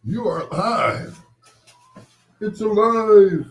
You are live. It's alive.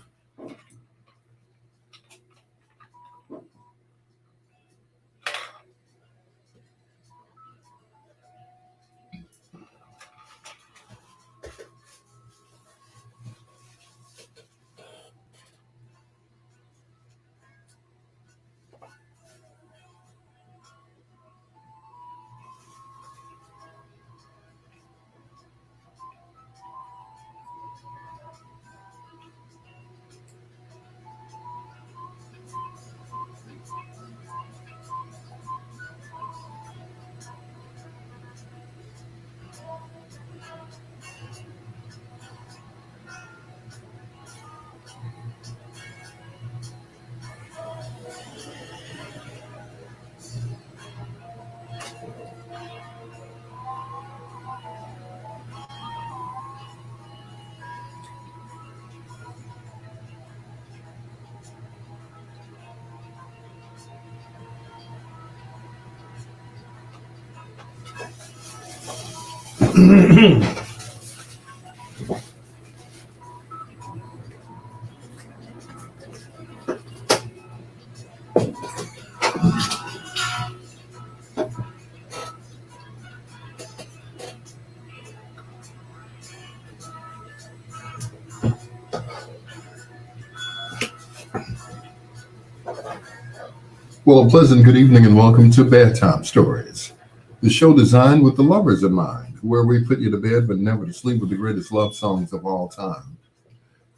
Well, a pleasant good evening and welcome to Bedtime Stories, the show designed with the lovers in mind, where we put you to bed but never to sleep with the greatest love songs of all time.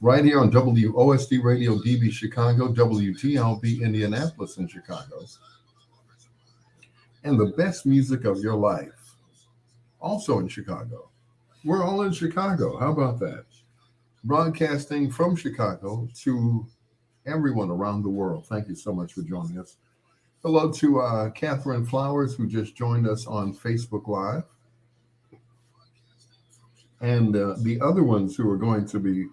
Right here on WOSD Radio DB Chicago, WTLB Indianapolis in Chicago, and the best music of your life, also in Chicago. We're all in Chicago. How about that? Broadcasting from Chicago to everyone around the world. Thank you so much for joining us. Hello to Catherine Flowers, who just joined us on Facebook Live, and the other ones who are going to be,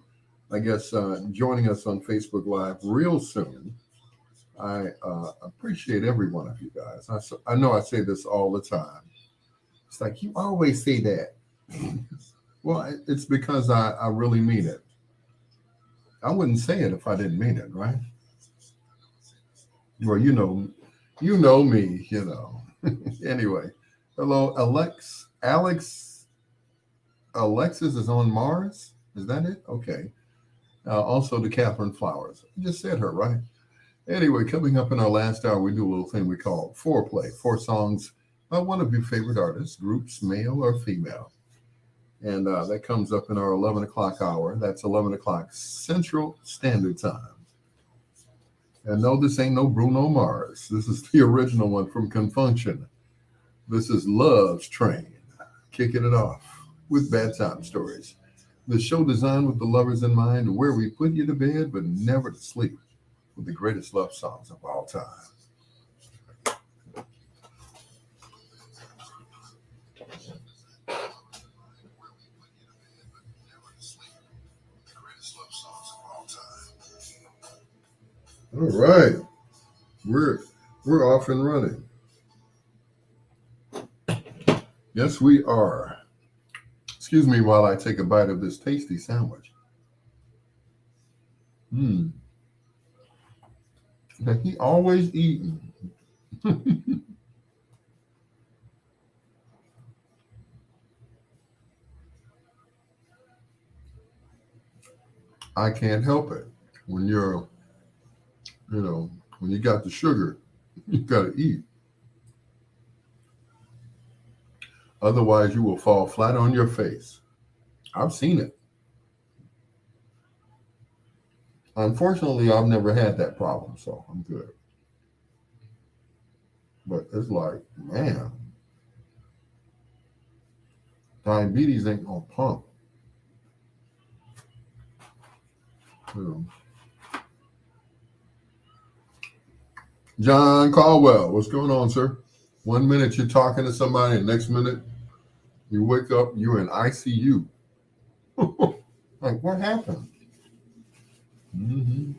I guess, joining us on Facebook Live real soon. I appreciate every one of you guys. I know I say this all the time. It's like, you always say that. Well, it's because I really mean it. I wouldn't say it if I didn't mean it, right? Well, you know me, you know. Anyway, hello, Alexis is on Mars. Is that it? Okay. Also to Catherine Flowers. I just said her, right? Anyway, coming up in our last hour, we do a little thing we call foreplay. 4 songs by one of your favorite artists, groups, male or female. And that comes up in our 11 o'clock hour. That's 11 o'clock Central Standard Time. And no, this ain't no Bruno Mars. This is the original one from Confunction. This is Love's Train, kicking it off with Bedtime Stories. The show designed with the lovers in mind, where we put you to bed but never to sleep with the greatest love songs of all time. All right, we're off and running. Yes, we are. Excuse me while I take a bite of this tasty sandwich. That he always eating. I can't help it. When when you got the sugar, you got to eat. Otherwise, you will fall flat on your face. I've seen it. Unfortunately, I've never had that problem, so I'm good. But it's like, man, diabetes ain't gonna pump. You know. John Caldwell, what's going on, sir? 1 minute you're talking to somebody, and next minute you wake up, you're in ICU. Like, what happened? Mm-hmm.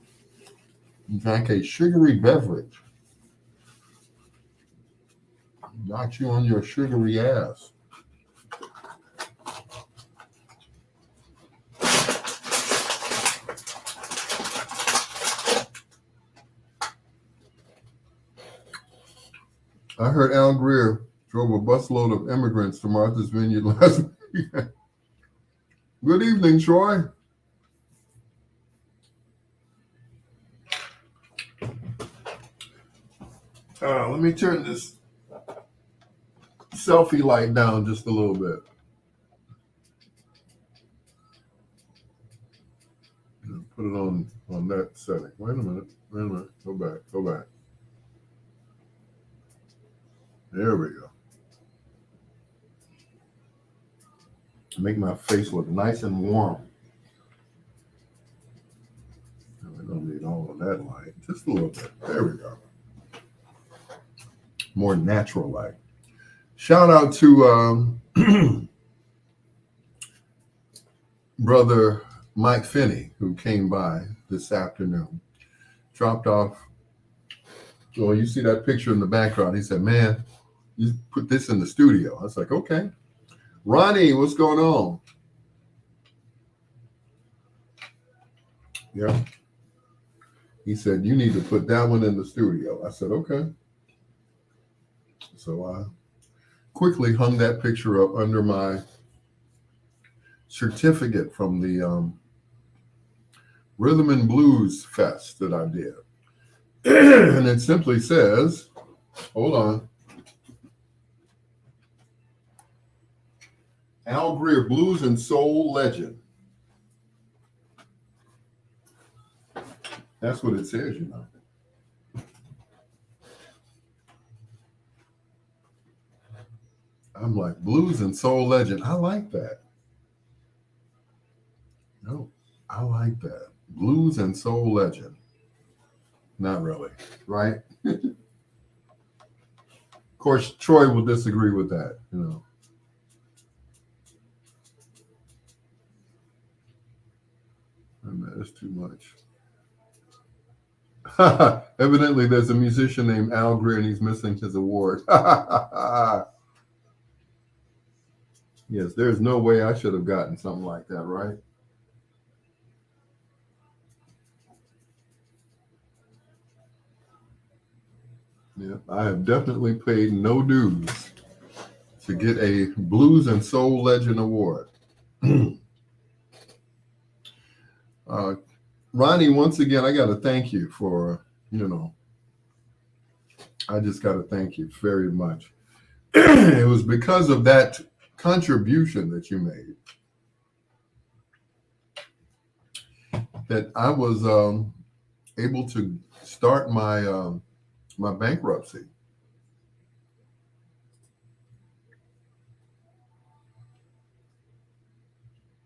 You drank a sugary beverage. Knocked you on your sugary ass. I heard Al Greer drove a busload of immigrants to Martha's Vineyard last week. Good evening, Troy. Let me turn this selfie light down just a little bit. Put it on that setting. Wait a minute. Go back. There we go. Make my face look nice and warm. We don't need all of that light. Just a little bit. There we go. More natural light. Shout out to Brother Mike Finney, who came by this afternoon. Dropped off. Well, you see that picture in the background. He said, man, you put this in the studio. I was like, okay. Ronnie, what's going on? Yeah. He said, you need to put that one in the studio. I said, okay. So I quickly hung that picture up under my certificate from the Rhythm and Blues Fest that I did. And it simply says, hold on, Al Greer, Blues and Soul Legend. That's what it says, you know. I'm like, Blues and Soul Legend. I like that. No, I like that. Blues and Soul Legend. Not really, right? Of course, Troy will disagree with that, you know. That's too much. Evidently, there's a musician named Al Greer and he's missing his award. Yes, there's no way I should have gotten something like that, right? Yeah, I have definitely paid no dues to get a Blues and Soul Legend Award. Ronnie, once again, I got to thank you for, I just got to thank you very much. It was because of that contribution that you made that I was able to start my my bankruptcy.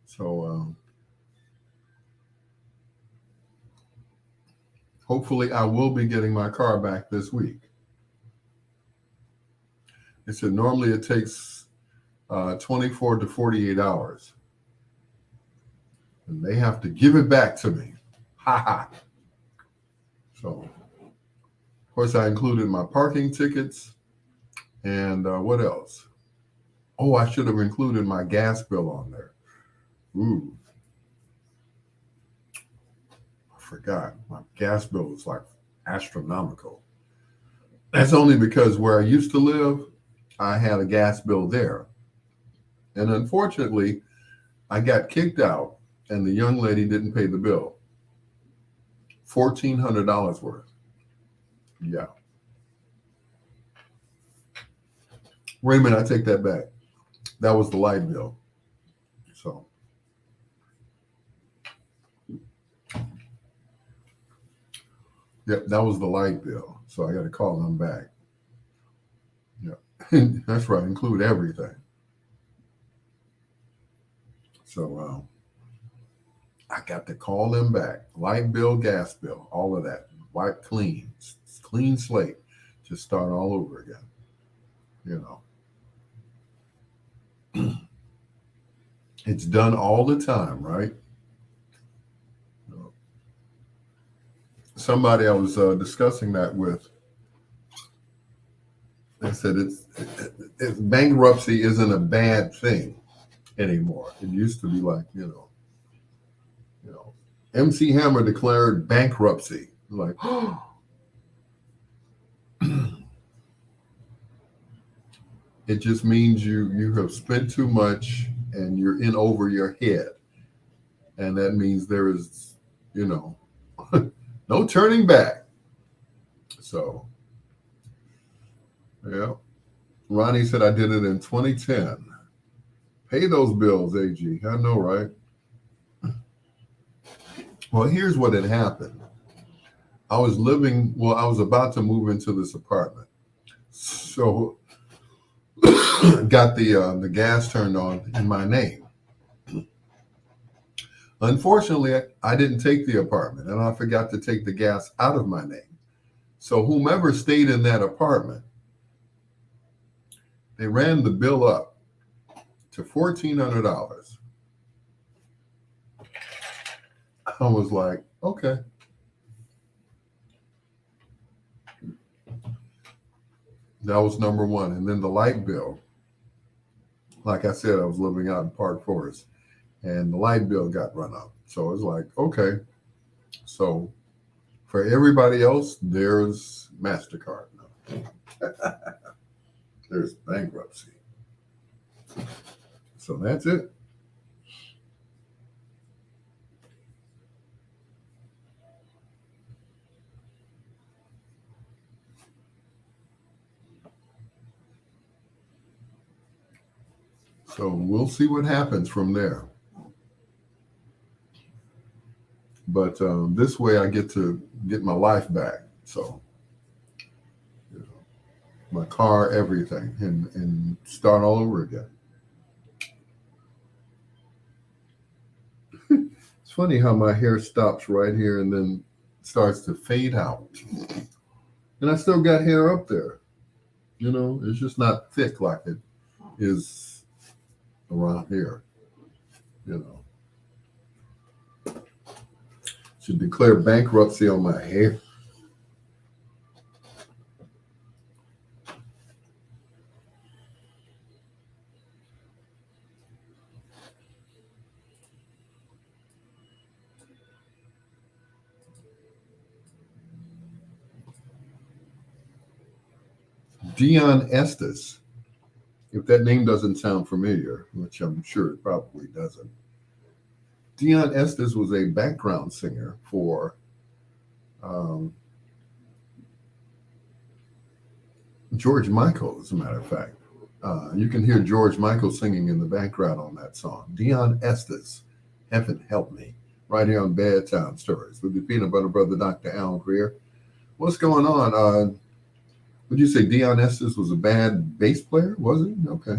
So hopefully I will be getting my car back this week. They said normally it takes 24 to 48 hours. And they have to give it back to me. Ha ha. So, of course, I included my parking tickets and what else? Oh, I should have included my gas bill on there. Ooh. I forgot. My gas bill is like astronomical. That's only because where I used to live, I had a gas bill there. And unfortunately, I got kicked out and the young lady didn't pay the bill. $1,400 worth. Yeah. Wait a minute, I take that back. That was the light bill. So. Yep, that was the light bill. So I got to call them back. Yeah, that's right. Include everything. So I got to call them back. Light bill, gas bill, all of that. Wipe clean. Clean slate. Just start all over again. It's done all the time, right? Somebody I was discussing that with, I said it's bankruptcy isn't a bad thing anymore. It used to be like, MC Hammer declared bankruptcy. Like, It just means you have spent too much and you're in over your head. And that means there is, you know, no turning back. So, yeah. Ronnie said I did it in 2010. Pay those bills, AG. I know, right? Well, here's what had happened. I was about to move into this apartment. So got the gas turned on in my name. Unfortunately, I didn't take the apartment and I forgot to take the gas out of my name. So whomever stayed in that apartment, they ran the bill up to $1,400. I was like, okay. That was number one. And then the light bill. Like I said, I was living out in Park Forest and the light bill got run up. So it was like, okay. So for everybody else, there's MasterCard now. There's bankruptcy. So that's it. So we'll see what happens from there. But this way I get to get my life back. So, you know, my car, everything, and start all over again. It's funny how my hair stops right here and then starts to fade out. And I still got hair up there. You know, it's just not thick like it is around here. You know, should declare bankruptcy on my hair. Dion Estes, if that name doesn't sound familiar, which I'm sure it probably doesn't. Dion Estes was a background singer for um, George Michael, as a matter of fact. You can hear George Michael singing in the background on that song. Dion Estes, Heaven Help Me, right here on Bedtime Stories with the peanut butter brother, Dr. Al Greer. What's going on? Would you say Dion Estes was a bad bass player? Was he? Okay.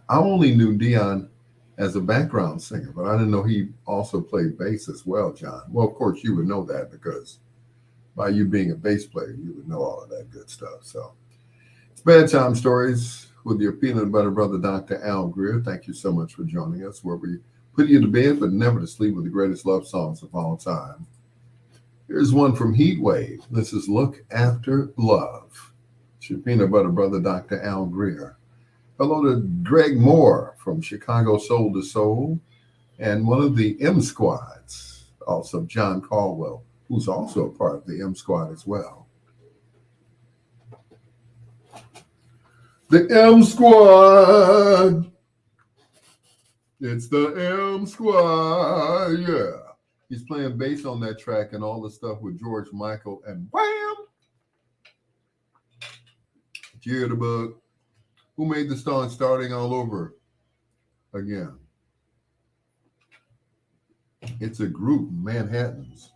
I only knew Dion as a background singer, but I didn't know he also played bass as well, John. Well, of course, you would know that because by you being a bass player, you would know all of that good stuff. So it's Bedtime Stories with your peanut butter brother, Dr. Al Greer. Thank you so much for joining us, where we put you to bed, but never to sleep with the greatest love songs of all time. Here's one from Heatwave. This is Look After Love. It's your peanut butter brother, Dr. Al Greer. Hello to Greg Moore from Chicago Soul to Soul and one of the M Squads, also John Caldwell, who's also a part of the M Squad as well. The M Squad. It's the M Squad. Yeah. He's playing bass on that track and all the stuff with George Michael and wham! Did you hear the bug? Who made the song Starting All Over Again? It's a group, Manhattans.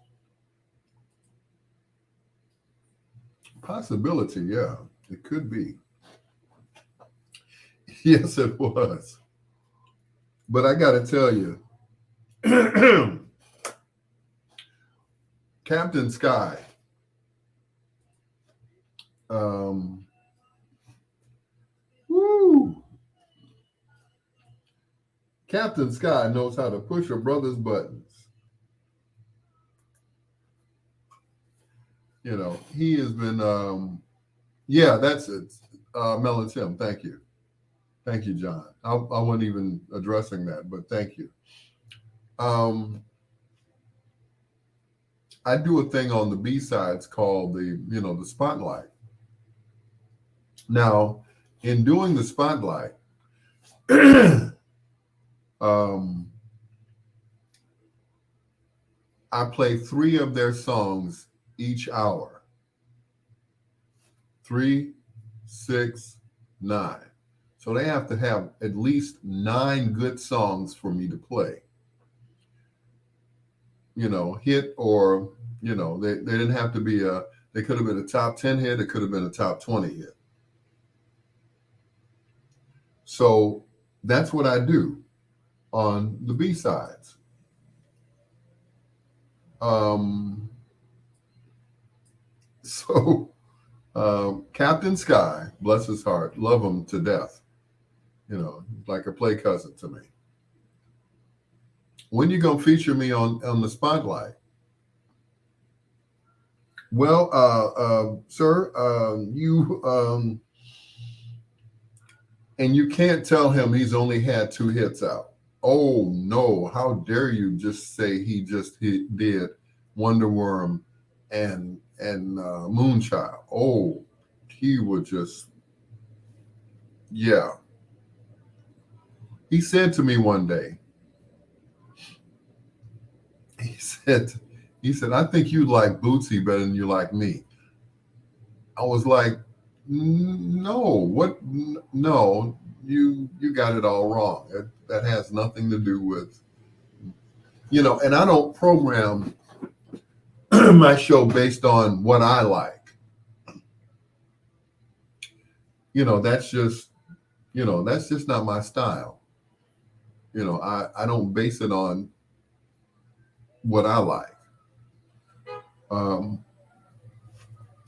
Possibility, yeah. It could be. Yes, it was. But I got to tell you, Captain Sky, woo! Captain Sky knows how to push a brother's buttons. You know, he has been, yeah, that's it. Mel Tim, thank you. Thank you, John. I wasn't even addressing that, but thank you. I do a thing on the B-sides called the Spotlight. Now, in doing the spotlight, I play 3 of their songs each hour. 3, 6, 9. So they have to have at least 9 good songs for me to play. Hit or, they didn't have to be they could have been a top 10 hit, it could have been a top 20 hit. So that's what I do on the B-sides. Captain Sky, bless his heart, love him to death. Like a play cousin to me. When you gonna feature me on the spotlight? Well, sir, you and you can't tell him he's only had 2 hits out. Oh no! How dare you just say he did Wonder Worm and Moonchild? Oh, he would just, yeah. He said to me one day, he said, I think you like Bootsy better than you like me. I was like, no, what? No, you got it all wrong. That has nothing to do with, and I don't program my show based on what I like. That's just not my style. I don't base it on what I like.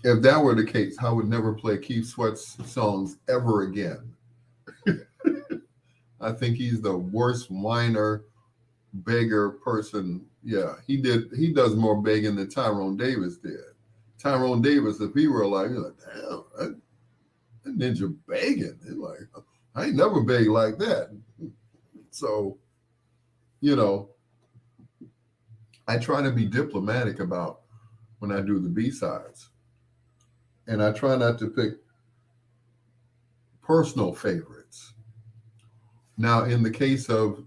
If that were the case, I would never play Keith Sweat's songs ever again. I think he's the worst whiner, beggar person. Yeah, he does more begging than Tyrone Davis did. Tyrone Davis, if he were alive, he's like, damn, that ninja begging. He's like, I ain't never begged like that. So, I try to be diplomatic about when I do the B-sides. And I try not to pick personal favorites. Now, in the case of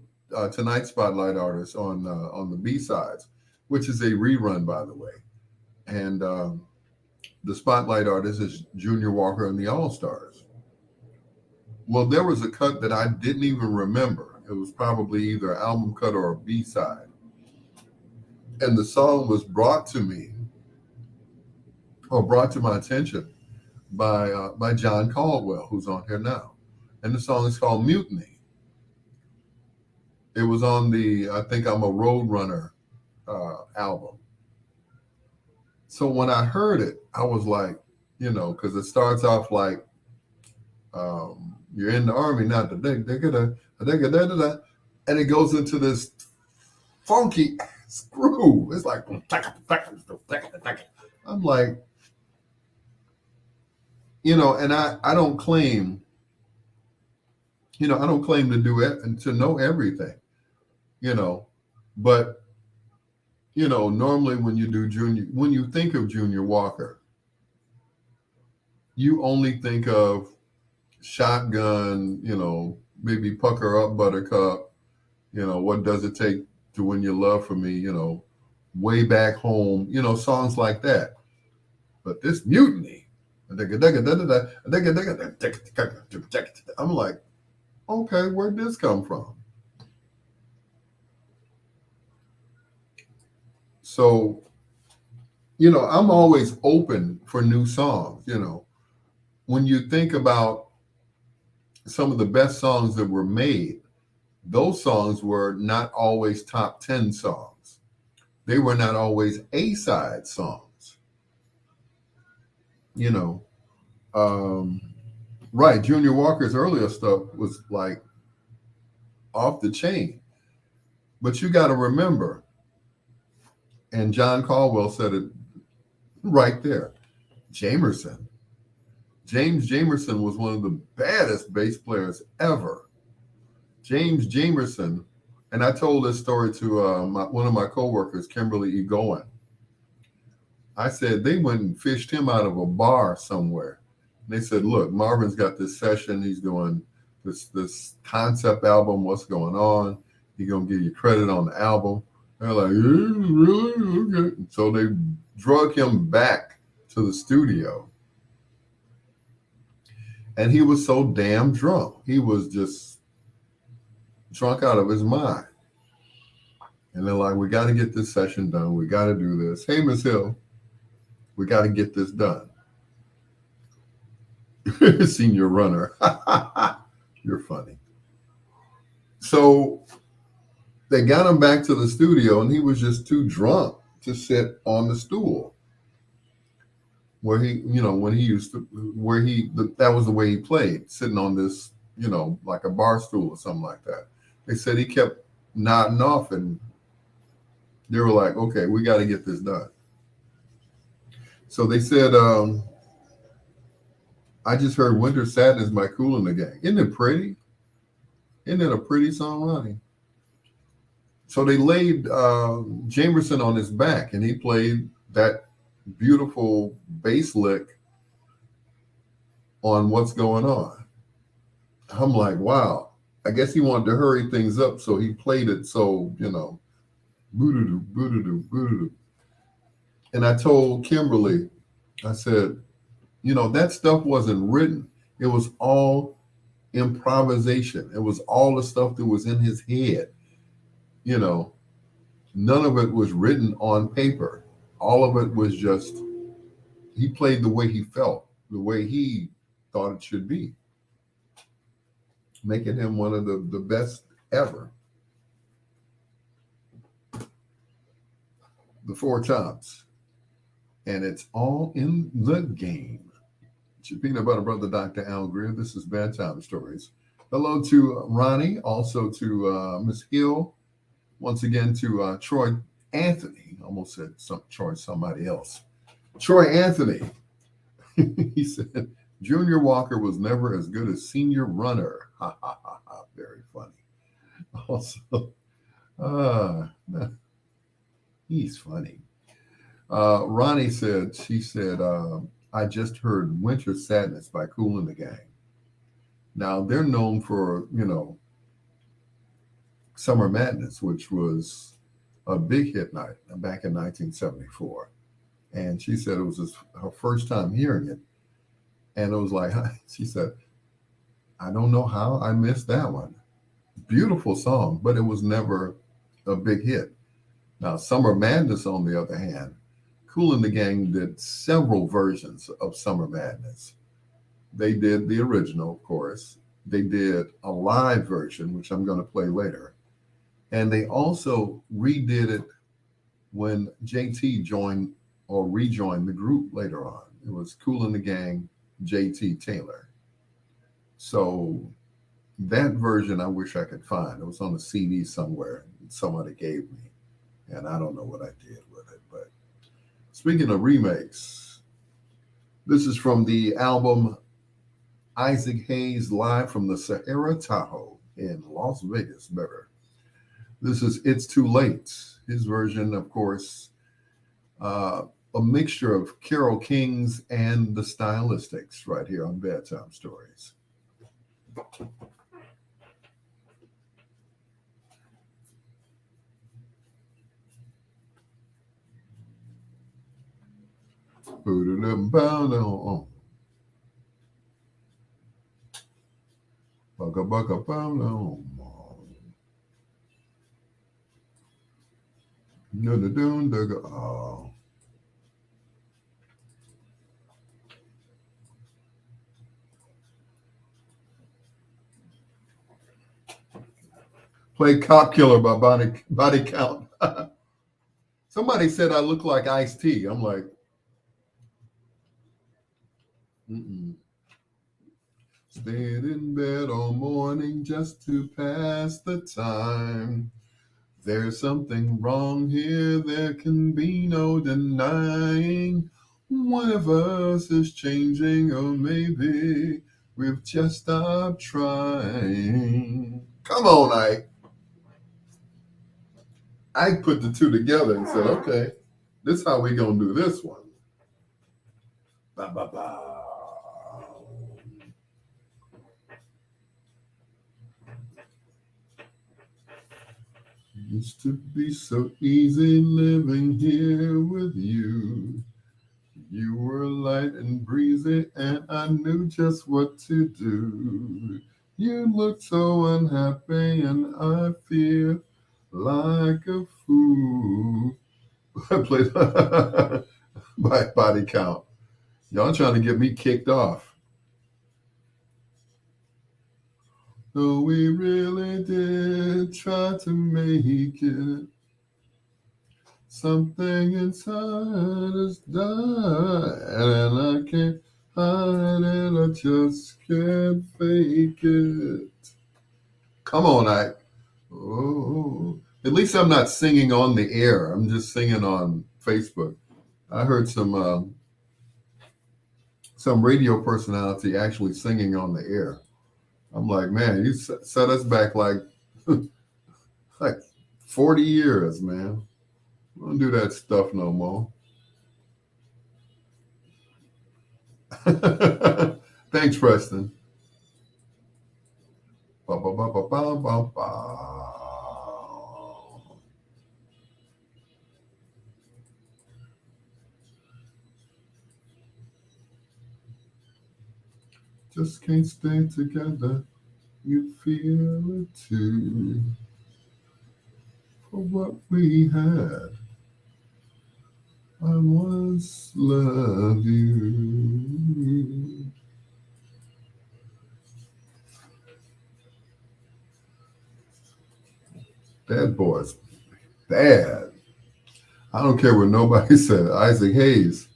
tonight's Spotlight Artist on the B-sides, which is a rerun, by the way, and the Spotlight Artist is Junior Walker and the All-Stars. Well, there was a cut that I didn't even remember. It was probably either an album cut or a B-side. And the song was brought to my attention by John Caldwell, who's on here now. And the song is called Mutiny. It was on the I Think I'm a Road Runner album. So when I heard it, I was like, because it starts off like, you're in the army, not the and it goes into this funky groove. It's like, I'm like, and I don't claim, I don't claim to do it and to know everything, but, normally when you think of Junior Walker, you only think of Shotgun, maybe Pucker Up Buttercup, What Does It Take to Win Your Love for Me, Way Back Home, songs like that. But this Mutiny, I'm like, okay, where'd this come from? So, I'm always open for new songs, When you think about some of the best songs that were made, those songs were not always top 10 songs. They were not always A-side songs. Right, Junior Walker's earlier stuff was like off the chain. But you got to remember, and John Caldwell said it right there, Jamerson. James Jamerson was one of the baddest bass players ever. James Jamerson, and I told this story to one of my coworkers, Kimberly Egoin. I said they went and fished him out of a bar somewhere. And they said, look, Marvin's got this session. He's doing this concept album. What's going on? He's going to give you credit on the album. They're like, yeah, really? Okay. So they drug him back to the studio. And he was so damn drunk. He was just drunk out of his mind. And they're like, we got to get this session done. We got to do this. Hey, Miss Hill, we got to get this done. Senior runner. You're funny. So they got him back to the studio, and he was just too drunk to sit on the stool where he, when he used to, that was the way he played, sitting on this, like a bar stool or something like that. They said he kept nodding off, and they were like, okay, we got to get this done. So they said, I just heard Winter Sadness by Kool and the Gang. Isn't it pretty? Isn't it a pretty song, Ronnie? So they laid Jamerson on his back, and he played that beautiful bass lick on What's Going On. I'm like, wow. I guess he wanted to hurry things up, so he played it so, boo-doo-doo, boo-doo-doo, boo-doo-doo. And I told Kimberly, I said, that stuff wasn't written. It was all improvisation. It was all the stuff that was in his head. None of it was written on paper. All of it was just, he played the way he felt, the way he thought it should be, making him one of the best ever. The Four Tops. And it's all in the game. It's your peanut butter brother, Dr. Al Greer. This is Bedtime Stories. Hello to Ronnie, also to Miss Hill. Once again to Troy Anthony. Almost said Troy somebody else. Troy Anthony. He said, Junior Walker was never as good as Senior Runner. Ha, ha, ha, ha. Very funny. Also, he's funny. Ronnie said, I just heard Winter Sadness by Kool and the Gang. Now, they're known for, Summer Madness, which was a big hit night back in 1974. And she said it was her first time hearing it. And it was like, she said, I don't know how I missed that one. Beautiful song, but it was never a big hit. Now, Summer Madness, on the other hand, Kool and the Gang did several versions of Summer Madness. They did the original, of course. They did a live version, which I'm going to play later. And they also redid it when JT joined or rejoined the group later on. It was Kool and the Gang, JT Taylor. So that version I wish I could find. It was on a CD somewhere somebody gave me. And I don't know what I did with it. But speaking of remakes, this is from the album Isaac Hayes Live from the Sahara Tahoe in Las Vegas, Better. This is It's Too Late. His version, of course, a mixture of Carole King's and the Stylistics right here on Bedtime Stories. Oh. Play Cop Killer by Body Count. Somebody said I look like Ice-T. I'm like, Stayed in bed all morning just to pass the time. There's something wrong here, there can be no denying. One of us is changing, or maybe we've just stopped trying. Come on, Ike. Ike put the two together and said, okay, this is how we gonna do this one. Ba, ba, ba. Used to be so easy living here with you. You were light and breezy, and I knew just what to do. You look so unhappy, and I feel like a fool. I played by body count. Y'all trying to get me kicked off. Though we really did try to make it, something inside us died, and I can't hide it, I just can't fake it. Come on, Ike. Oh, at least I'm not singing on the air. I'm just singing on Facebook. I heard some radio personality actually singing on the air. I'm like, man, you set us back like like 40 years, man. Don't do that stuff no more. Thanks, Preston. Ba, ba, ba, ba, ba, ba, ba. Just can't stay together. You feel it too. For what we had, I once loved you. Bad boys. Bad. I don't care what nobody said. Isaac Hayes,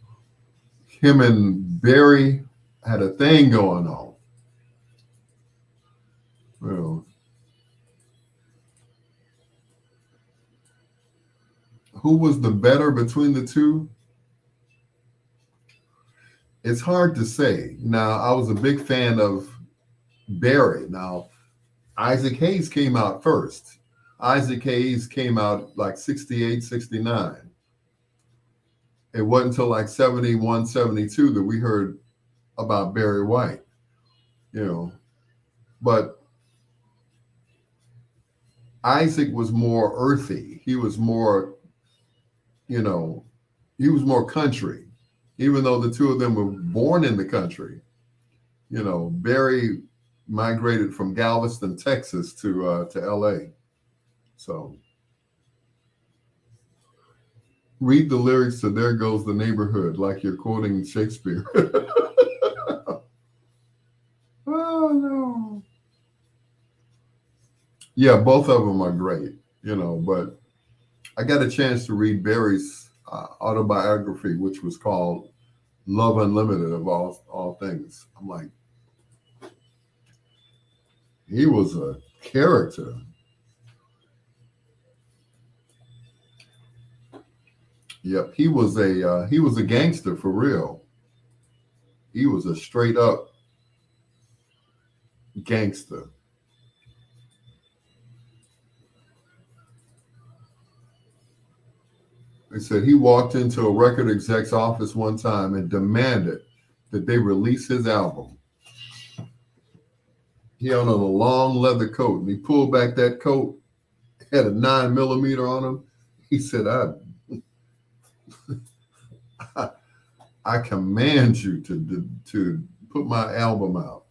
him and Barry had a thing going on. Well, who was the better between the two? It's hard to say. Now, I was a big fan of Barry. Now, Isaac Hayes came out first. Isaac Hayes came out like 68, 69. It wasn't until like 71, 72 that we heard about Barry White, you know. But Isaac was more earthy. He was more, he was more country, even though the two of them were born in the country. Barry migrated from Galveston, Texas to LA. So read the lyrics to There Goes the Neighborhood like you're quoting Shakespeare. Oh, no. Yeah, both of them are great, but I got a chance to read Barry's autobiography, which was called Love Unlimited of all things. I'm like, he was a character. Yep, he was a gangster for real. He was a straight up gangster. They said he walked into a record exec's office one time and demanded that they release his album. He had on a long leather coat, and he pulled back that coat, had a 9mm on him. He said, I command you to put my album out.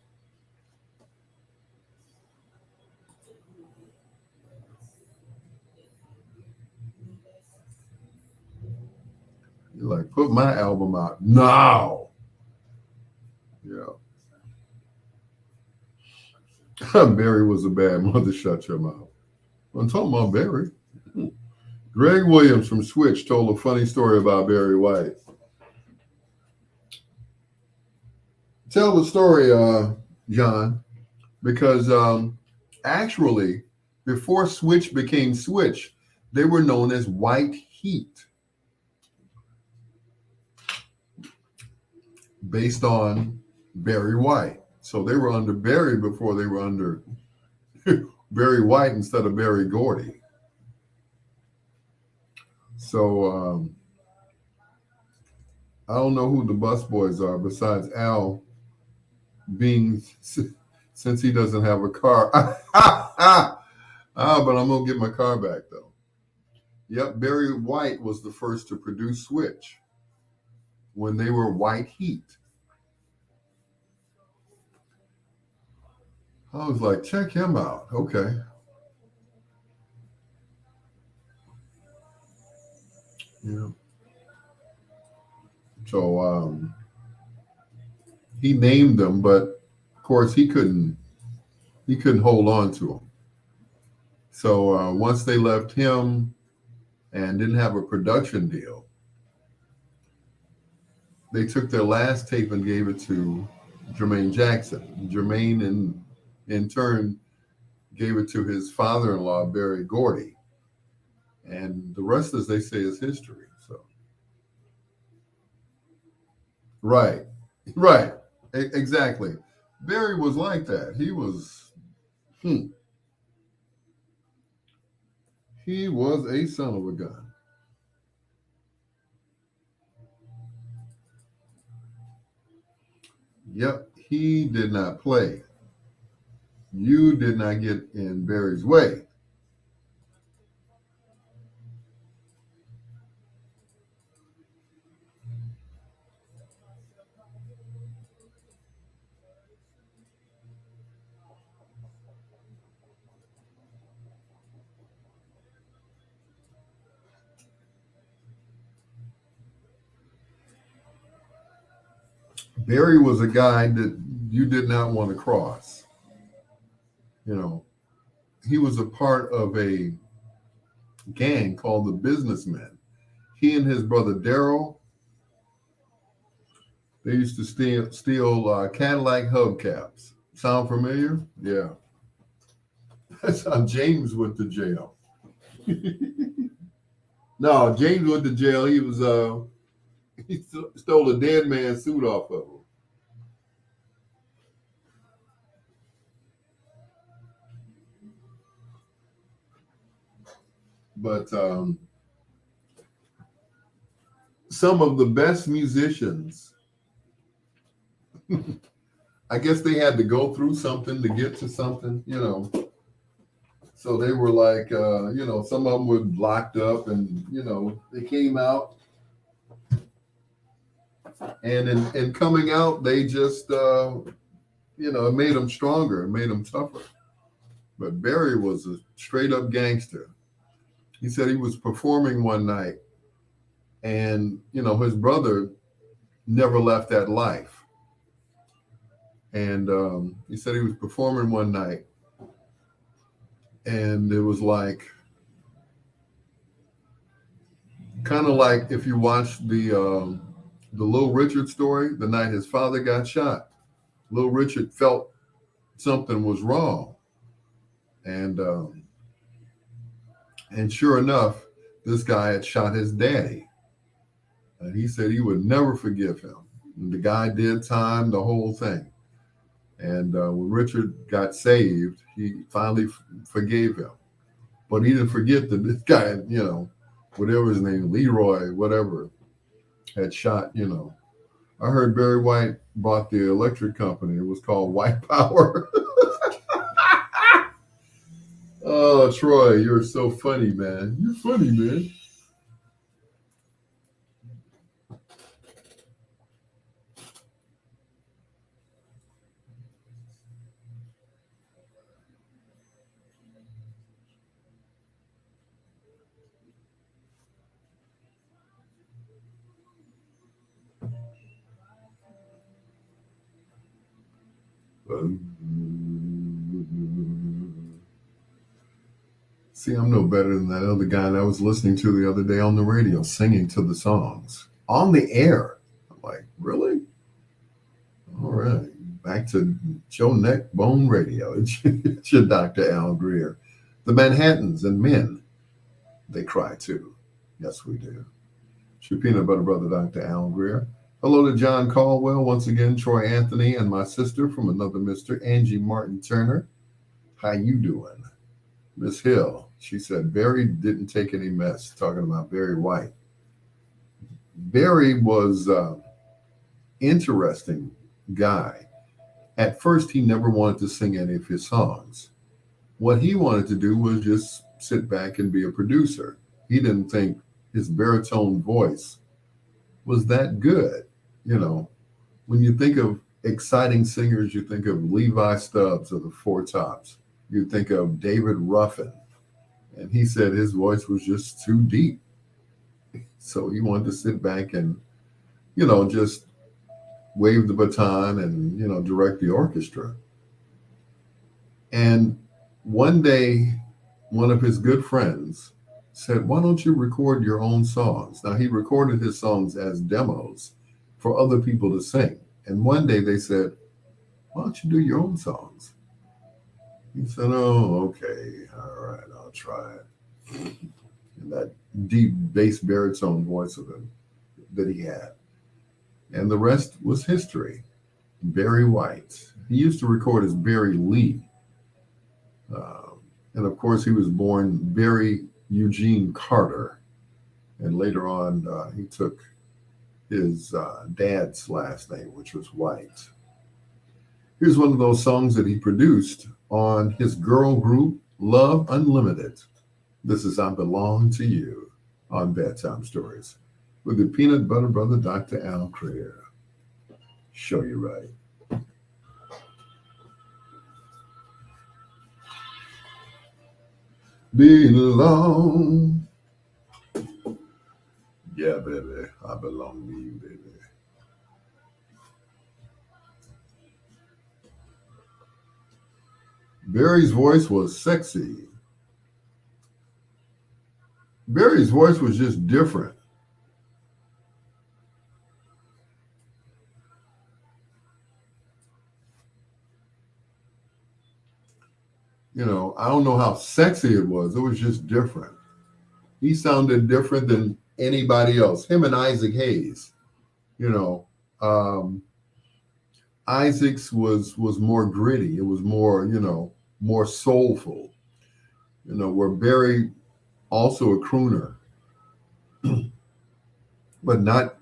You're like, put my album out now. Yeah. Barry was a bad mother. Shut your mouth. I'm talking about Barry. Greg Williams from Switch told a funny story about Barry White. Tell the story, John, because actually, before Switch became Switch, they were known as White Heat, based on Barry White. So they were under Barry before they were under Barry White instead of Barry Gordy. So I don't know who the busboys are besides Al being, since he doesn't have a car. But I'm going to get my car back, though. Yep, Barry White was the first to produce Switch when they were White Heat. I was like, check him out. Okay. Yeah. So he named them, but of course he couldn't hold on to them. So once they left him and didn't have a production deal, they took their last tape and gave it to Jermaine Jackson. Jermaine, in turn, gave it to his father-in-law, Barry Gordy. And the rest, as they say, is history. So, right, right, exactly. Barry was like that. Hmm, he was a son of a gun. Yep, he did not play. You did not get in Barry's way. Barry was a guy that you did not want to cross. You know, he was a part of a gang called the Businessmen. He and his brother Daryl, they used to steal Cadillac hubcaps. Sound familiar? Yeah. That's how James went to jail. No, James went to jail. He stole a dead man's suit off of him. But some of the best musicians, I guess they had to go through something to get to something, you know. So they were like, some of them were locked up, and they came out, and in coming out, they just, it made them stronger, it made them tougher. But Barry was a straight up gangster. He said he was performing one night, and his brother never left that life. And he said he was performing one night, and it was like kind of like if you watch the Little Richard story, the night his father got shot. Little Richard felt something was wrong, and sure enough, this guy had shot his daddy, and he said he would never forgive him. And the guy did time, the whole thing. And when Richard got saved, he finally forgave him. But he didn't forget that this guy, whatever his name, Leroy, whatever, had shot, I heard Barry White bought the electric company. It was called White Power. Oh, Troy, you're so funny, man. You're funny, man. See, I'm no better than that other guy that I was listening to the other day on the radio, singing to the songs on the air. I'm like, really? All right. Back to Joe Neck Bone Radio. It's your Dr. Al Greer. The Manhattans and Men, they cry too. Yes, we do. It's your peanut butter brother, Dr. Al Greer. Hello to John Caldwell, once again, Troy Anthony, and my sister from another Mr. Angie Martin Turner. How you doing? Miss Hill, she said Barry didn't take any mess, talking about Barry White. Barry was interesting guy. At first, he never wanted to sing any of his songs. What he wanted to do was just sit back and be a producer. he didn't think his baritone voice was that good. You know, when you think of exciting singers, you think of Levi Stubbs of the Four Tops. You think of David Ruffin. And he said his voice was just too deep. So he wanted to sit back and, just wave the baton and, direct the orchestra. And one day, one of his good friends said, "Why don't you record your own songs?" Now, he recorded his songs as demos for other people to sing. And one day they said, "Why don't you do your own songs?" He said, "Oh, okay. All right, I'll try it." And that deep bass baritone voice of him that he had. And the rest was history. Barry White. He used to record as Barry Lee. And of course, he was born Barry Eugene Carter. And later on, he took his dad's last name, which was White. Here's one of those songs that he produced on his girl group, Love Unlimited. This is I Belong to You on Bedtime Stories with the peanut butter brother, Dr. Al Greer. Show you right. Belong. Yeah, baby, I belong to you, baby. Barry's voice was sexy. Barry's voice was just different. I don't know how sexy it was. It was just different. He sounded different than anybody else. Him and Isaac Hayes, Isaac's was more gritty. It was more, more soulful. Where Barry, also a crooner, but not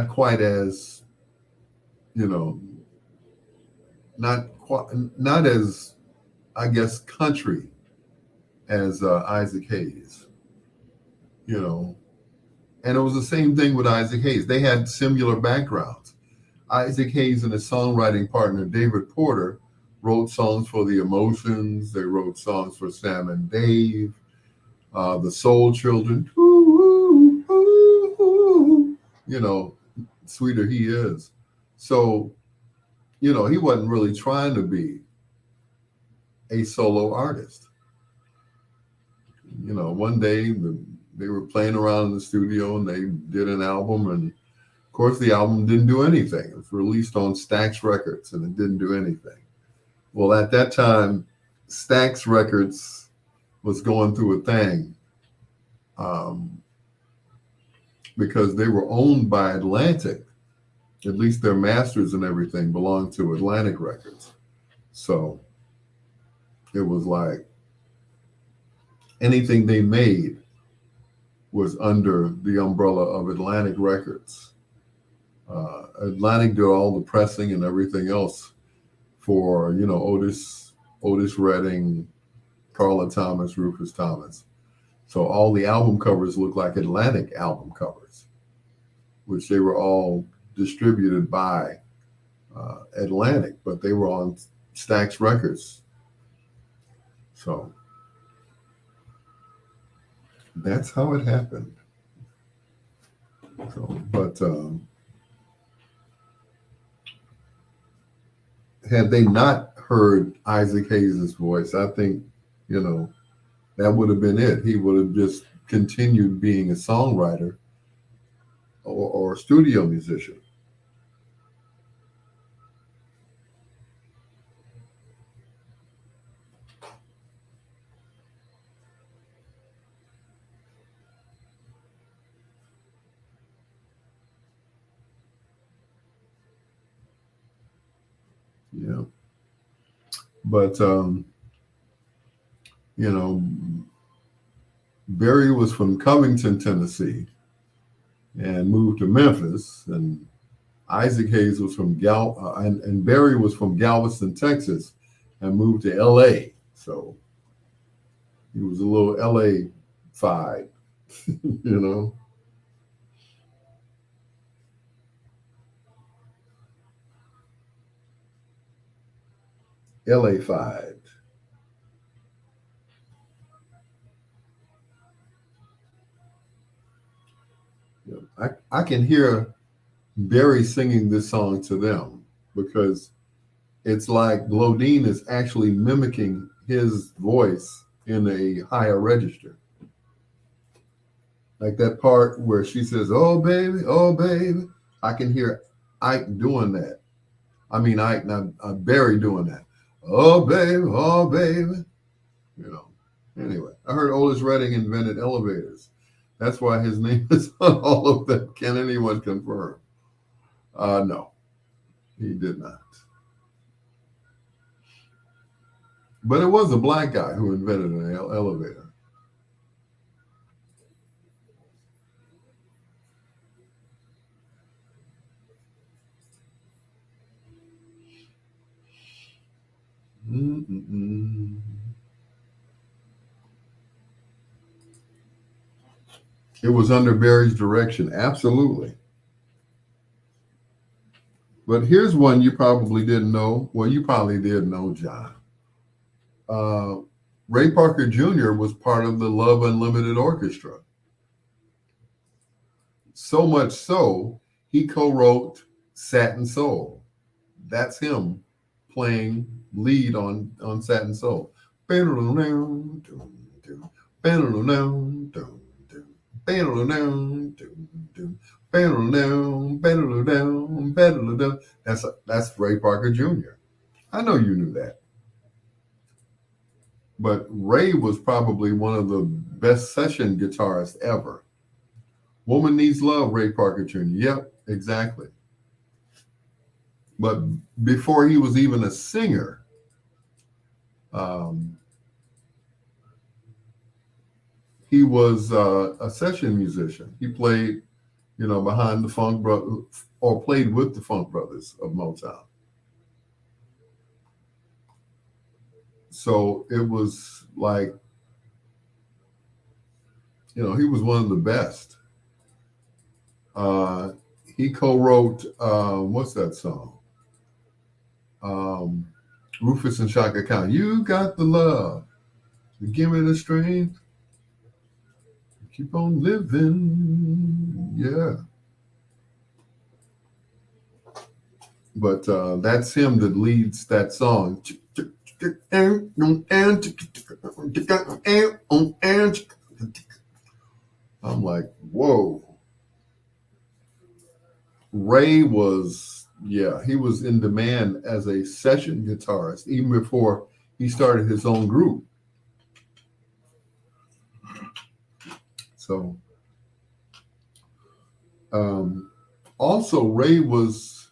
quite as, not as, I guess, country as Isaac Hayes, and it was the same thing with Isaac Hayes. They had similar backgrounds. Isaac Hayes and his songwriting partner, David Porter, wrote songs for the Emotions. They wrote songs for Sam and Dave, the Soul Children. Ooh, ooh, ooh, Sweeter He Is. So, he wasn't really trying to be a solo artist. One day they were playing around in the studio and they did an album, and of course the album didn't do anything. It was released on Stax Records and it didn't do anything. Well, at that time, Stax Records was going through a thing because they were owned by Atlantic. At least their masters and everything belonged to Atlantic Records. So it was like anything they made was under the umbrella of Atlantic Records. Atlantic did all the pressing and everything else for, Otis Redding, Carla Thomas, Rufus Thomas. So all the album covers look like Atlantic album covers, which they were all distributed by Atlantic, but they were on Stax Records. So that's how it happened. So, but had they not heard Isaac Hayes' voice, I think, that would have been it. He would have just continued being a songwriter or a studio musician. Yeah. But, Barry was from Covington, Tennessee, and moved to Memphis. And Isaac Hayes was from and Barry was from Galveston, Texas, and moved to L.A. So he was a little L.A. fied, you know. LA fied. You know, I can hear Barry singing this song to them because it's like Glodine is actually mimicking his voice in a higher register. Like that part where she says, oh, baby. I can hear Ike doing that. I mean, Ike, not Barry doing that. Oh, baby. You know. Anyway, I heard Otis Redding invented elevators. That's why his name is on all of them. Can anyone confirm? No, he did not. But it was a black guy who invented an elevator. Mm-mm-mm. It was under Barry's direction, absolutely. But here's one you probably didn't know. Well, you probably did know, John. Uh, Ray Parker Jr. was part of the Love Unlimited Orchestra. So much so, he co-wrote Satin Soul. That's him playing lead on Satin Soul. That's Ray Parker Jr. I know you knew that. But Ray was probably one of the best session guitarists ever. Woman Needs Love, Ray Parker Jr. Yep, exactly. But before he was even a singer, he was a session musician. He played, behind the Funk Brothers, or played with the Funk Brothers of Motown. So it was like, he was one of the best. He co-wrote, what's that song? Rufus and Shaka Khan. You got the love. Give me the strength. Keep on living. Yeah. But that's him that leads that song. I'm like, whoa. Ray was, he was in demand as a session guitarist even before he started his own group. So, also Ray was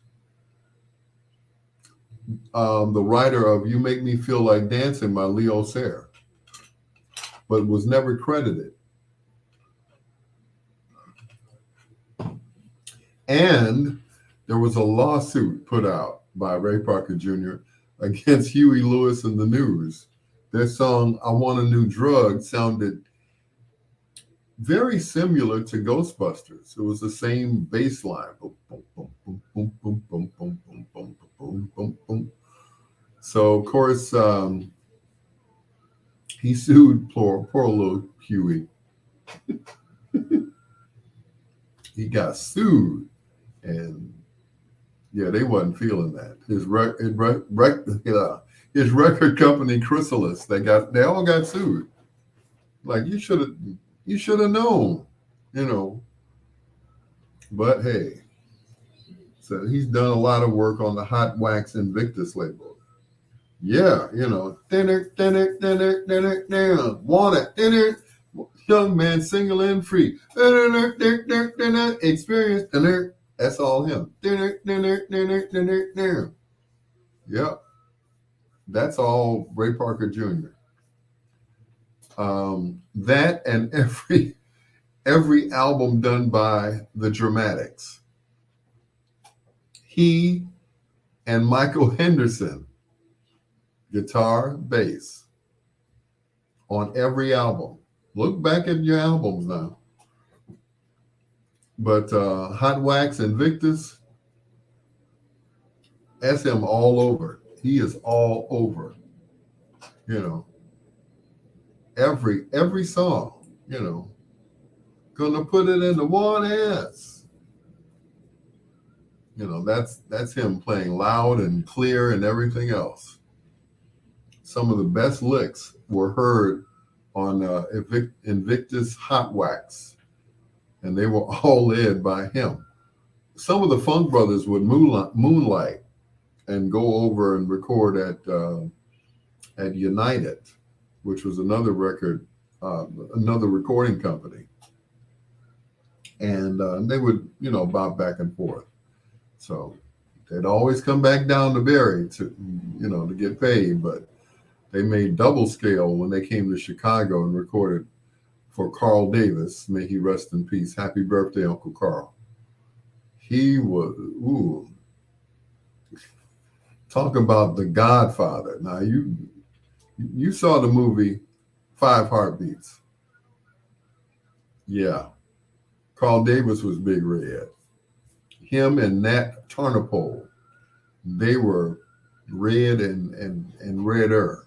the writer of "You Make Me Feel Like Dancing" by Leo Sayer, but was never credited. And there was a lawsuit put out by Ray Parker Jr. against Huey Lewis and the News. Their song "I Want a New Drug" sounded very similar to Ghostbusters. It was the same bass line. So, of course, he sued poor little Huey. He got sued, and they wasn't feeling that. His record company, Chrysalis, they all got sued. Like, you should have known, But hey, so he's done a lot of work on the Hot Wax Invictus label. Yeah, want it, young man, single and free, experience, that's all him. Yeah, that's all Ray Parker Jr. That and every album done by the Dramatics. He and Michael Henderson, guitar, bass, on every album. Look back at your albums now. But Hot Wax Invictus, that's him all over. He is all over. You know, every song. You know, gonna put it in the one S. You know, that's him playing loud and clear and everything else. Some of the best licks were heard on Invictus Hot Wax, and they were all led by him. Some of the Funk Brothers would moonlight and go over and record at United, which was another another recording company, and they would, you know, bob back and forth. So they'd always come back down to Barry to, you know, to get paid, but they made double scale when they came to Chicago and recorded for Carl Davis. May he rest in peace. Happy birthday, Uncle Carl. He was, ooh, talk about the Godfather. Now you saw the movie Five Heartbeats. Yeah. Carl Davis was Big Red. Him and Nat Tarnopol, they were red and redder.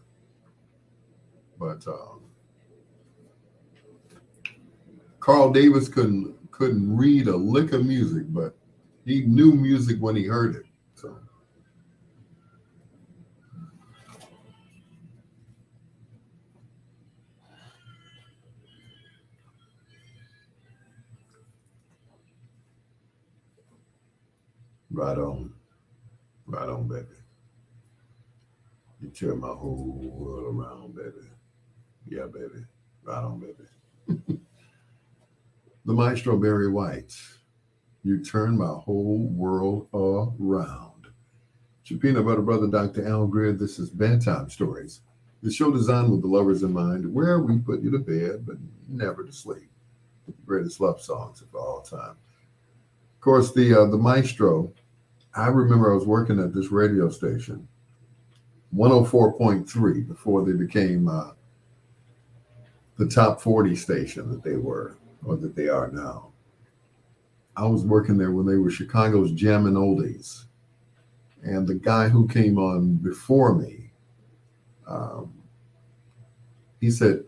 But Carl Davis couldn't read a lick of music, but he knew music when he heard it. So right on, baby. You turn my whole world around, baby. Yeah, baby. Right on, baby. The Maestro Barry White. You turn my whole world around. It's your peanut butter brother, Dr. Al Greer. This is Bedtime Stories, the show designed with the lovers in mind, where we put you to bed, but never to sleep. The greatest love songs of all time. Of course, the Maestro. I remember I was working at this radio station, 104.3, before they became the top 40 station that they were, or that they are now. I was working there when they were Chicago's Jammin' Oldies. And the guy who came on before me, he said,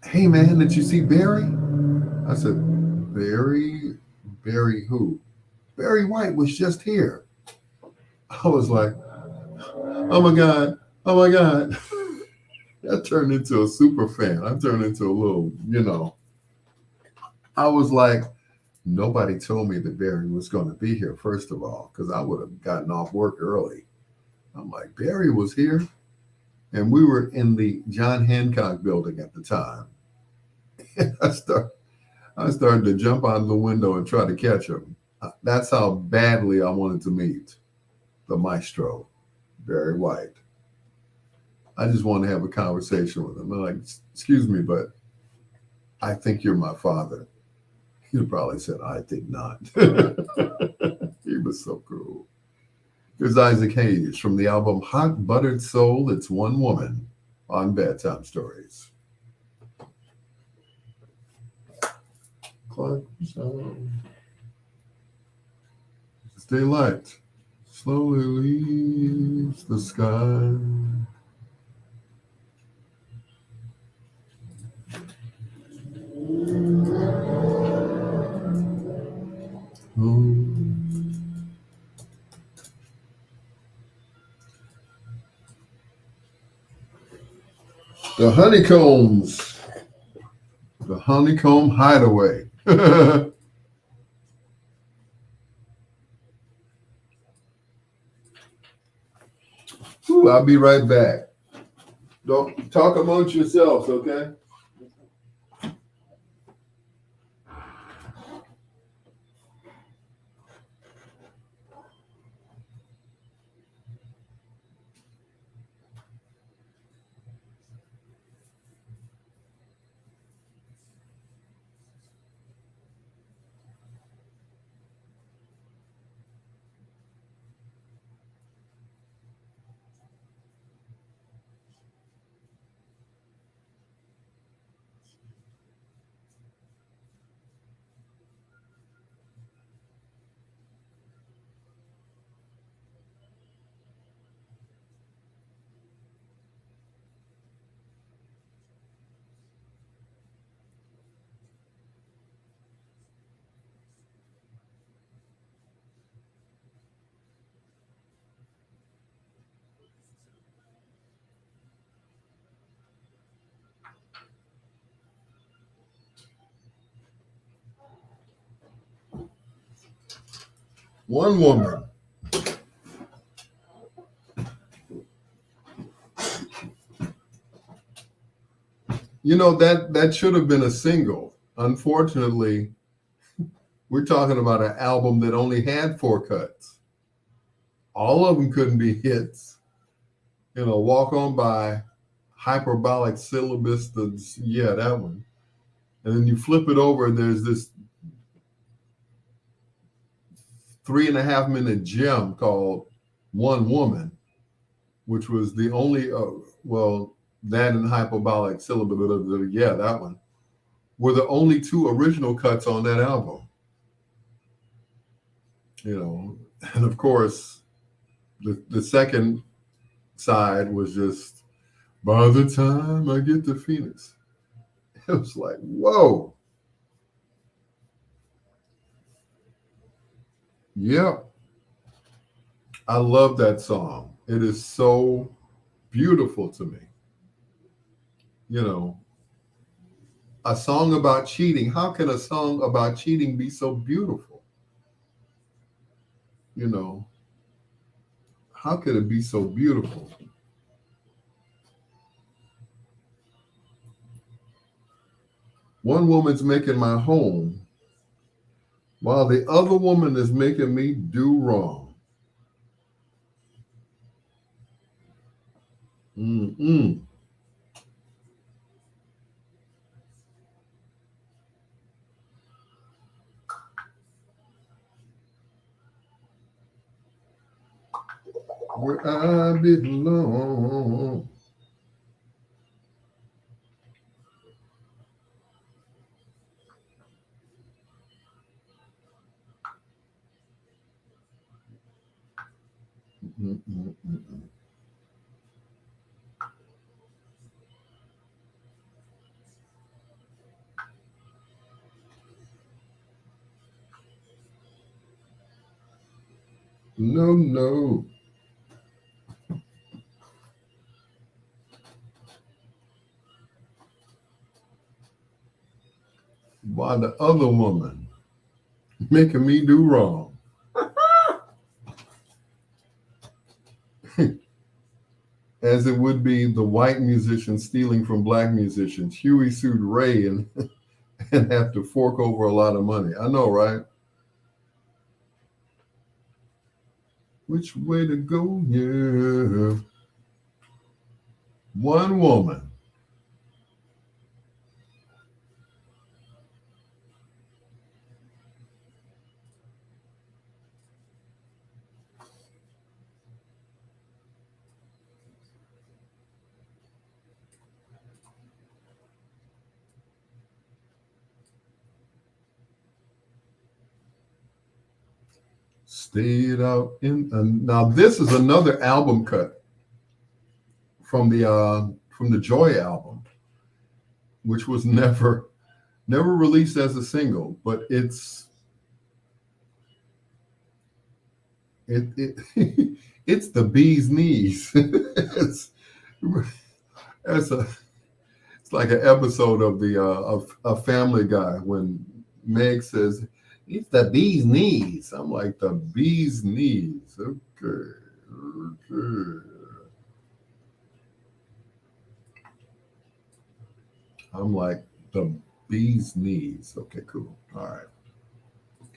"Hey man, did you see Barry?" I said, "Barry? Barry who?" "Barry White was just here." I was like, "Oh my God, oh my God." I turned into a super fan. I turned into a little, you know, I was like, nobody told me that Barry was going to be here, first of all, because I would have gotten off work early. I'm like, Barry was here? And we were in the John Hancock building at the time. And I started to jump out of the window and try to catch him. That's how badly I wanted to meet the Maestro, Barry White. I just wanted to have a conversation with him. I'm like, "Excuse me, but I think you're my father." He probably said, "I think not." He was so cool. Here's Isaac Hayes from the album Hot Buttered Soul. It's One Woman on Bedtime Stories. Clock sound. As daylight slowly leaves the sky. The Honeycombs, the Honeycomb Hideaway. Ooh, I'll be right back. Don't talk amongst yourselves, okay? One Woman. You know, that should have been a single. Unfortunately, we're talking about an album that only had 4 cuts. All of them couldn't be hits. You know, Walk On By, Hyperbolic Syllabus, yeah, that one. And then you flip it over, and there's this 3.5-minute gem called One Woman, which was the only, that and Hyperbolic Syllabus, yeah, that one, were the only 2 original cuts on that album. You know, and of course, the second side was just, By the Time I Get to Phoenix. It was like, whoa. Yeah. I love that song. It is so beautiful to me. You know, a song about cheating. How can a song about cheating be so beautiful? You know, how could it be so beautiful? One woman's making my home while the other woman is making me do wrong. Mm-mm. Where I belong. Mm-mm-mm-mm. No, no. While the other woman making me do wrong. As it would be the white musician stealing from black musicians. Huey sued Ray and have to fork over a lot of money. I know, right? Which way to go? Yeah. One woman. Stayed out in. Now this is another album cut from the Joy album, which was never released as a single, but it's it's the bee's knees. It's like an episode of the of a Family Guy when Meg says, "It's the bee's knees." I'm like, the bee's knees. Okay, okay. I'm like, the bee's knees. Okay, cool. All right.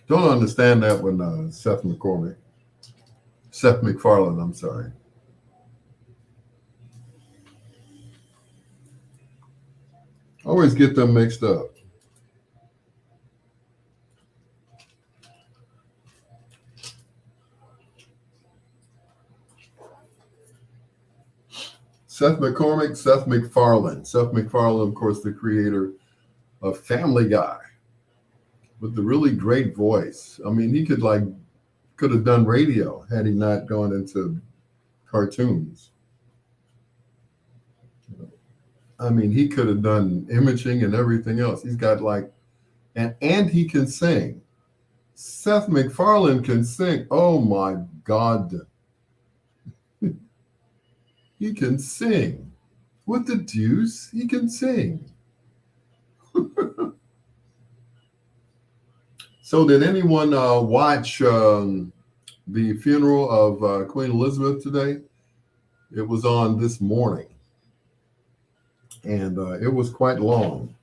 Don't understand that when Seth MacFarlane, I'm sorry. Always get them mixed up. Seth MacFarlane. Seth MacFarlane, of course, the creator of Family Guy, with the really great voice. I mean, he could have done radio had he not gone into cartoons. I mean, he could have done imaging and everything else. He's got and he can sing. Seth MacFarlane can sing. Oh my God. He can sing. What the deuce? He can sing. So did anyone watch the funeral of Queen Elizabeth today. It was on this morning, and it was quite long.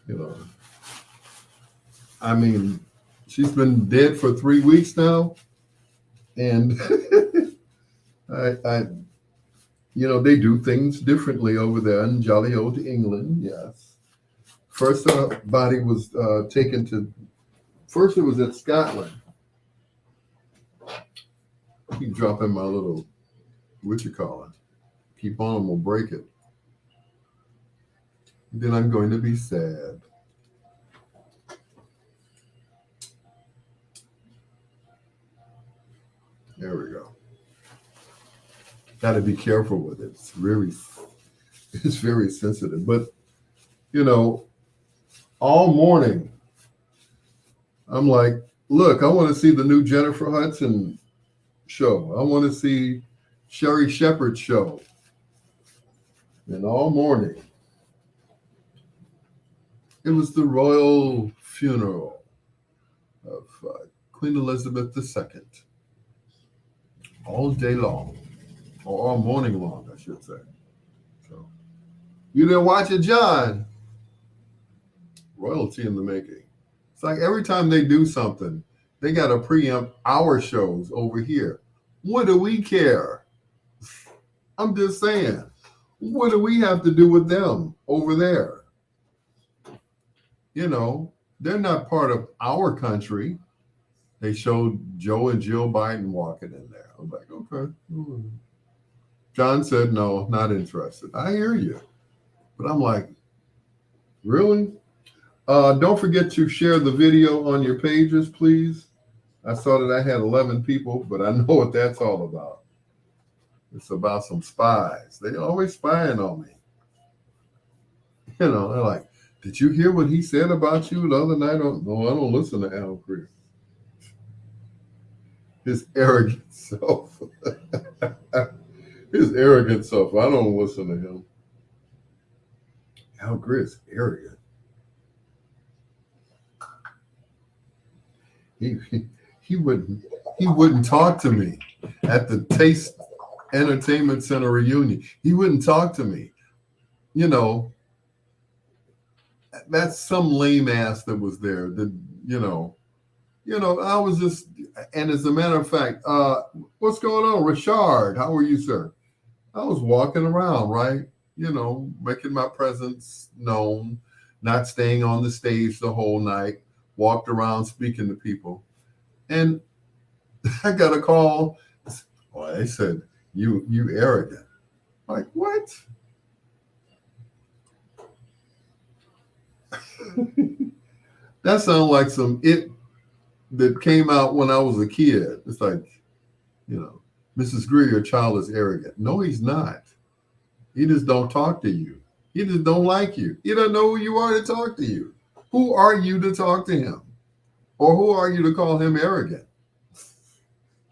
You know, I mean, she's been dead for 3 weeks now, and I, they do things differently over there in jolly old England. Yes, first body was taken to. First, it was at Scotland. Keep dropping my little, what you call it? Keep on, we'll break it. Then I'm going to be sad. There we go. Got to be careful with it. It's very sensitive. But all morning, I'm like, look, I want to see the new Jennifer Hudson show. I want to see Sherry Shepherd's show. And all morning, it was the royal funeral of Queen Elizabeth II. All day long, or all morning long, I should say. So, you didn't watch it, John? Royalty in the making. It's like every time they do something, they got to preempt our shows over here. What do we care? I'm just saying. What do we have to do with them over there? They're not part of our country. They showed Joe and Jill Biden walking in there. I'm like, okay. John said, no, not interested. I hear you. But I'm like, really? Don't forget to share the video on your pages, please. I saw that I had 11 people, but I know what that's all about. It's about some spies. They always spying on me. They're like, did you hear what he said about you the other night? No, I don't listen to Al Greer. His arrogant self. His arrogant self. I don't listen to him. Al Greer's arrogant. He wouldn't talk to me at the Taste Entertainment Center reunion. He wouldn't talk to me. That's some lame ass that was there. I was just, and as a matter of fact, what's going on, Richard? How are you, sir? I was walking around, right? Making my presence known, not staying on the stage the whole night, walked around speaking to people. And I got a call. Oh, they said, you arrogant. Like, what? That sounds like some that came out when I was a kid. It's like, Mrs. Greer, your child is arrogant. No, he's not. He just don't talk to you. He just don't like you. He doesn't know who you are to talk to you. Who are you to talk to him? Or who are you to call him arrogant?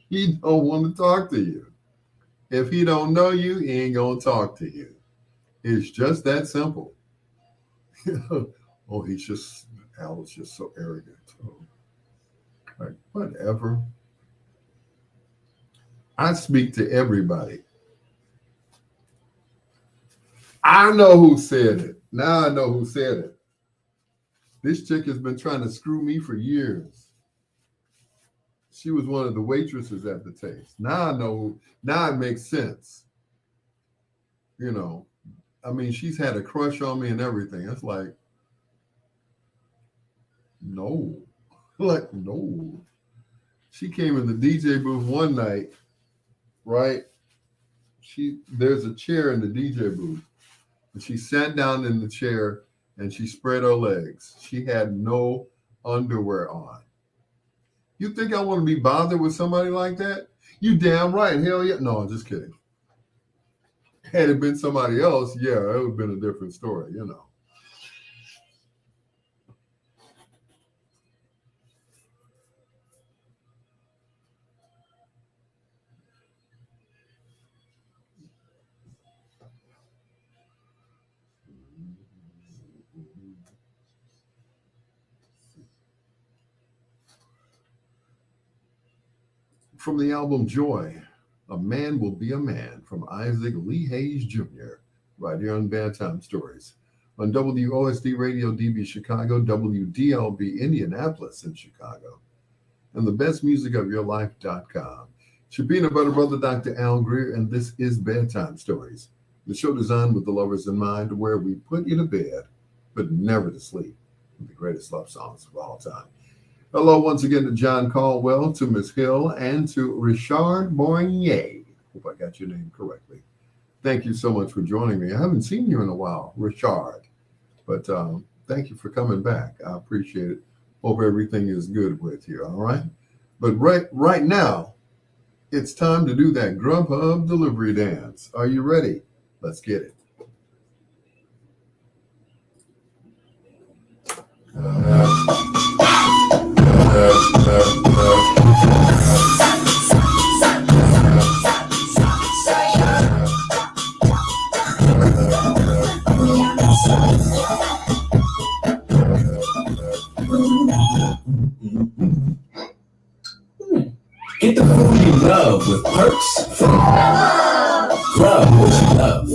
He don't want to talk to you. If he don't know you, he ain't gonna talk to you. It's just that simple. Oh, Al is just so arrogant. Oh, like, whatever. I speak to everybody. I know who said it. Now I know who said it. This chick has been trying to screw me for years. She was one of the waitresses at the Taste. Now I know. Now it makes sense. She's had a crush on me and everything. It's like, no. Like, no. She came in the DJ booth one night, right? There's a chair in the DJ booth. And she sat down in the chair and she spread her legs. She had no underwear on. You think I want to be bothered with somebody like that? You damn right. Hell yeah. No, I'm just kidding. Had it been somebody else, yeah, it would have been a different story, From the album Joy, A Man Will Be a Man from Isaac Lee Hayes Jr., right here on Bedtime Stories. On WOSD Radio DB Chicago, WDLB Indianapolis in Chicago, and the best music of your life.com. It's your peanut butter brother, Dr. Al Greer, and this is Bedtime Stories, the show designed with the lovers in mind, where we put you to bed, but never to sleep, with the greatest love songs of all time. Hello once again to John Caldwell, to Miss Hill, and to Richard Boignet. Hope I got your name correctly. Thank you so much for joining me. I haven't seen you in a while, Richard, but thank you for coming back. I appreciate it. Hope everything is good with you, all right? But right now, it's time to do that Grubhub delivery dance. Are you ready? Let's get it. Get the food you love with perks from Grub What You Love.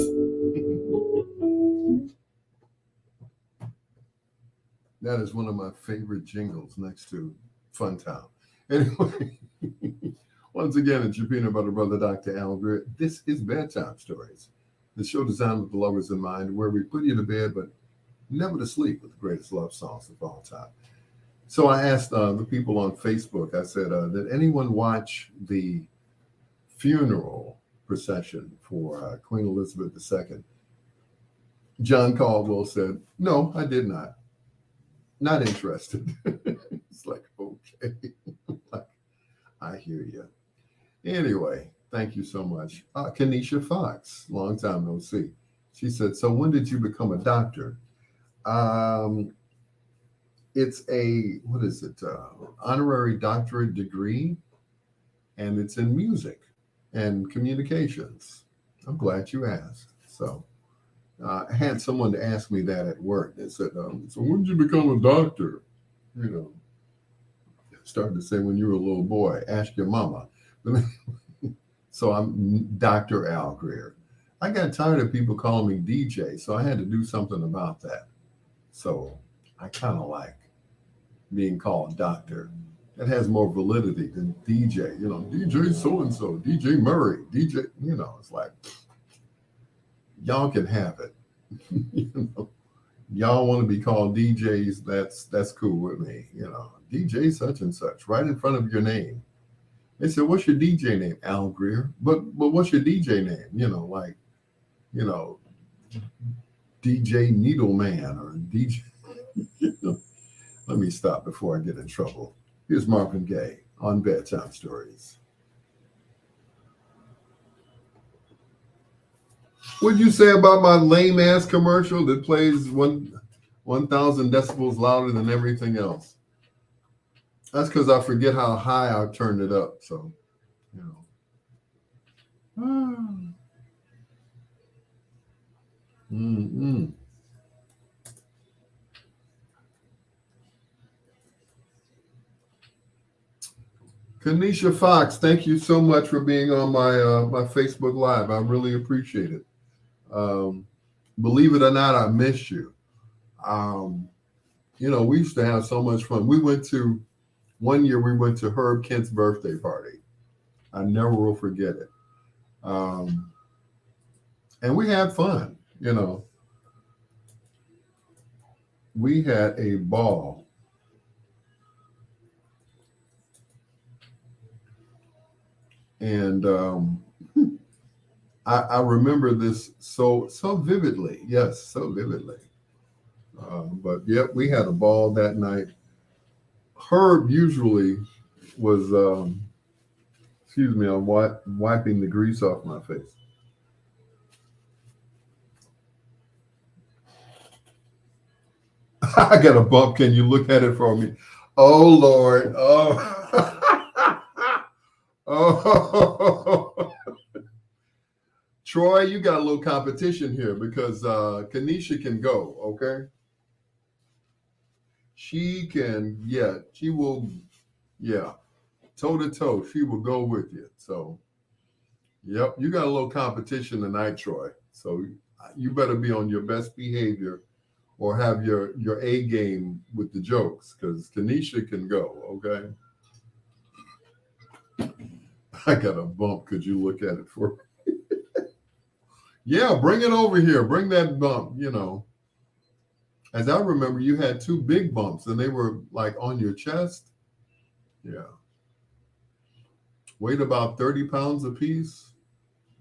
That is one of my favorite jingles next to Fun Town. Anyway, once again, it's your peanut butter brother, Dr. Al Greer. This is Bedtime Stories, the show designed with the lovers in mind, where we put you to bed, but never to sleep, with the greatest love songs of all time. So I asked the people on Facebook, I said, did anyone watch the funeral procession for Queen Elizabeth II? John Caldwell said, no, I did not. Not interested. It's like, okay. Like, I hear you. Anyway, thank you so much. Kenesha Fox, long time no see. She said, so when did you become a doctor? It's a, what is it? Honorary doctorate degree, and it's in music and communications. I'm glad you asked. So I had someone to ask me that at work. They said, so when did you become a doctor? You know, started to say when you were a little boy, ask your mama. So I'm Dr. Al Greer. I got tired of people calling me DJ, so I had to do something about that. So I kind of like being called doctor. It has more validity than DJ. You know, DJ so-and-so, DJ Murray, DJ, you know, it's like, y'all can have it. You know, y'all want to be called DJs, that's cool with me. You know, DJ such and such, right in front of your name. They said, what's your DJ name? Al Greer. But what's your DJ name? You know, like, you know, DJ Needleman or DJ. You know. Let me stop before I get in trouble. Here's Marvin Gaye on Bedtime Stories. What'd you say about my lame ass commercial that plays 1,000 decibels louder than everything else? That's because I forget how high I've turned it up. So, you know. Mm-hmm. Kenesha Fox, thank you so much for being on my Facebook Live. I really appreciate it. Believe it or not, I missed you. You know, we used to have so much fun. One year we went to Herb Kent's birthday party. I never will forget it. And we had fun, you know. We had a ball. And I remember this so vividly. Yes, so vividly. But yep, we had a ball that night. Herb usually was, excuse me, I'm wiping the grease off my face. I got a bump. Can you look at it for me? Oh, Lord. Oh. Oh. Troy, you got a little competition here because Kenesha can go, okay? She can, yeah, she will, yeah. toe to toe. She will go with you. So, yep, you got a little competition tonight, Troy. So you better be on your best behavior or have your A game with the jokes because Kanisha can go, okay? I got a bump. Could you look at it for me? Yeah, bring it over here. Bring that bump, you know. As I remember, you had two big bumps and they were like on your chest. Yeah. Weighed about 30 pounds apiece.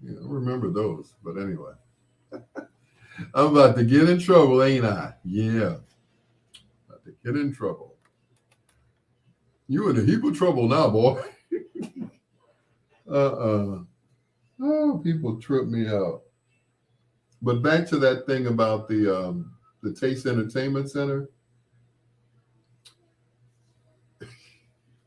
Yeah, I remember those. But anyway, I'm about to get in trouble, ain't I? Yeah. About to get in trouble. You in a heap of trouble now, boy. Oh, people trip me out. But back to that thing about the Taste Entertainment Center.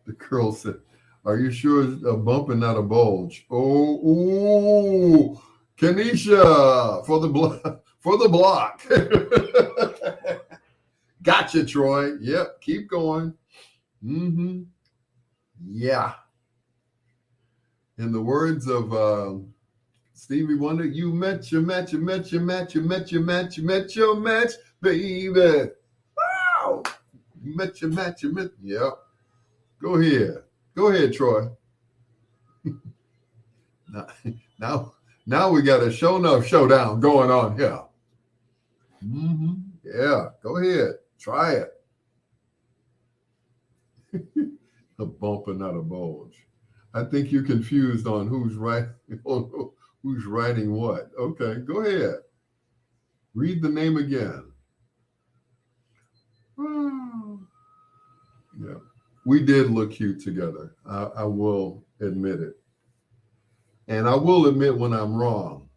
The girl said, "Are you sure it's a bump and not a bulge?" Oh, ooh, Kenesha for the block. Gotcha, Troy. Yep, keep going. Mm-hmm. Yeah. In the words of Stevie Wonder, you met your match, you met your match, you met your match, you met your match, baby. Wow. You met your match, you met. Yep. Go ahead. Go ahead, Troy. Now we got a show enough showdown going on here. Mm-hmm. Yeah, go ahead. Try it. A bump and not a bulge. I think you're confused on who's right, who's writing what. Okay, go ahead. Read the name again. Yeah, we did look cute together. I will admit it. And I will admit when I'm wrong.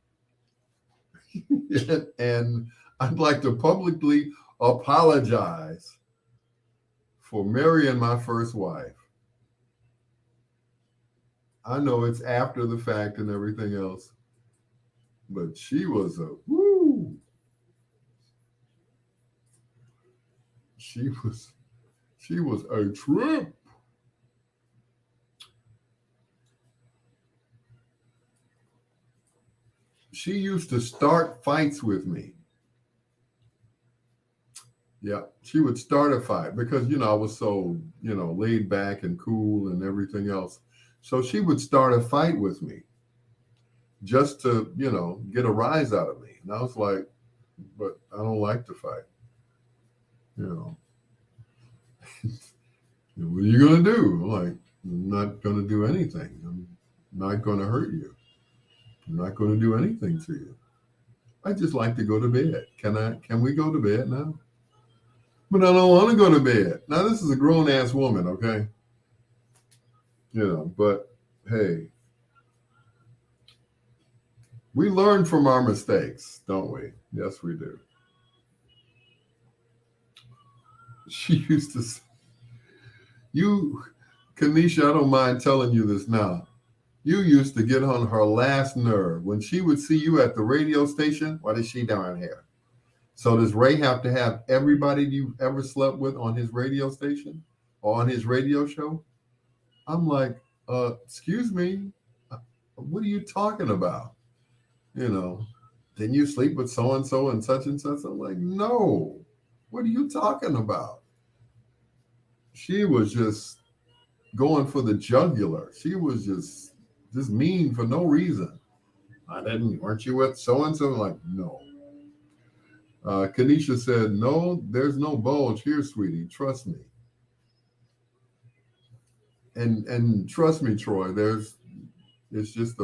And I'd like to publicly apologize for marrying my first wife. I know it's after the fact and everything else, but she was a woo. She was a trip. She used to start fights with me. Yeah, she would start a fight because, I was so, laid back and cool and everything else. So she would start a fight with me just to, get a rise out of me. And I was like, but I don't like to fight. What are you going to do? I'm like, I'm not going to do anything. I'm not going to hurt you. I'm not going to do anything to you. I just like to go to bed. Can we go to bed now? But I don't want to go to bed. Now, this is a grown-ass woman, okay? But hey, we learn from our mistakes, don't we? Yes, we do. She used to say, Kanisha, I don't mind telling you this now. You used to get on her last nerve. When she would see you at the radio station, what is she doing here? So does Ray have to have everybody you ever slept with on his radio station or on his radio show? I'm like, excuse me, what are you talking about? Didn't you sleep with so-and-so and such and such? I'm like, no, what are you talking about? She was just going for the jugular. She was just mean for no reason. Weren't you with so-and-so? Like, no. Kanisha said, no, there's no bulge here, sweetie. Trust me. And trust me, Troy, it's just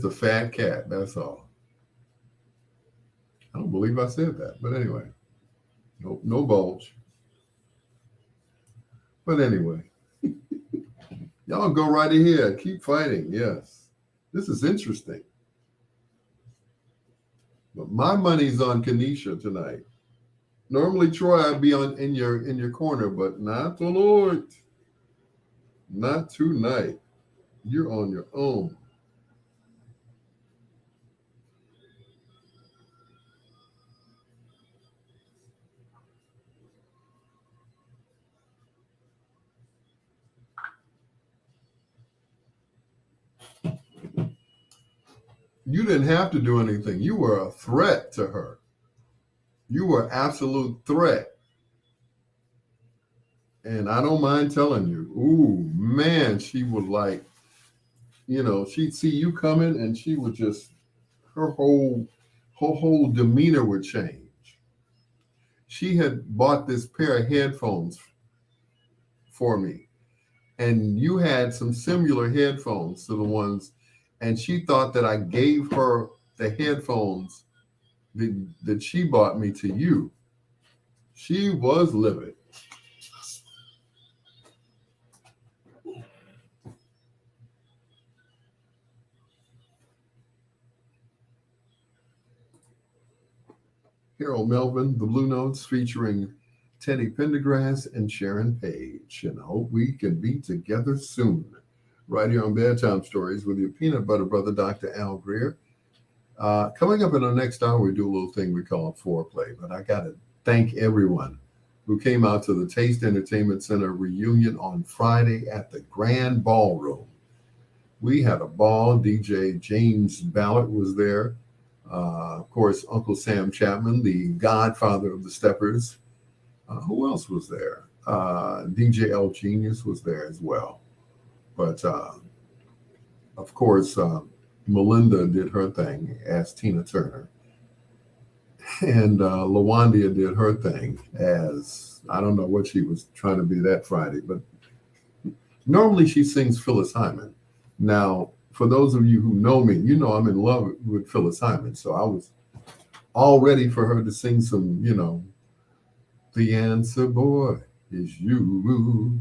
a fat cat. That's all. I don't believe I said that, but anyway, no bulge. But anyway, y'all go right ahead. Keep fighting. Yes, this is interesting. But my money's on Kanisha tonight. Normally, Troy, I'd be in your corner, but not tonight. Not tonight. You're on your own. You didn't have to do anything. You were a threat to her. You were an absolute threat. And I don't mind telling you, ooh, man, she would like, she'd see you coming and she would just, her whole demeanor would change. She had bought this pair of headphones for me, and you had some similar headphones to the ones, and she thought that I gave her the headphones that she bought me to you. She was livid. Harold Melvin, The Blue Notes, featuring Teddy Pendergrass and Sharon Page. And I hope we can be together soon. Right here on Bedtime Stories with your peanut butter brother, Dr. Al Greer. Coming up in our next hour, we do a little thing we call foreplay. But I got to thank everyone who came out to the Taste Entertainment Center reunion on Friday at the Grand Ballroom. We had a ball. DJ James Ballard was there. Of course, Uncle Sam Chapman, the godfather of the Steppers. Who else was there? DJ L Genius was there as well. But, of course, Melinda did her thing as Tina Turner. And LaWandia did her thing as, I don't know what she was trying to be that Friday, but normally she sings Phyllis Hyman. Now, for those of you who know me, you know I'm in love with Phyllis Hyman. So I was all ready for her to sing some, the answer, boy, is you.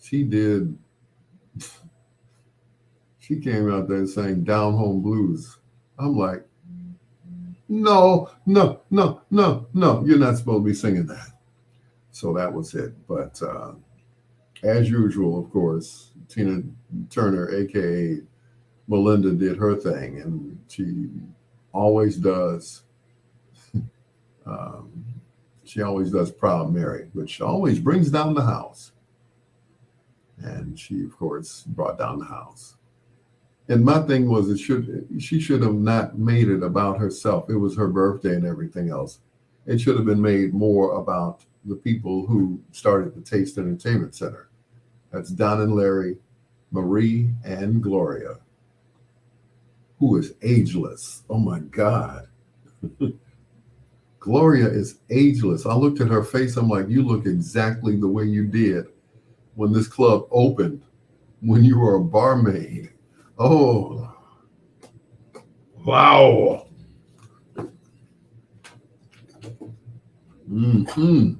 She did. She came out there and sang Down Home Blues. I'm like, no, you're not supposed to be singing that. So that was it. But as usual, of course, Tina Turner, a.k.a. Melinda, did her thing, and she always does. She always does Proud Mary, which always brings down the house. And she, of course, brought down the house. And my thing was, she should have not made it about herself. It was her birthday and everything else. It should have been made more about the people who started the Taste Entertainment Center. That's Don and Larry, Marie, and Gloria, who is ageless. Oh my God. Gloria is ageless. I looked at her face. I'm like, you look exactly the way you did when this club opened, when you were a barmaid. Oh, wow. Mm-hmm.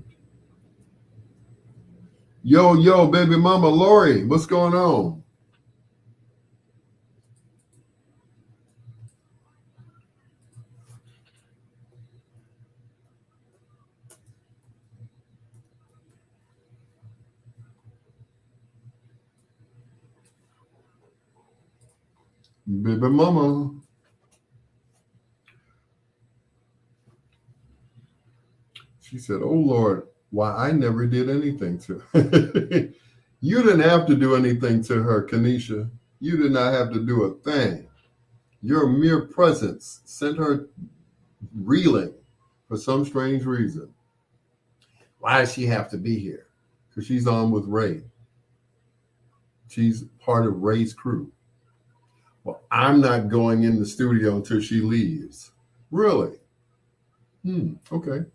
Yo, baby mama Lori, what's going on? Baby mama. She said, oh, Lord, why I never did anything to her. You didn't have to do anything to her, Kanisha. You did not have to do a thing. Your mere presence sent her reeling for some strange reason. Why does she have to be here? Because she's on with Ray. She's part of Ray's crew. Well, I'm not going in the studio until she leaves. Really? Okay.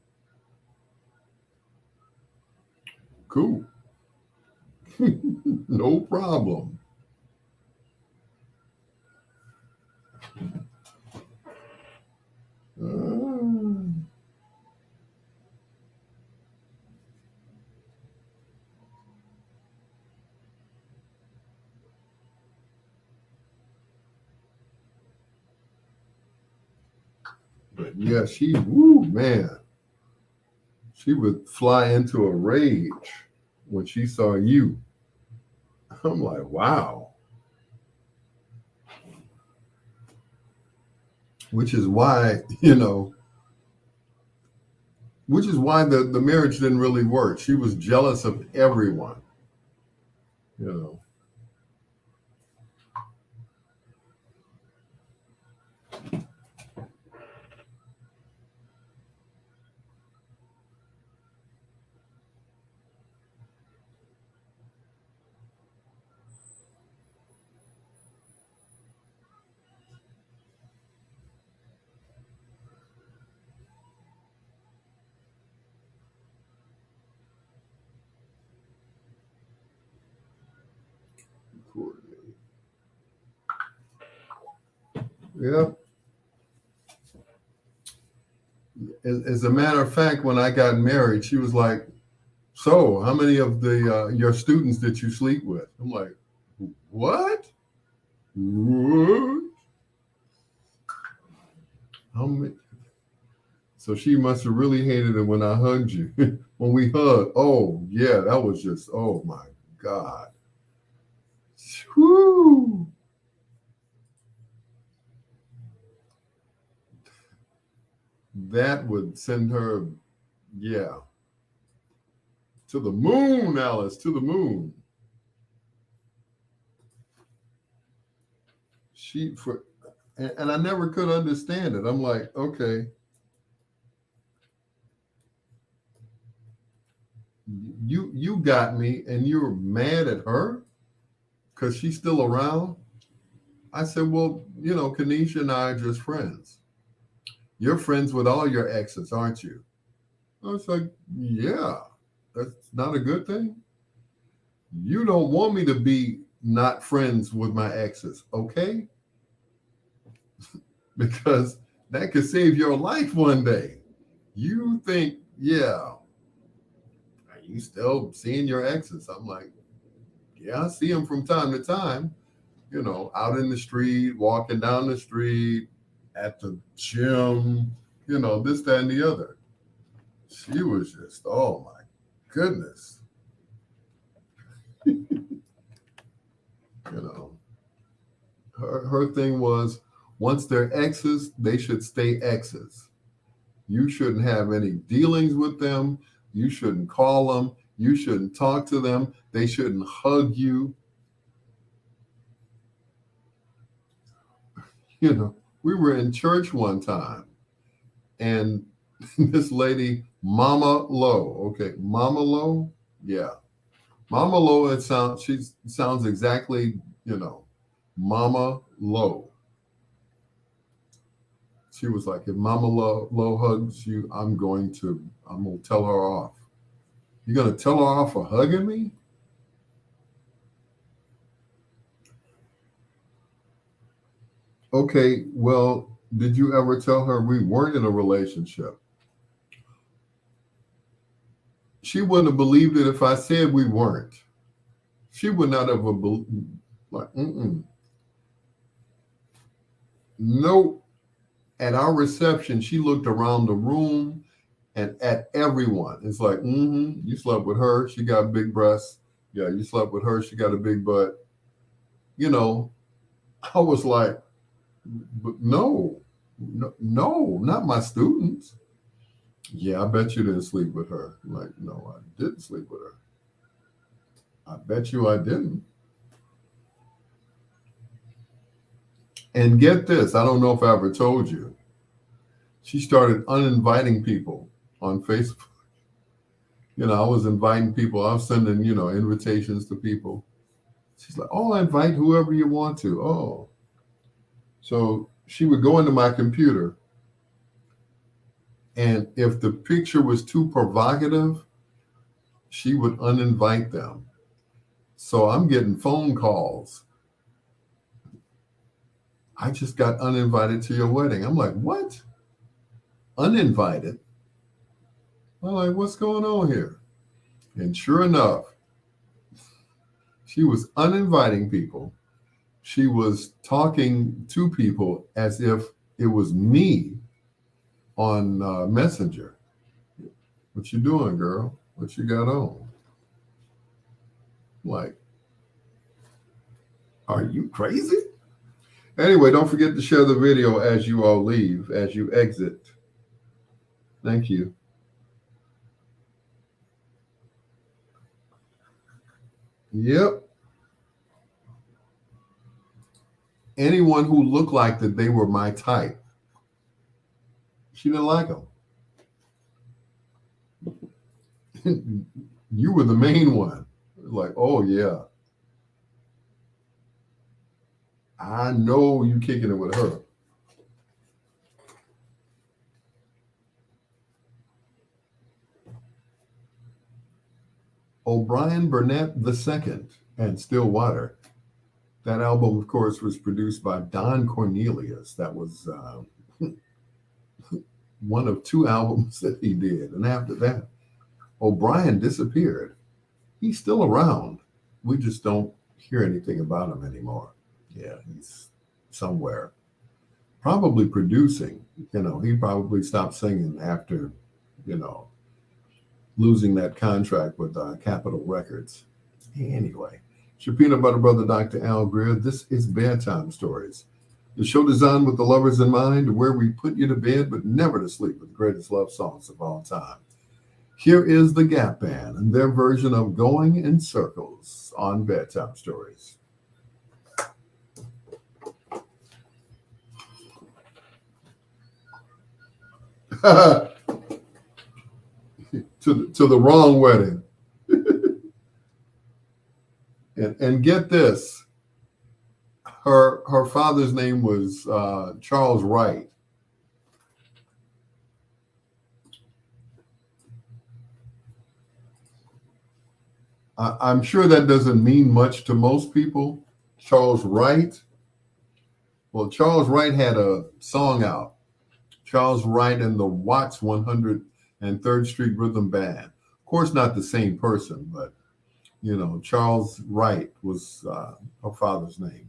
Cool. No problem. But yeah, man. She would fly into a rage when she saw you. I'm like, wow. Which is why, the marriage didn't really work. She was jealous of everyone, Courtney. Yeah. As a matter of fact, when I got married, she was like, "So, how many of the your students did you sleep with?" I'm like, "What? What? How many?" So she must have really hated it when I hugged you. When we hugged, oh yeah, that was just, oh my God. Whew. That would send her, yeah, to the moon, Alice, to the moon. And I never could understand it. I'm like, okay, you got me, and you're mad at her because she's still around. I said, well, Kanisha and I are just friends. You're friends with all your exes, aren't you? I was like, yeah, that's not a good thing. You don't want me to be not friends with my exes, okay? Because that could save your life one day. You think, yeah, are you still seeing your exes? I'm like, yeah, I see them from time to time, out in the street, walking down the street, at the gym, this, that, and the other. She was just, oh my goodness. Her thing was, once they're exes, they should stay exes. You shouldn't have any dealings with them. You shouldn't call them. You shouldn't talk to them. They shouldn't hug you. We were in church one time, and this lady, Mama Lowe, okay, Mama Lowe, yeah. Mama Lowe, she sounds exactly, Mama Lowe. She was like, if Mama Lowe hugs you, I'm going to tell her off. You're going to tell her off for hugging me? Okay, well, did you ever tell her we weren't in a relationship? She wouldn't have believed it if I said we weren't. She would not have like, nope. At our reception, she looked around the room and at everyone. It's like, you slept with her. She got big breasts. Yeah, you slept with her. She got a big butt. I was like, but no, not my students. Yeah, I bet you didn't sleep with her. I'm like, no, I didn't sleep with her. I bet you I didn't. And get this, I don't know if I ever told you. She started uninviting people on Facebook. I was inviting people. I was sending, invitations to people. She's like, oh, invite whoever you want to. Oh. So she would go into my computer, and if the picture was too provocative, she would uninvite them. So I'm getting phone calls. I just got uninvited to your wedding. I'm like, what? Uninvited? I'm like, what's going on here? And sure enough, she was uninviting people. She was talking to people as if it was me on Messenger. What you doing, girl? What you got on? Like, are you crazy? Anyway, don't forget to share the video as you all leave, as you exit. Thank you. Yep. Anyone who looked like that they were my type, she didn't like them. You were the main one. Like, oh yeah, I know you kicking it with her. O'Brien Burnett II and Stillwater. That album, of course, was produced by Don Cornelius. That was one of two albums that he did. And after that, O'Brien disappeared. He's still around. We just don't hear anything about him anymore. Yeah, he's somewhere. Probably producing. He probably stopped singing after, losing that contract with Capitol Records. Anyway, it's your peanut butter brother, Dr. Al Greer. This is Bedtime Stories, the show designed with the lovers in mind, where we put you to bed but never to sleep with the greatest love songs of all time. Here is the Gap Band and their version of Going in Circles on Bedtime Stories. to the wrong wedding. and get this, her father's name was Charles Wright. I'm sure that doesn't mean much to most people. Charles Wright. Well, Charles Wright had a song out. Charles Wright and the Watts 103rd Street Rhythm Band. Of course, not the same person, but, Charles Wright was her father's name.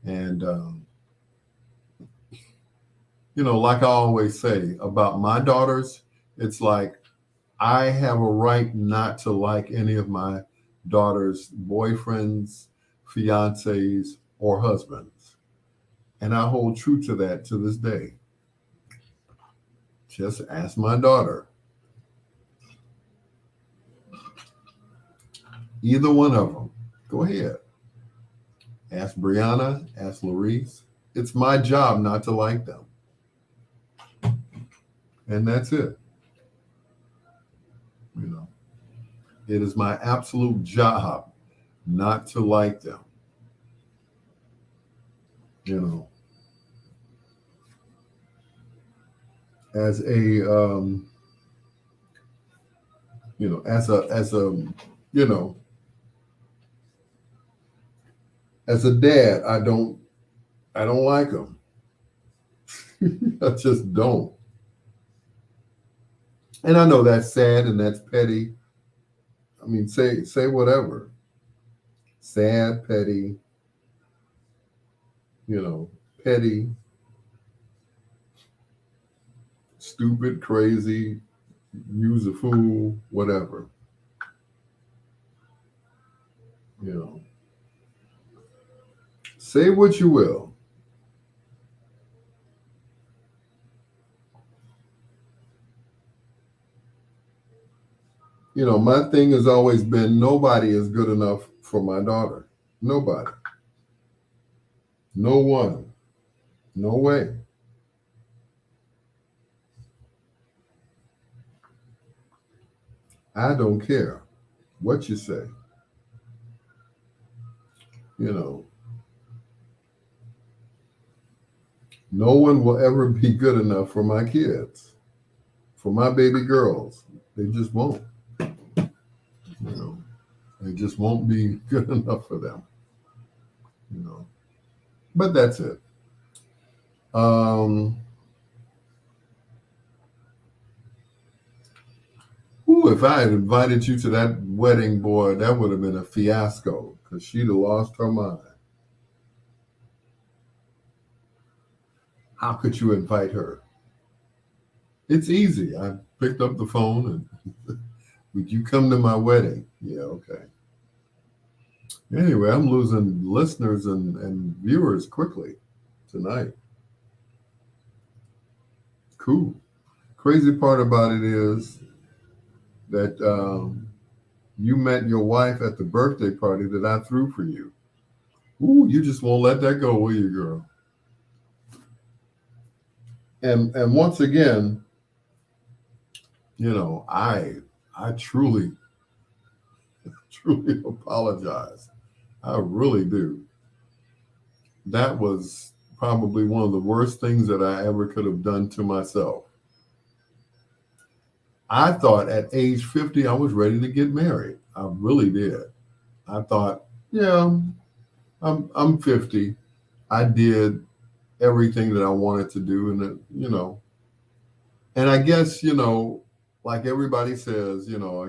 And, like I always say about my daughters, it's like I have a right not to like any of my daughters' boyfriends, fiancés, or husbands. And I hold true to that to this day. Just ask my daughter. Either one of them. Go ahead. Ask Brianna, ask Larice. It's my job not to like them. And that's it. It is my absolute job not to like them. As a as a dad, I don't like them. I just don't. And I know that's sad and that's petty. I mean, say whatever. Sad, petty, petty, stupid, crazy, use a fool, whatever. Say what you will. My thing has always been nobody is good enough for my daughter. Nobody. No one. No way. I don't care what you say. No one will ever be good enough for my kids, for my baby girls. They just won't. They just won't be good enough for them. But that's it. If I had invited you to that wedding, boy, that would have been a fiasco because she'd have lost her mind. How could you invite her? It's easy. I picked up the phone and would you come to my wedding? Yeah, okay. Anyway, I'm losing listeners and viewers quickly tonight. Cool. Crazy part about it is that you met your wife at the birthday party that I threw for you. Ooh, you just won't let that go, will you, girl? And once again, I truly apologize. I really do. That was probably one of the worst things that I ever could have done to myself. I thought at age 50, I was ready to get married. I really did. I thought, yeah, I'm 50. I did everything that I wanted to do, and you know, and I guess, you know, like everybody says, you know,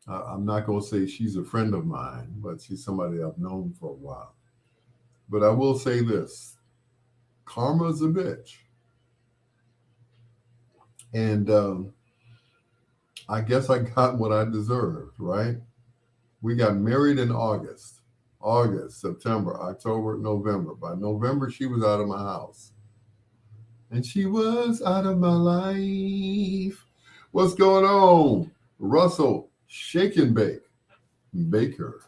I'm not gonna say she's a friend of mine, but she's somebody I've known for a while. But I will say this: karma's a bitch, and I guess I got what I deserved, right? We got married in August, September, October, November. By November, she was out of my house. And she was out of my life. What's going on? Russell, shake and bake. Baker.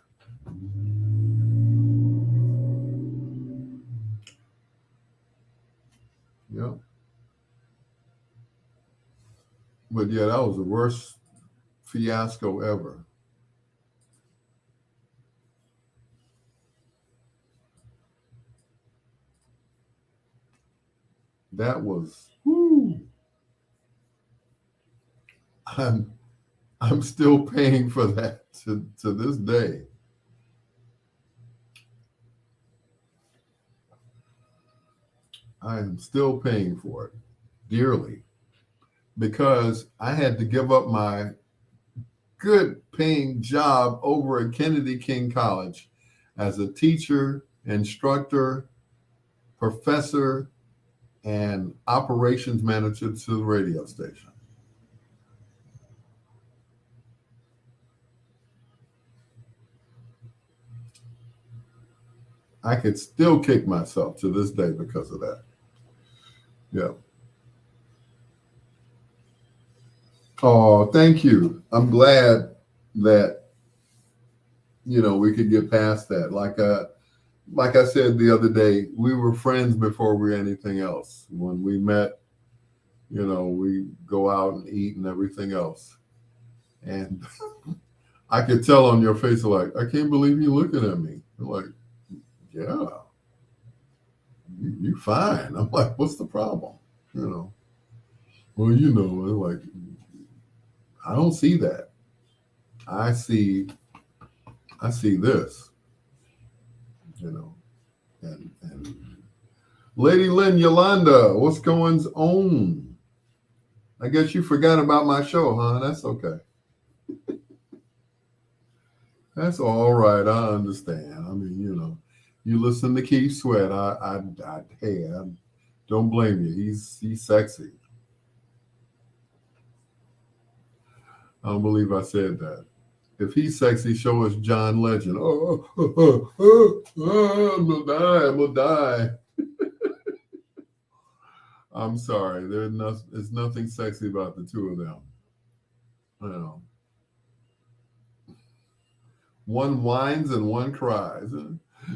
Yeah. But yeah, that was the worst fiasco ever. That was, whoo. I'm I'm still paying for that to this day. I am still paying for it dearly because I had to give up my good paying job over at Kennedy King College as a teacher, instructor, professor, and operations manager to the radio station. I could still kick myself to this day because of that. Yeah. Oh, thank you. I'm glad that we could get past that. Like I said the other day, we were friends before we were anything else. When we met, we go out and eat and everything else. And I could tell on your face, like, I can't believe you're looking at me. I'm like, yeah, you fine. I'm like, what's the problem? You know, well, like, I don't see that. I see, I see this, you know, and Lady Lynn Yolanda, what's going on? I guess you forgot about my show, huh? That's okay. That's all right. I understand. I mean, you listen to Keith Sweat. I don't blame you. He's sexy. I don't believe I said that. If he's sexy, show us John Legend. I'm gonna die. I'm gonna die. I'm sorry. There's nothing sexy about the two of them. You know, one whines and one cries.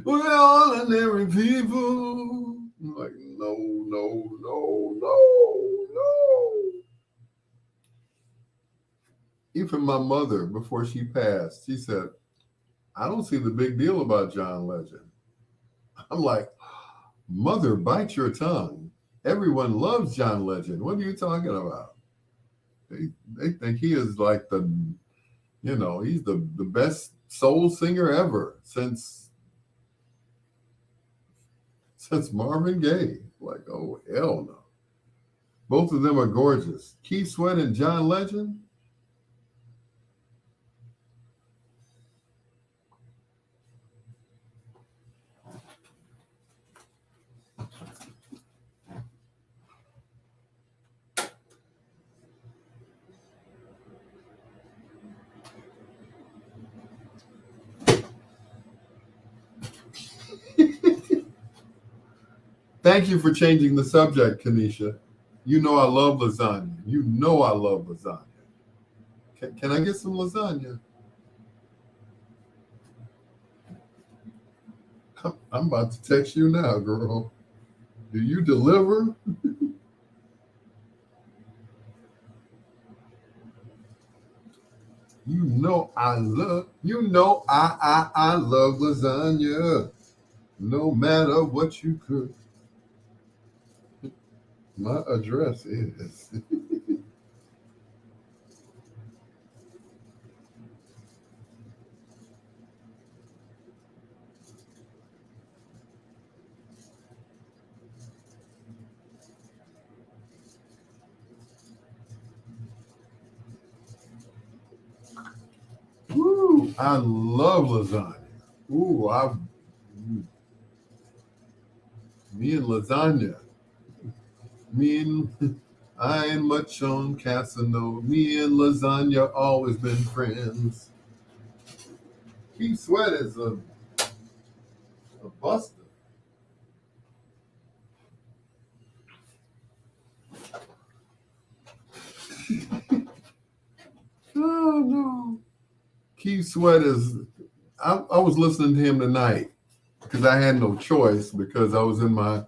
We're all ordinary people. I'm like, no, no, no, no, no. Even my mother, before she passed, she said, I don't see the big deal about John Legend. I'm like, mother, bite your tongue. Everyone loves John Legend. What are you talking about? They think he is like he's the best soul singer ever since Marvin Gaye. Like, oh, hell no. Both of them are gorgeous. Keith Sweat and John Legend. Thank you for changing the subject, Kanisha. You know I love lasagna. You know I love lasagna. Can I get some lasagna? I'm about to text you now, girl. Do you deliver? I love lasagna. No matter what you cook. My address is. Ooh, I love lasagna. Ooh, me and lasagna. Me and I ain't much on Casanova. Me and lasagna always been friends. Keith Sweat is a buster. Oh no. Keith Sweat is. I was listening to him tonight because I had no choice because I was in my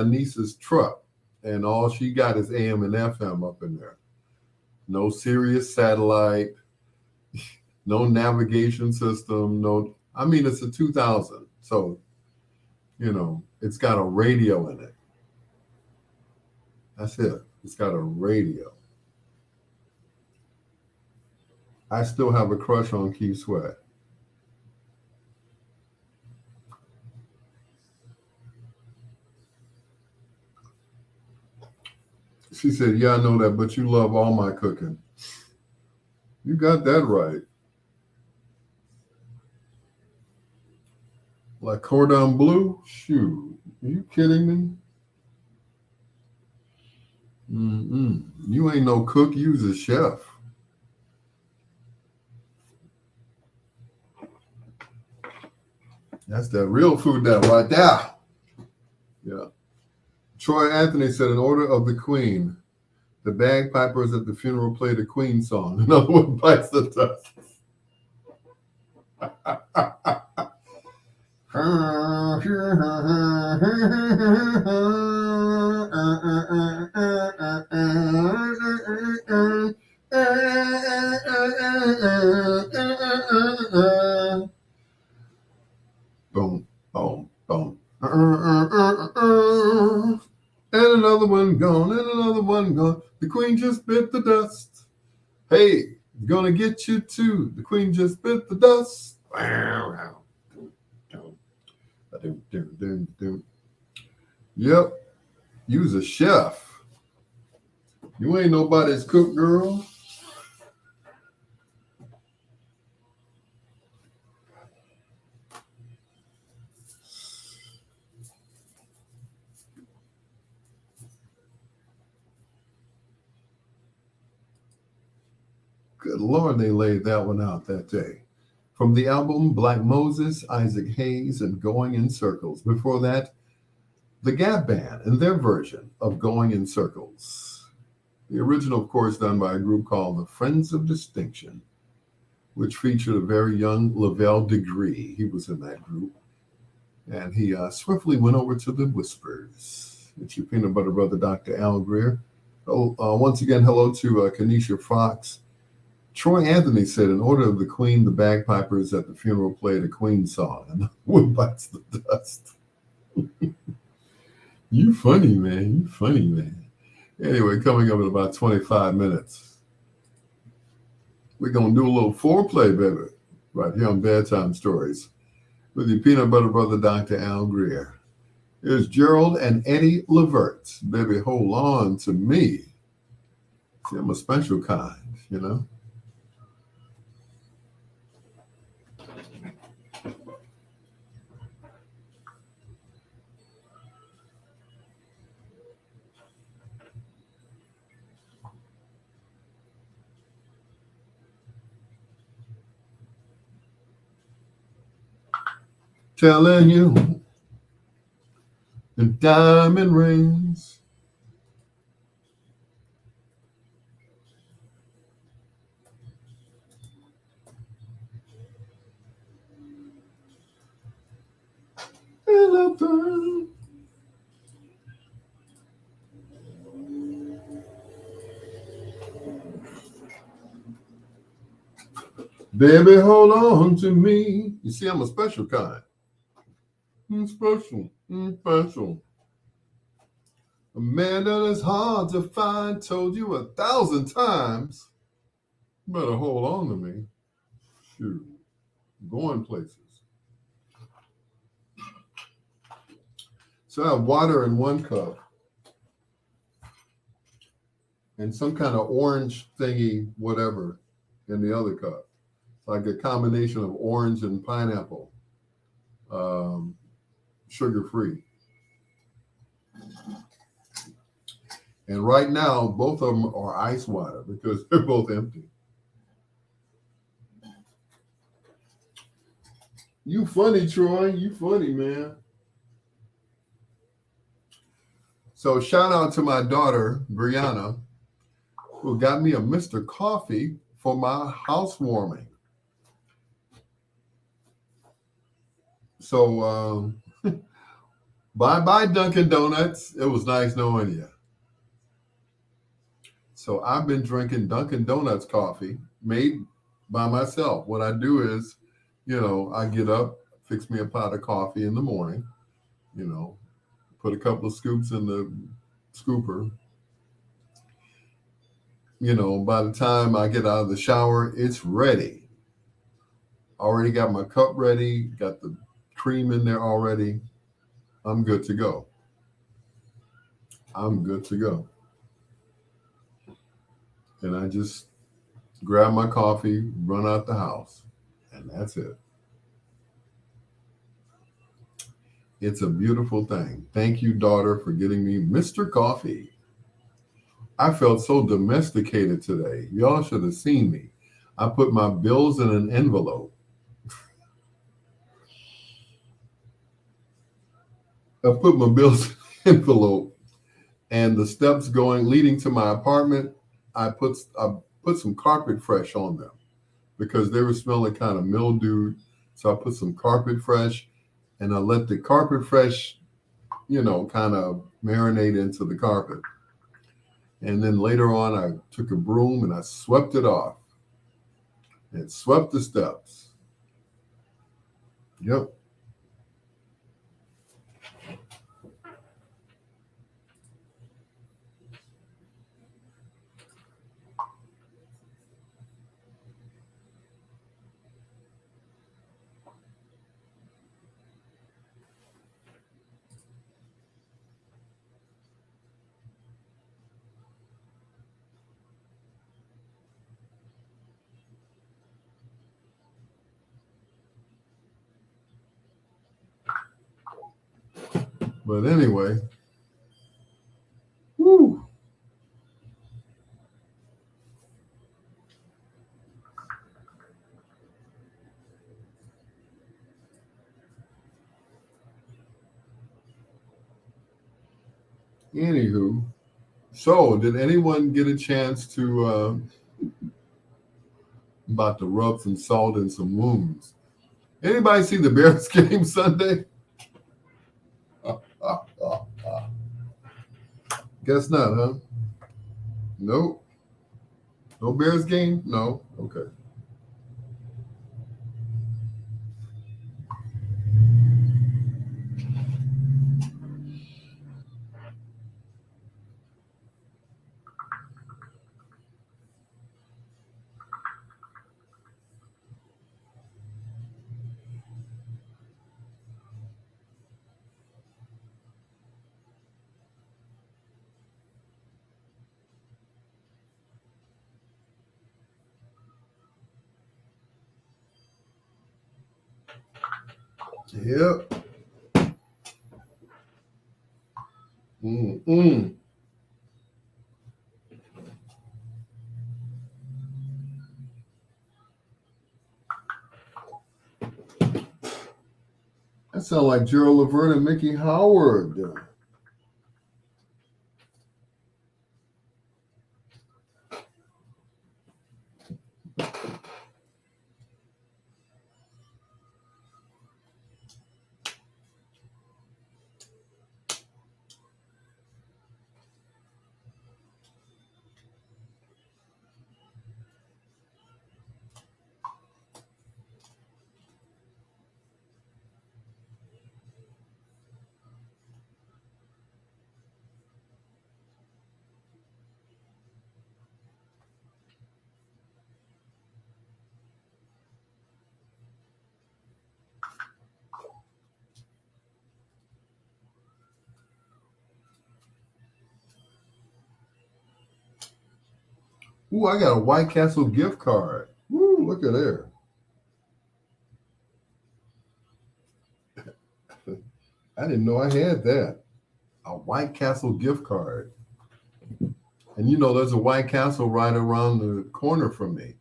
niece's truck and all she got is AM and FM up in there. No Sirius satellite, no navigation system, no. I mean, it's a 2000, so it's got a radio in it. That's it. It's got a radio. I still have a crush on Keith Sweat. She said, "Yeah, I know that, but you love all my cooking." You got that right. Like cordon bleu? Shoot. Are you kidding me? You ain't no cook. You's a chef. That's that real food that right there. Yeah. Troy Anthony said, in order of the Queen, the bagpipers at the funeral played a Queen song. Another one bites the dust. Boom, boom, boom. And another one gone, and another one gone. The Queen just bit the dust. Hey, gonna get you too. The Queen just bit the dust. Yep, you was a chef. You ain't nobody's cook, girl. Good Lord, they laid that one out that day. From the album Black Moses, Isaac Hayes, and Going in Circles. Before that, the Gap Band and their version of Going in Circles. The original, of course, done by a group called the Friends of Distinction, which featured a very young Lavelle Degree. He was in that group. And he swiftly went over to the Whispers. It's your peanut butter brother, Dr. Al Greer. Once again, hello to Kenesha Fox. Troy Anthony said, in order of the Queen, the bagpipers at the funeral played a Queen song. And one bites the dust. You funny, man. You funny, man. Anyway, coming up in about 25 minutes, we're going to do a little foreplay, baby, right here on Bedtime Stories with your peanut butter brother, Dr. Al Greer. Here's Gerald and Eddie Levert. Baby, hold on to me. See, I'm a special kind, you know? Telling you in diamond rings. And I turn. Baby, hold on to me. You see, I'm a special kind. I'm special. I'm special. A man that is hard to find, told you 1,000 times. You better hold on to me. Shoot. I'm going places. So I have water in one cup and some kind of orange thingy, whatever, in the other cup. like a combination of orange and pineapple, sugar-free. And right now, both of them are ice water because they're both empty. You funny, Troy. You funny, man. So shout out to my daughter, Brianna, who got me a Mr. Coffee for my housewarming. So bye-bye, Dunkin' Donuts. It was nice knowing you. So I've been drinking Dunkin' Donuts coffee made by myself. What I do is, I get up, fix me a pot of coffee in the morning, put a couple of scoops in the scooper. By the time I get out of the shower, it's ready. Already got my cup ready, got the cream in there already. I'm good to go. I'm good to go. And I just grab my coffee, run out the house, and that's it. It's a beautiful thing. Thank you, daughter, for getting me Mr. Coffee. I felt so domesticated today. Y'all should have seen me. I put my bills in an envelope. I put my bills in an envelope, and the steps leading to my apartment, I put some Carpet Fresh on them because they were smelling kind of mildewed. So I put some Carpet Fresh, and I let the Carpet Fresh, kind of marinate into the carpet. And then later on, I took a broom and I swept it off and swept the steps. Yep. But anyway, whoo. Anywho, so did anyone get a chance to about to rub some salt in some wounds? Anybody see the Bears game Sunday? Guess not, huh? Nope. No Bears game? No. Okay. Yep. Mm-mm. That sounds like Gerald Laverne and Mickey Howard. Ooh, I got a White Castle gift card. Ooh, look at there. I didn't know I had that. A White Castle gift card. And you know, there's a White Castle right around the corner from me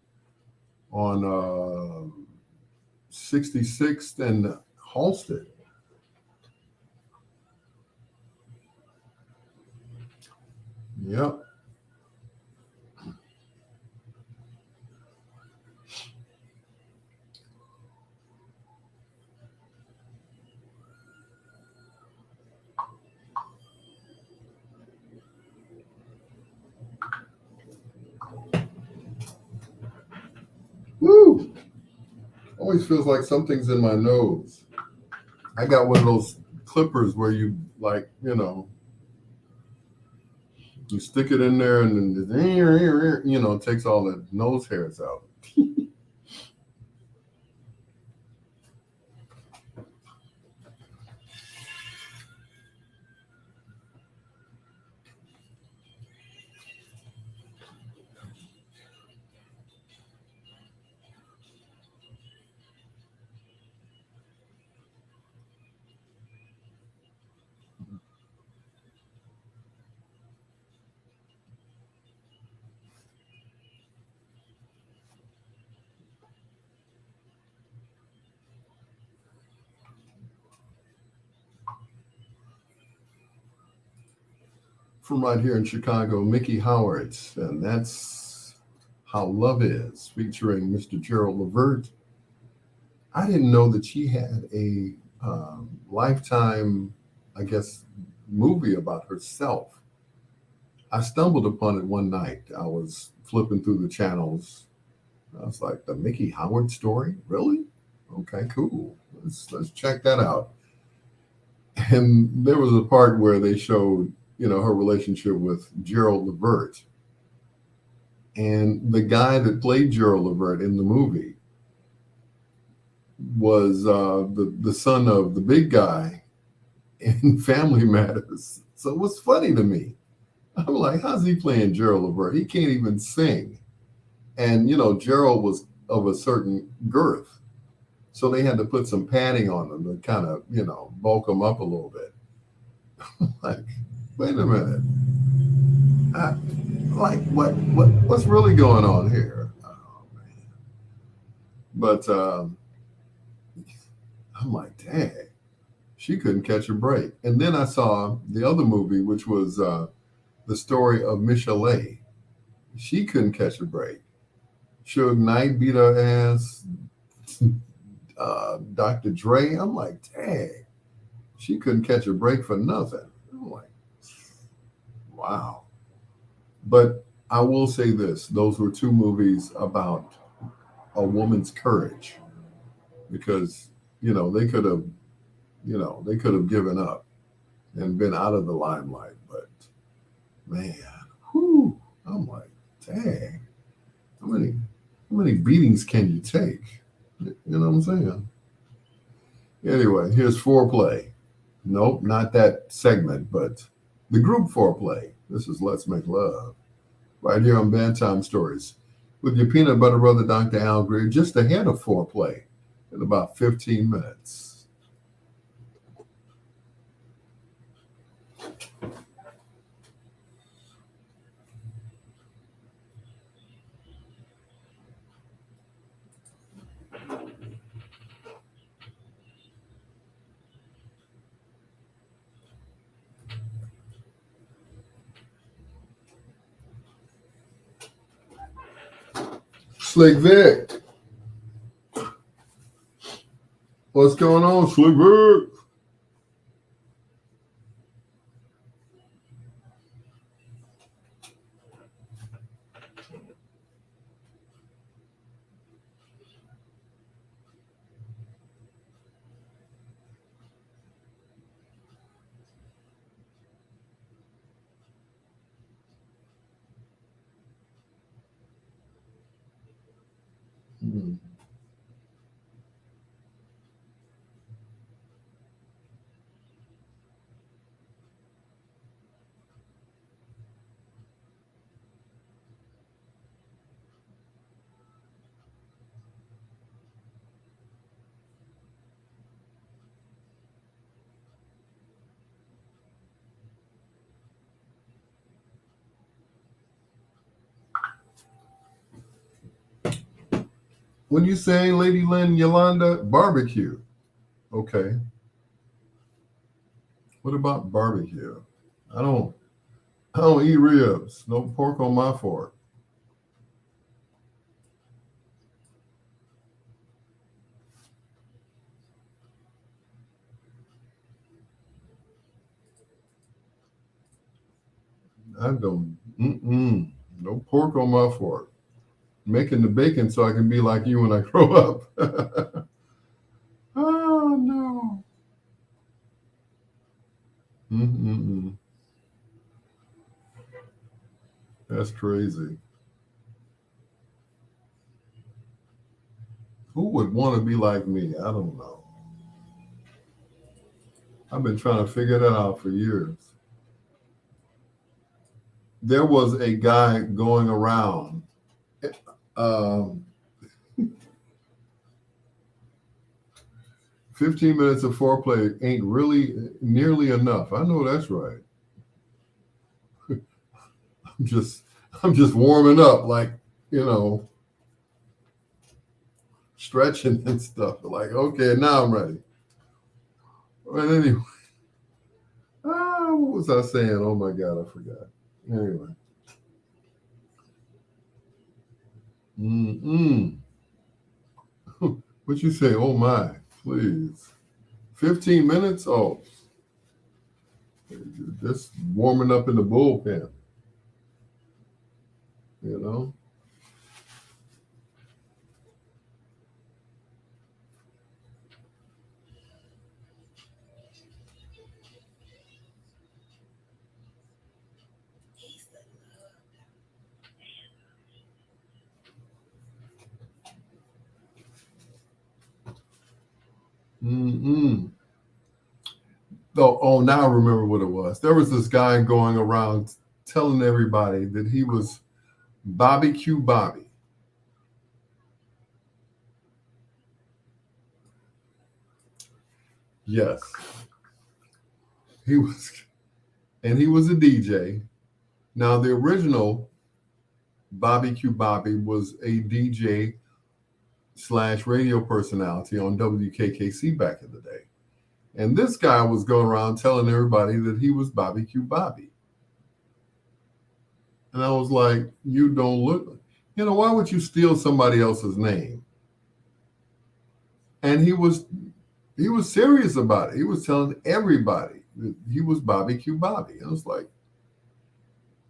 on 66th and Halsted. Yep. Woo! Always feels like something's in my nose. I got one of those clippers where you like, you stick it in there and then it takes all the nose hairs out. From right here in Chicago, Mickey Howard's, and that's How Love Is, featuring Mr. Gerald Levert. I didn't know that she had a lifetime, I guess, movie about herself. I stumbled upon it one night. I was flipping through the channels. I was like, the Mickey Howard story? Really? Okay, cool. Let's check that out. And there was a part where they showed, her relationship with Gerald Levert. And the guy that played Gerald Levert in the movie was the son of the big guy in Family Matters. So it was funny to me. I'm like, how's he playing Gerald Levert? He can't even sing. And, Gerald was of a certain girth. So they had to put some padding on him to kind of, bulk him up a little bit. Like, wait a minute. What's really going on here? Oh, man. But I'm like, dang, she couldn't catch a break. And then I saw the other movie, which was the story of Michelet. She couldn't catch a break. Suge Knight beat her ass. Dr. Dre. I'm like, dang, she couldn't catch a break for nothing. I'm like, wow. But I will say this: those were two movies about a woman's courage, because they could have given up and been out of the limelight. But man, whew, I'm like, dang, how many beatings can you take? You know what I'm saying? Anyway, here's Foreplay. Nope, not that segment, but the group Foreplay. This is Let's Make Love, right here on Bedtime Stories, with your peanut butter brother, Dr. Al Greer, just ahead of Foreplay in about 15 minutes. Slick Vic. What's going on, Slick Vic? Hmm. When you say Lady Lynn Yolanda, barbecue. Okay. What about barbecue? I don't I don't eat ribs. No pork on my fork. I don't no pork on my fork. Making the bacon so I can be like you when I grow up. Oh no. Mm-mm-mm. That's crazy. Who would want to be like me? I don't know. I've been trying to figure that out for years. There was a guy going around. Um, 15 minutes of foreplay ain't really nearly enough. I know that's right. I'm just I'm just warming up, like, you know, stretching and stuff. Like, okay, now I'm ready. But anyway, what was I saying? Oh my God, I forgot. Anyway. Mm-mm. What you say? Oh my, please. 15 minutes? Oh, just warming up in the bullpen, you know? Mm-mm. Oh, now I remember what it was. There was this guy going around telling everybody that he was Barbecue Bobby. Yes, he was, and he was a DJ. Now, the original Barbecue Bobby was a DJ slash radio personality on WKKC back in the day. And this guy was going around telling everybody that he was Barbecue Bobby. And I was like, you don't look, why would you steal somebody else's name? And he was serious about it. He was telling everybody that he was Barbecue Bobby. I was like,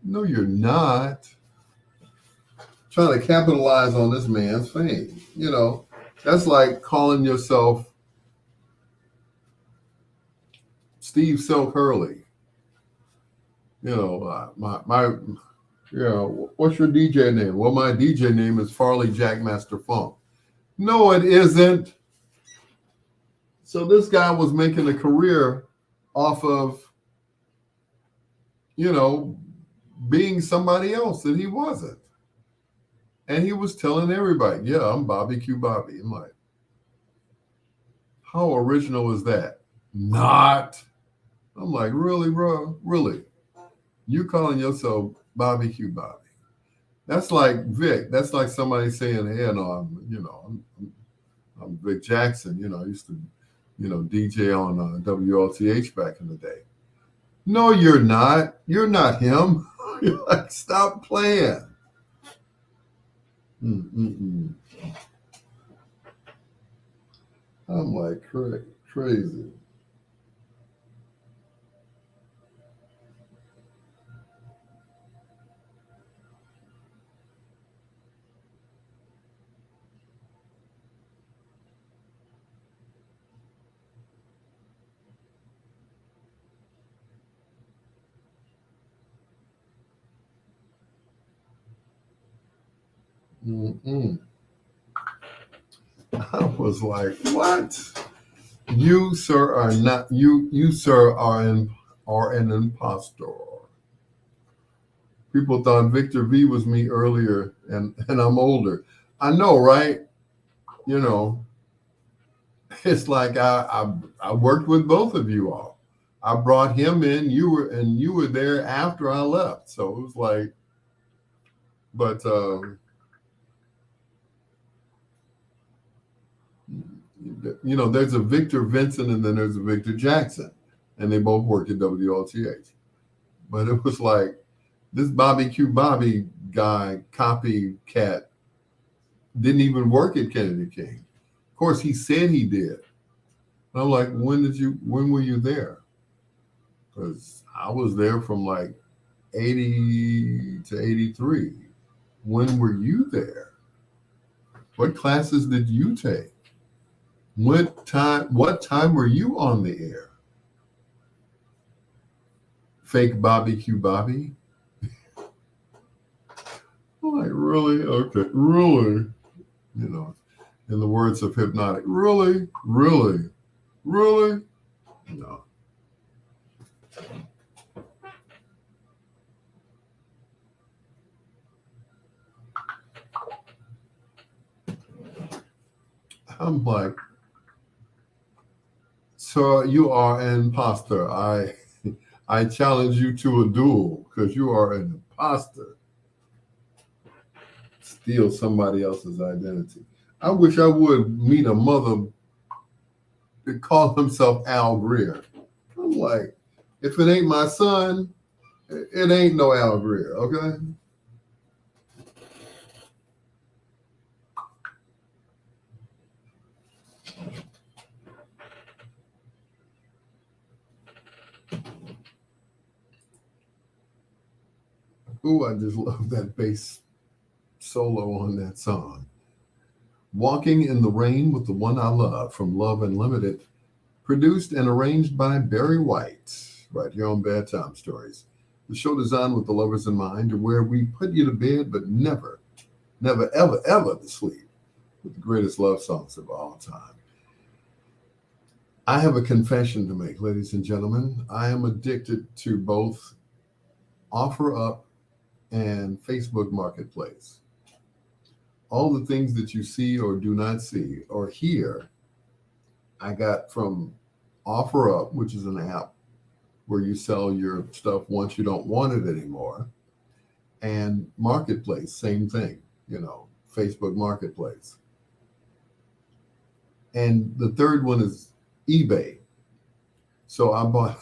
no, you're not. Trying to capitalize on this man's fame. That's like calling yourself Steve Silk Hurley. What's your DJ name? Well, my DJ name is Farley Jackmaster Funk. No, it isn't. So this guy was making a career off of, being somebody else that he wasn't. And he was telling everybody, yeah, I'm Barbecue Bobby. I'm like, how original is that? Not. I'm like, really, bro? Really? You calling yourself Barbecue Bobby? That's like Vic. That's like somebody saying, hey, no, I'm Vic Jackson. I used to, DJ on WLTH back in the day. No, you're not. You're not him. You're like, stop playing. Mm-mm-mm. I'm like crazy. Mm-mm. I was like, what? You, sir, are not. You, sir, are an impostor. People thought Victor V was me earlier, and I'm older. I know, right? You know, it's like I worked with both of you all. I brought him in. You were there after I left, so it was like, but You know, there's a Victor Vincent and then there's a Victor Jackson, and they both worked at WLTH. But it was like this Bobby Q Bobby guy, copycat, didn't even work at Kennedy King. Of course, he said he did. And I'm like, when were you there? Because I was there from like 80 to 83. When were you there? What classes did you take? What time were you on the air? Fake Bobby Q Bobby? I'm like, really? Okay, really? You know, in the words of Hypnotic, really? Really? Really? No. I'm like, so you are an imposter. I challenge you to a duel because you are an imposter. Steal somebody else's identity. I wish I would meet a mother that called himself Al Greer. I'm like, if it ain't my son, it ain't no Al Greer, okay? Ooh, I just love that bass solo on that song. Walking in the Rain with the One I Love from Love Unlimited, produced and arranged by Barry White, right here on Bedtime Stories. The show designed with the lovers in mind, where we put you to bed, but never, ever, ever to sleep with the greatest love songs of all time. I have a confession to make, ladies and gentlemen. I am addicted to both OfferUp and Facebook Marketplace. All the things that you see or do not see or hear, I got from OfferUp, which is an app where you sell your stuff once you don't want it anymore, and Marketplace, same thing, you know, Facebook Marketplace. And the third one is eBay. So I bought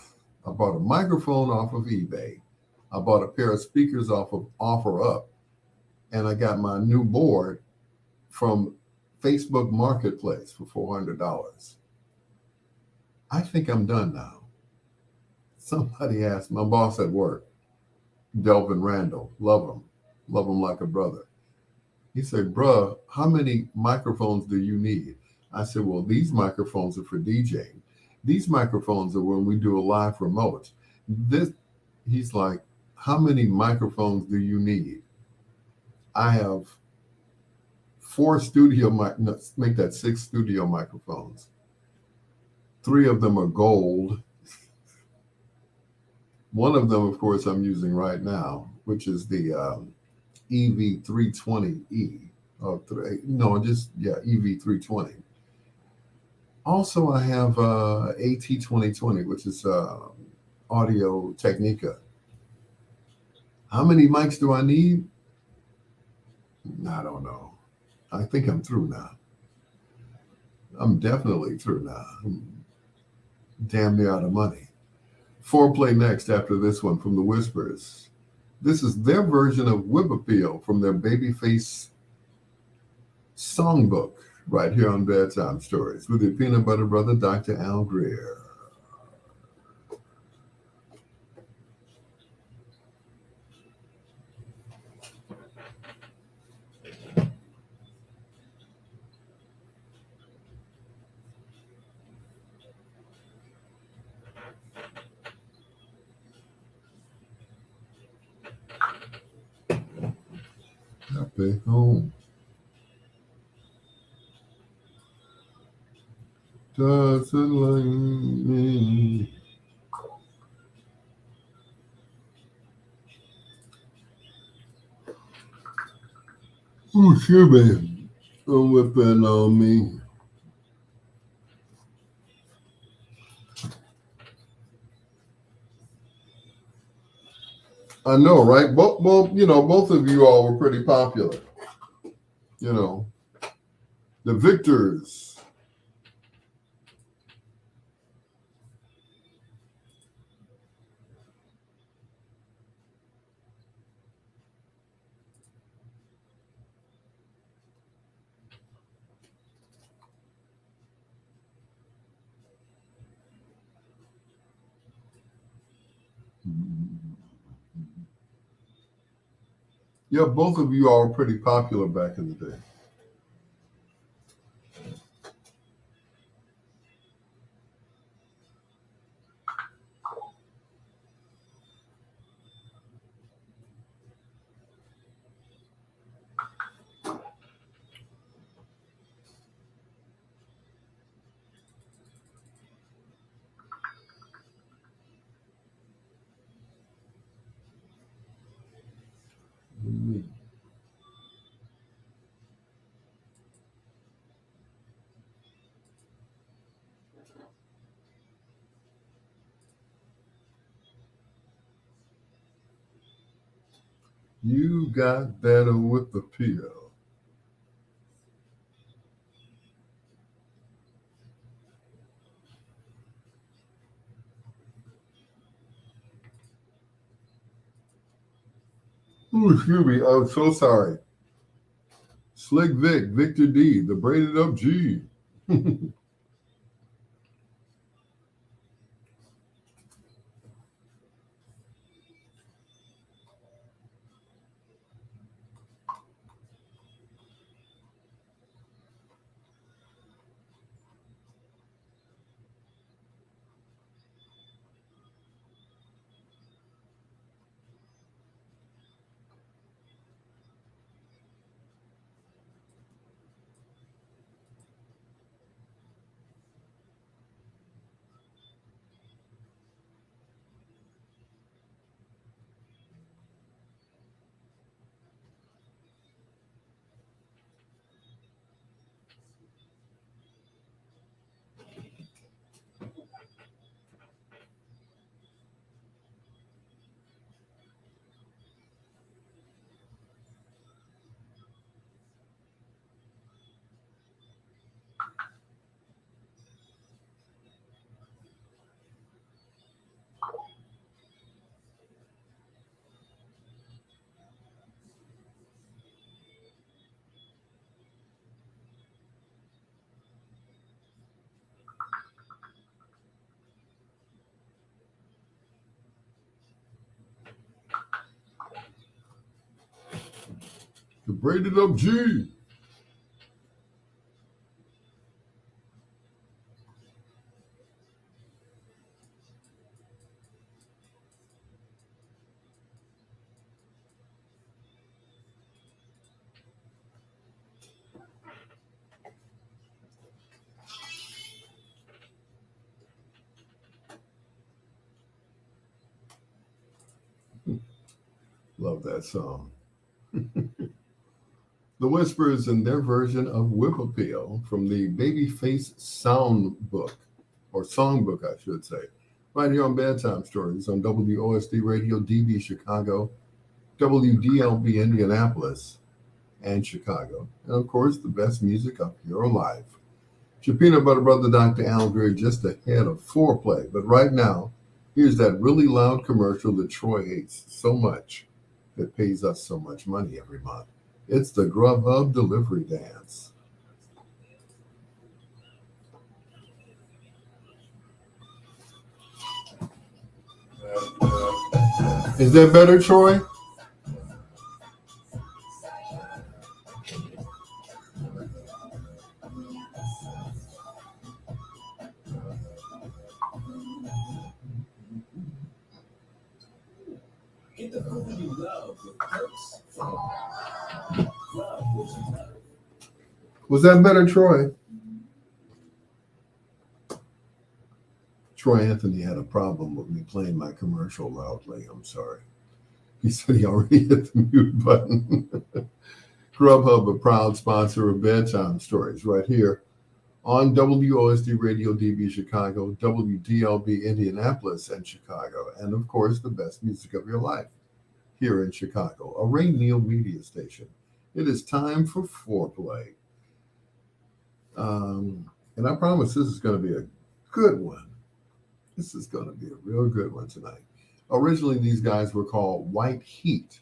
a microphone off of eBay. I bought a pair of speakers off of OfferUp, and I got my new board from Facebook Marketplace for $400. I think I'm done now. Somebody asked my boss at work, Delvin Randall, love him like a brother. He said, bruh, how many microphones do you need? I said, well, these microphones are for DJing. These microphones are when we do a live remote. He's like, how many microphones do you need? I have 4 studio make that 6 studio microphones. 3 of them are gold. One of them, of course, I'm using right now, which is the EV320E. EV320. Also, I have AT2020, which is Audio Technica. How many mics do I need? I don't know. I think I'm through now. I'm definitely through now. I'm damn near out of money. Foreplay next after this one from the Whispers. This is their version of Whip Appeal from their Babyface songbook right here on Bedtime Stories with your peanut butter brother, Dr. Al Greer. Happy home. Doesn't like me. Oh, sure, man. Don't whip in on me. I know, right? Both of you all were pretty popular. You know, the victors Yeah, both of you are pretty popular back in the day. Mm. You got better with the pill. Ooh, excuse me. I'm so sorry. Slick Vic, Victor D, the braided up G. The braided up G. Love that song. The Whispers in their version of Whip Appeal from the Babyface Sound Book, or Songbook, I should say, right here on Bedtime Stories on WOSD Radio, DB Chicago, WDLB Indianapolis, and Chicago. And of course, the best music of your life. It's your peanut butter brother, Dr. Al Greer, just ahead of foreplay. But right now, here's that really loud commercial that Troy hates so much that pays us so much money every month. It's the Grubhub delivery dance. Is that better, Troy? Get the food you love with perks from Love What You Love. Was that better, Troy? Troy Anthony had a problem with me playing my commercial loudly. I'm sorry. He said he already hit the mute button. Grubhub, a proud sponsor of Bedtime Stories, right here on WOSD Radio DB Chicago, WDLB Indianapolis and Chicago, and of course, the best music of your life here in Chicago, a Ray Neal media station. It is time for foreplay. And I promise this is going to be a good one. This is going to be a real good one tonight. Originally, these guys were called White Heat.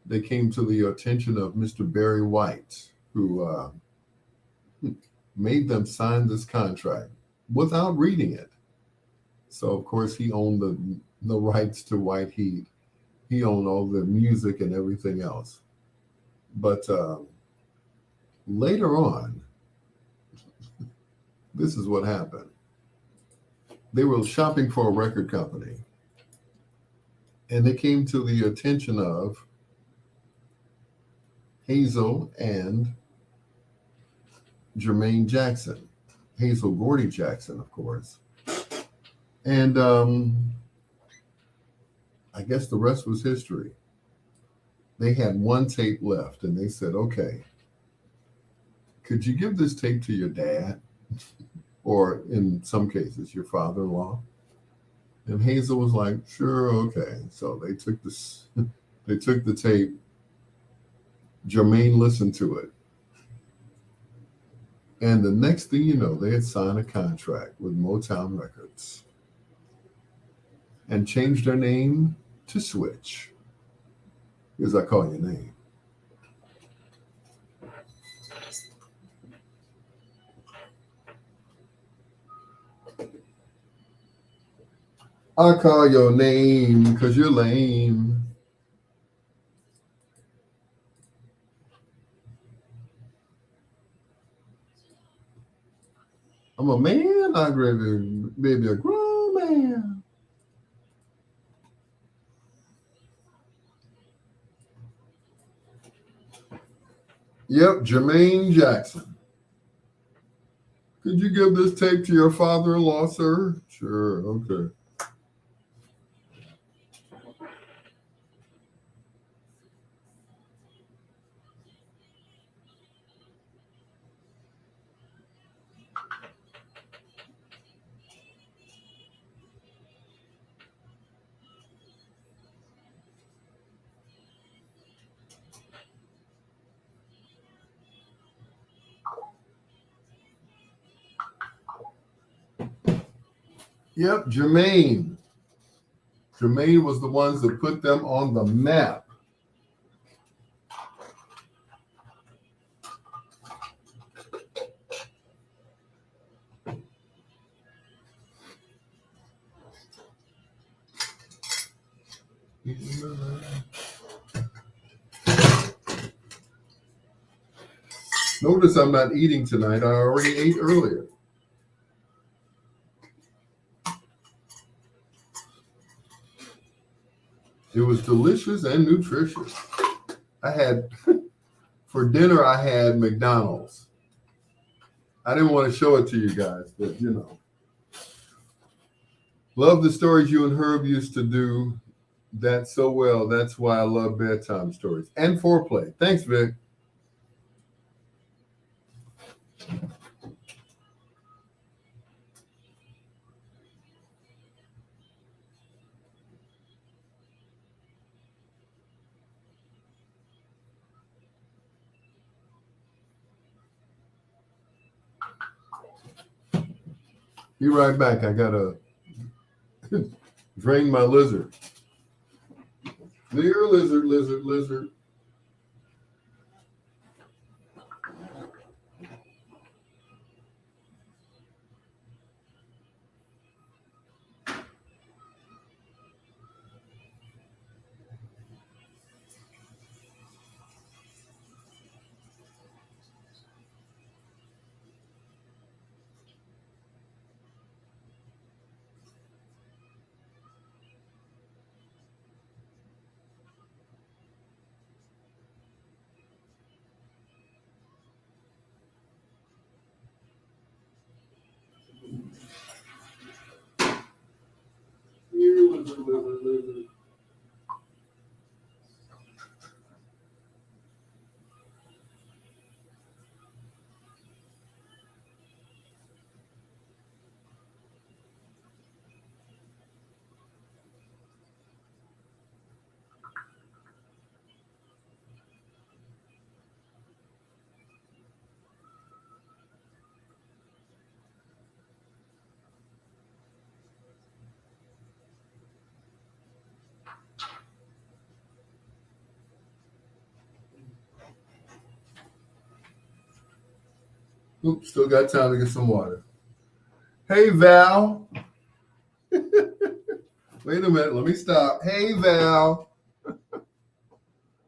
They came to the attention of Mr. Barry White, who made them sign this contract without reading it. So, of course, he owned the rights to White Heat. He owned all the music and everything else. But later on, this is what happened. They were shopping for a record company, and they came to the attention of Hazel and Jermaine Jackson, Hazel Gordy Jackson, of course. And I guess the rest was history. They had one tape left, and they said, okay, could you give this tape to your dad? Or in some cases, your father-in-law? And Hazel was like, sure, okay. So they took this, they took the tape. Jermaine listened to it. And the next thing you know, they had signed a contract with Motown Records and changed their name to Switch. Because I call your name. I call your name because you're lame. I'm a man, I baby, a grown man. Yep, Jermaine Jackson. Could you give this tape to your father-in-law, sir? Sure, okay. Yep, Jermaine. Jermaine was the ones that put them on the map. Notice I'm not eating tonight. I already ate earlier. It was delicious and nutritious. I had, for dinner, I had McDonald's. I didn't want to show it to you guys, but you know. Love the stories you and Herb used to do that so well. That's why I love bedtime stories and foreplay. Thanks, Vic. Be right back. I gotta drain my lizard. Dear lizard, lizard, lizard. Dear lizard, lizard, lizard. Oops, still got time to get some water. Hey, Val. Wait a minute, let me stop. Hey, Val.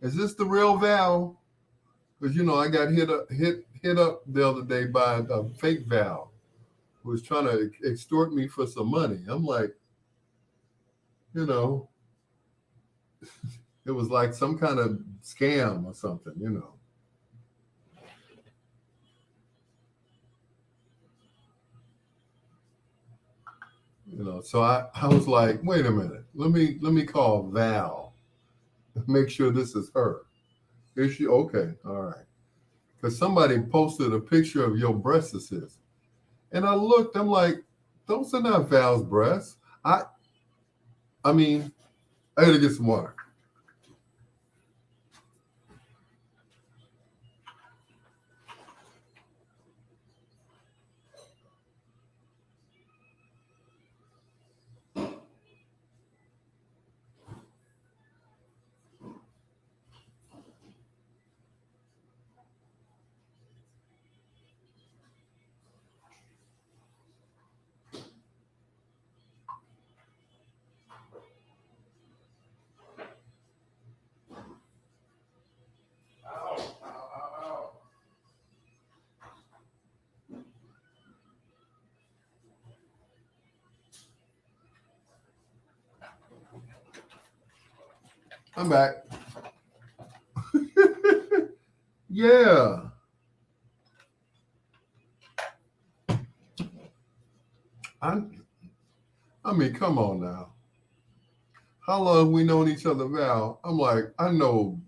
Is this the real Val? Because I got hit up the other day by a fake Val who was trying to extort me for some money. I'm like, it was like some kind of scam or something. So I was like, wait a minute, let me call Val, make sure this is her. Is she okay? All right. Because somebody posted a picture of your breasts. And I looked, I'm like, those are not Val's breasts. I mean, I gotta get some water. I'm back. Yeah. I mean, come on now. How long have we known each other, Val? I'm like, I know,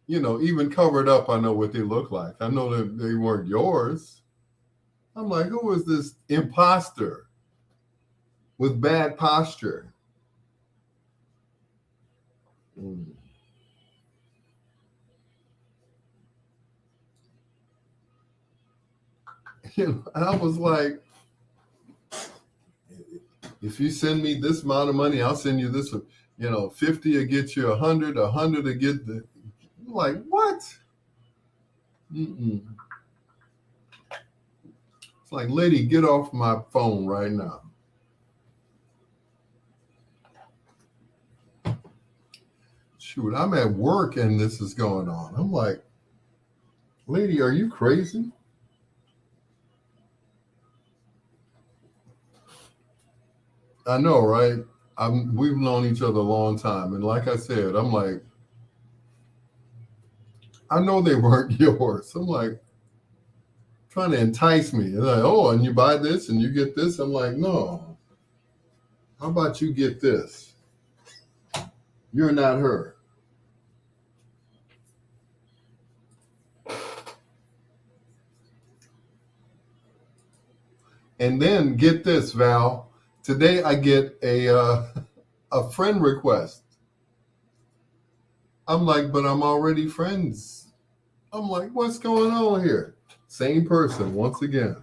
even covered up, I know what they look like. I know that they weren't yours. I'm like, who is this imposter with bad posture? Mm. I was like, if you send me this amount of money, I'll send you this. 50 will get you 100, 100 to get the. I'm like, what? Mm-mm. It's like, lady, get off my phone right now. Shoot, I'm at work and this is going on. I'm like, lady, are you crazy? I know, right? We've known each other a long time. And like I said, I'm like, I know they weren't yours. I'm like, trying to entice me. And like, oh, and you buy this and you get this. I'm like, no. How about you get this? You're not her. And then get this, Val. Today I get a friend request. I'm like, but I'm already friends. I'm like, what's going on here? Same person once again.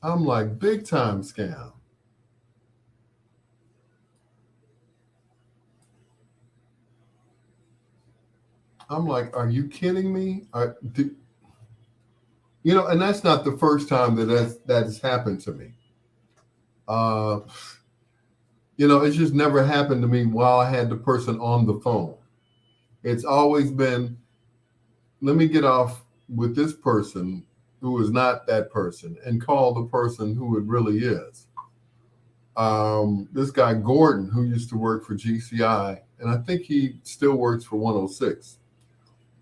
I'm like, big time scam. I'm like, are you kidding me? And that's not the first time that has happened to me. It's just never happened to me while I had the person on the phone. It's always been, let me get off with this person who is not that person and call the person who it really is. This guy, Gordon, who used to work for GCI, and I think he still works for 106.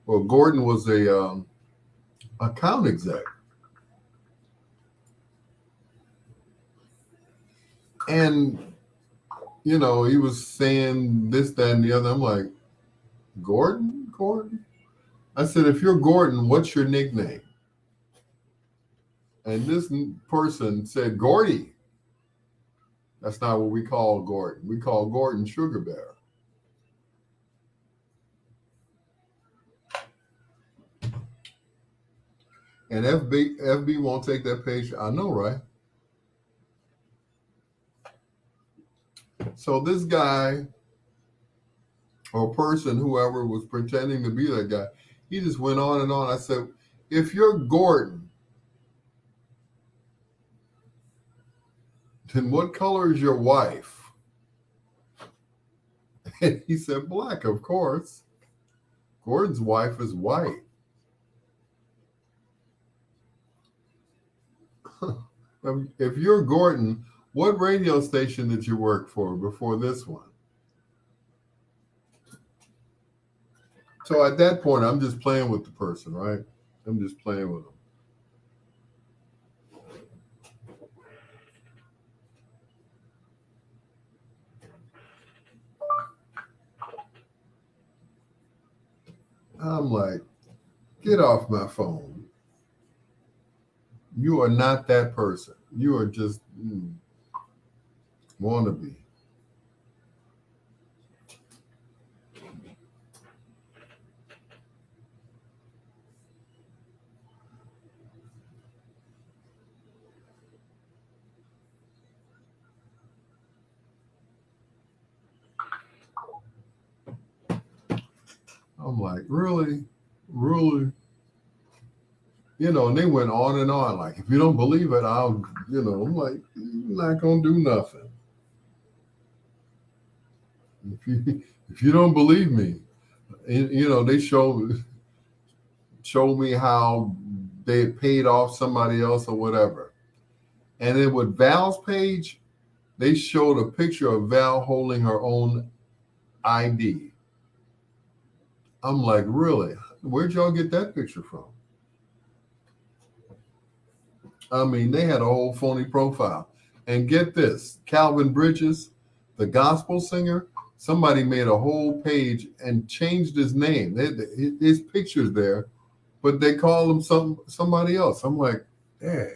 Well, Gordon was a account exec. And, he was saying this, that, and the other. I'm like, Gordon? I said, if you're Gordon, what's your nickname? And this person said, Gordy. That's not what we call Gordon. We call Gordon Sugar Bear. And FB won't take that page. I know, right? So this guy or person, whoever was pretending to be that guy. He just went on and on. I said, if you're Gordon, then what color is your wife? And he said, black, of course. Gordon's wife is white. If you're Gordon, what radio station did you work for before this one? So at that point, I'm just playing with the person, right? I'm just playing with them. I'm like, get off my phone. You are not that person. You are just wannabe. I'm like, really? Really? You know, and they went on and on. Like, if you don't believe it, I'll, I'm like, you're not going to do nothing. If you don't believe me, they showed me how they had paid off somebody else or whatever. And then with Val's page, they showed a picture of Val holding her own ID. I'm like, really? Where'd y'all get that picture from? I mean, they had a whole phony profile. And get this, Calvin Bridges, the gospel singer, somebody made a whole page and changed his name. His picture's there, but they call him somebody else. I'm like, dang.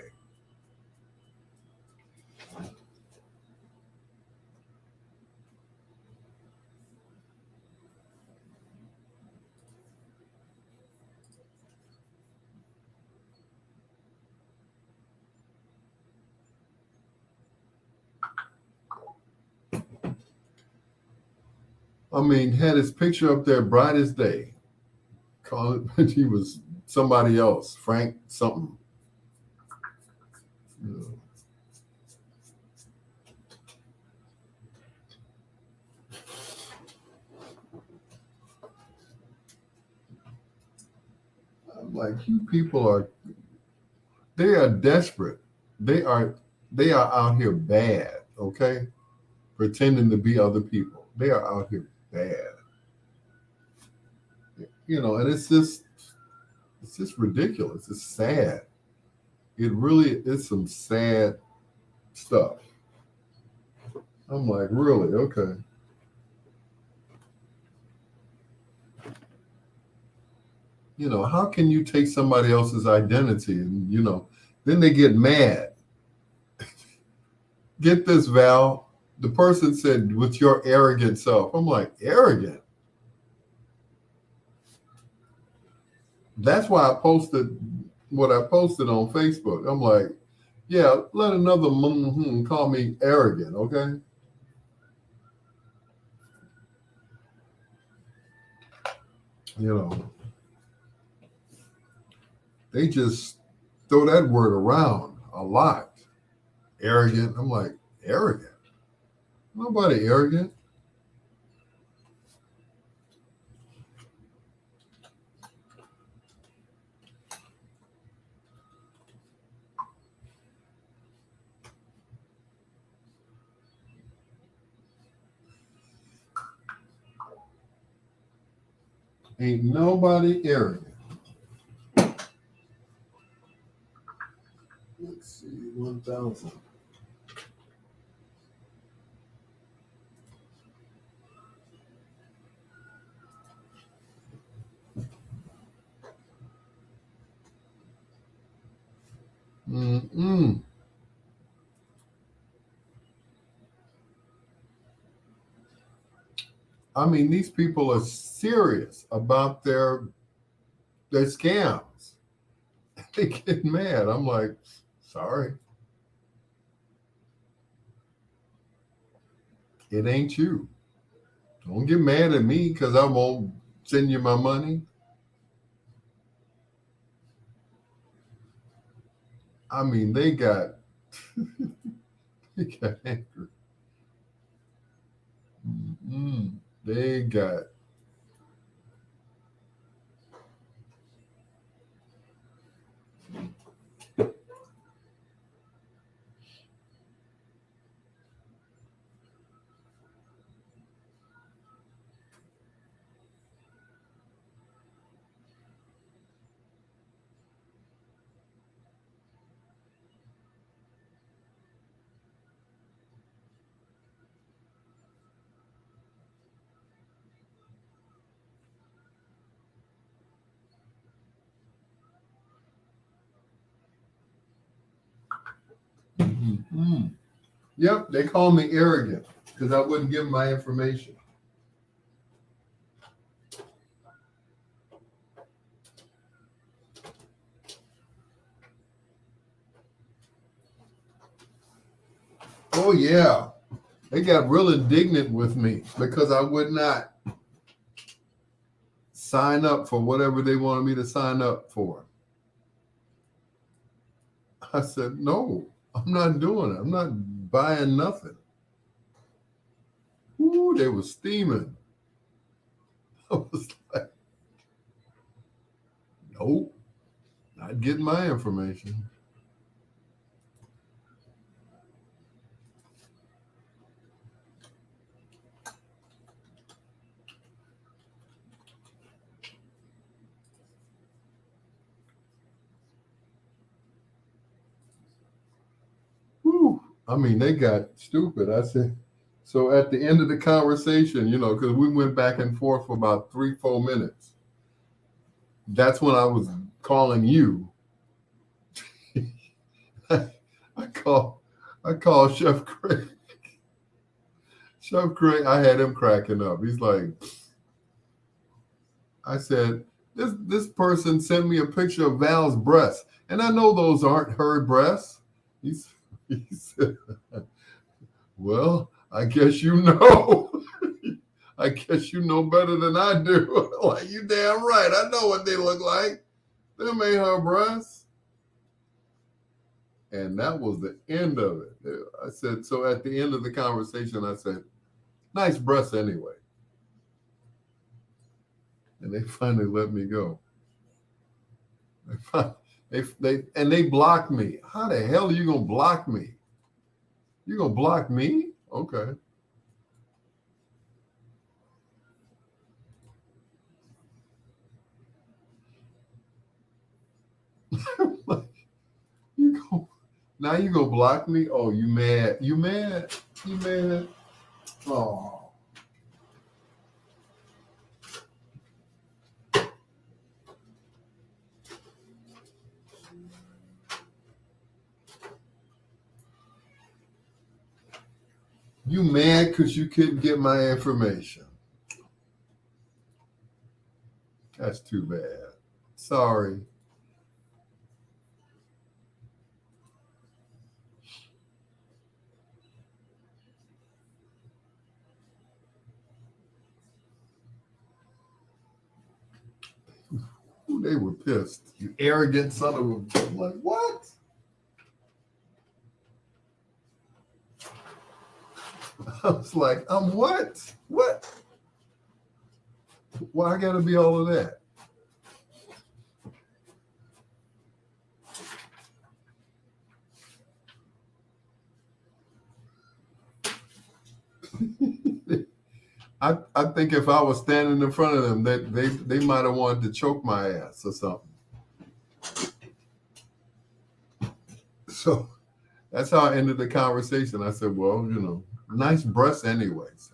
I mean, had his picture up there bright as day. He was somebody else, Frank something. I'm like, you people they are desperate. They are out here bad, okay? Pretending to be other people. They are out here bad. And it's just ridiculous. It's sad. It really is some sad stuff. I'm like, really? Okay. How can you take somebody else's identity and, then they get mad. Get this, Val. The person said, with your arrogant self. I'm like, arrogant? That's why I posted what I posted on Facebook. I'm like, yeah, let another call me arrogant, okay? They just throw that word around a lot. Arrogant. I'm like, arrogant? Nobody arrogant. Ain't nobody arrogant. Let's see, 1,000. I mean, these people are serious about their scams. They get mad. I'm like, sorry. It ain't you. Don't get mad at me because I won't send you my money. I mean, they got angry. They got. Yep, they call me arrogant because I wouldn't give them my information. Oh yeah, they got real indignant with me because I would not sign up for whatever they wanted me to sign up for. I said, no, I'm not doing it. I'm not buying nothing. Ooh, they were steaming. I was like, nope, not getting my information. Whew. I mean, they got stupid. I said, so at the end of the conversation, because we went back and forth for about 3-4 minutes. That's when I was calling you. I called Chef Craig. Chef Craig, I had him cracking up. He's like, I said, this person sent me a picture of Val's breasts, and I know those aren't her breasts. He said, well, I guess you know. I guess you know better than I do. Like, you damn right. I know what they look like. Them ain't her breasts. And that was the end of it. I said, so at the end of the conversation, I said, nice breasts anyway. And they finally let me go. They blocked me. How the hell are you gonna block me? You gonna block me? Okay. Now you gonna block me? Oh, you mad? You mad? You mad? Oh. You mad because you couldn't get my information. That's too bad. Sorry. Ooh, they were pissed. You arrogant son of a... I'm like, what? I was like, I'm what? What? Why I gotta be all of that? I think if I was standing in front of them, that they might have wanted to choke my ass or something. So that's how I ended the conversation. I said, well, nice breasts anyway. So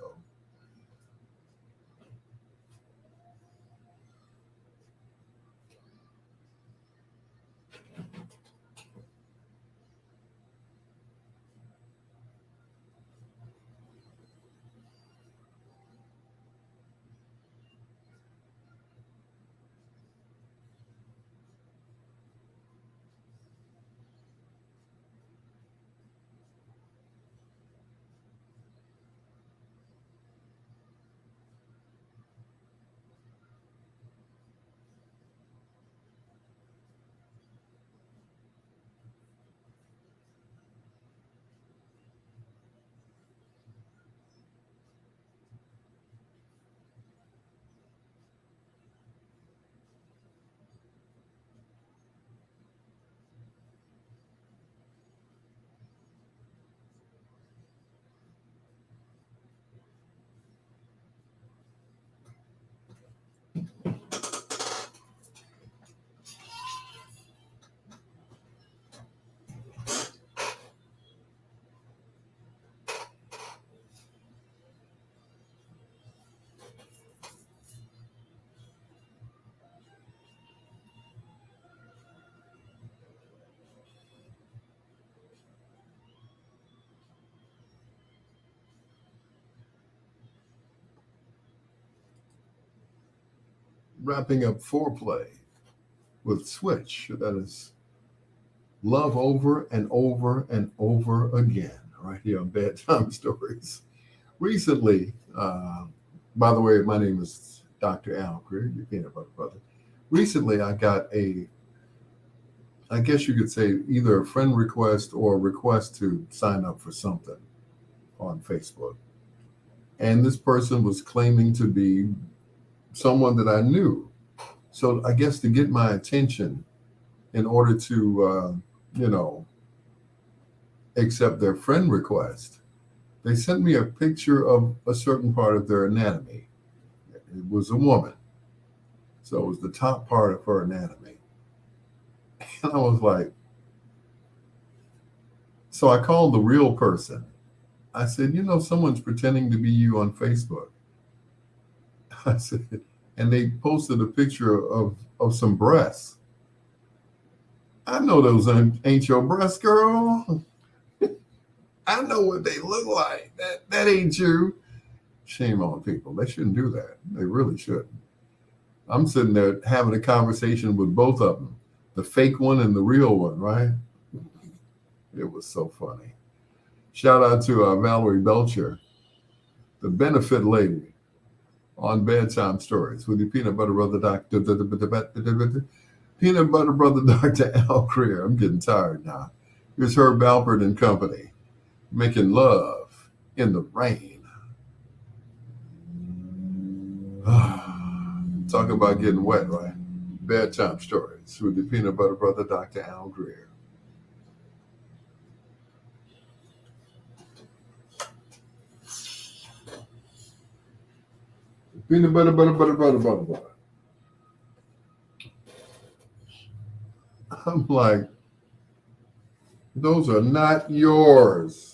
wrapping up foreplay with Switch. That is love over and over and over again, right here on Bedtime Stories. Recently, by the way, my name is Dr. Al Greer, your peanut butter brother. Recently, I got I guess you could say either a friend request or a request to sign up for something on Facebook. And this person was claiming to be someone that I knew. So I guess to get my attention in order to, accept their friend request, they sent me a picture of a certain part of their anatomy. It was a woman. So it was the top part of her anatomy. And I was like, so I called the real person. I said, someone's pretending to be you on Facebook. I said, and they posted a picture of some breasts. I know those ain't your breasts, girl. I know what they look like. That ain't you. Shame on people. They shouldn't do that. They really shouldn't. I'm sitting there having a conversation with both of them, the fake one and the real one, right? It was so funny. Shout out to Valerie Belcher, the benefit lady on Bedtime Stories with your peanut butter brother, peanut butter brother, Dr. Al Greer. I'm getting tired now. Here's Herb Alpert and company making love in the rain. Talk about getting wet, right? Bedtime Stories with your peanut butter brother, Dr. Al Greer. Peanut butter, butter. I'm like, those are not yours.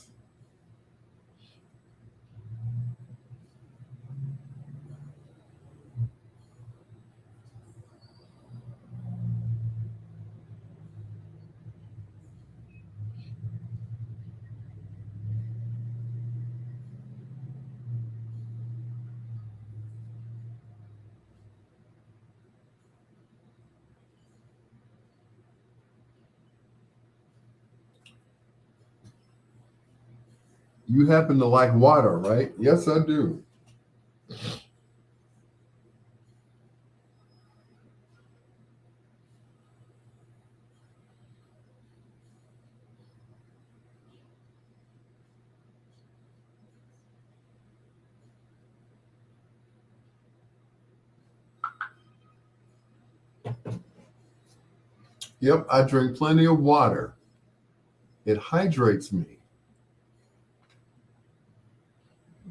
You happen to like water, right? Yes, I do. Yep, I drink plenty of water. It hydrates me.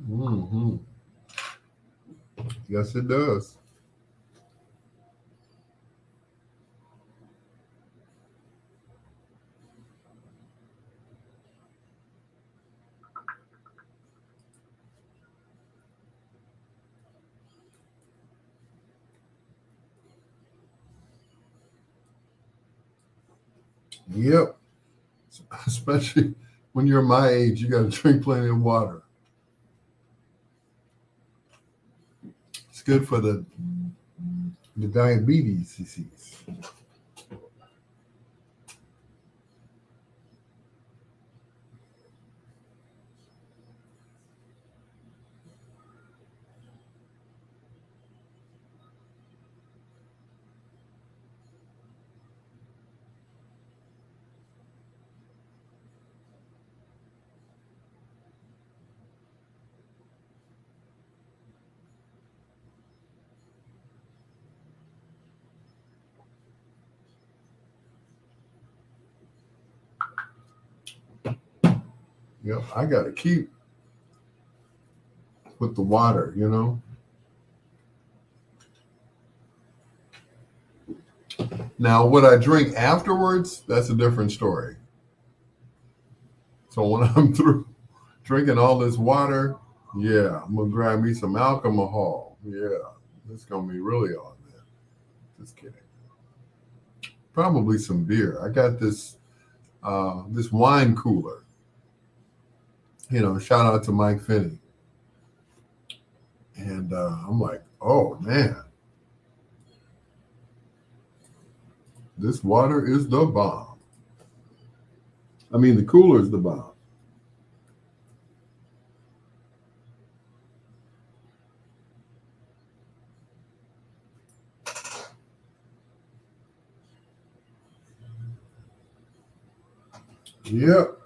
Mm-hmm. Yes, it does. Yep. Especially when you're my age, you got to drink plenty of water. It's good for the diabetes disease. Yep, I got to keep with the water. Now, what I drink afterwards, that's a different story. So when I'm through drinking all this water, yeah, I'm going to grab me some alcohol. Yeah, it's going to be really on there. Just kidding. Probably some beer. I got this wine cooler. Shout out to Mike Finney. And I'm like, oh, man. This water is the bomb. I mean, the cooler is the bomb. Yep.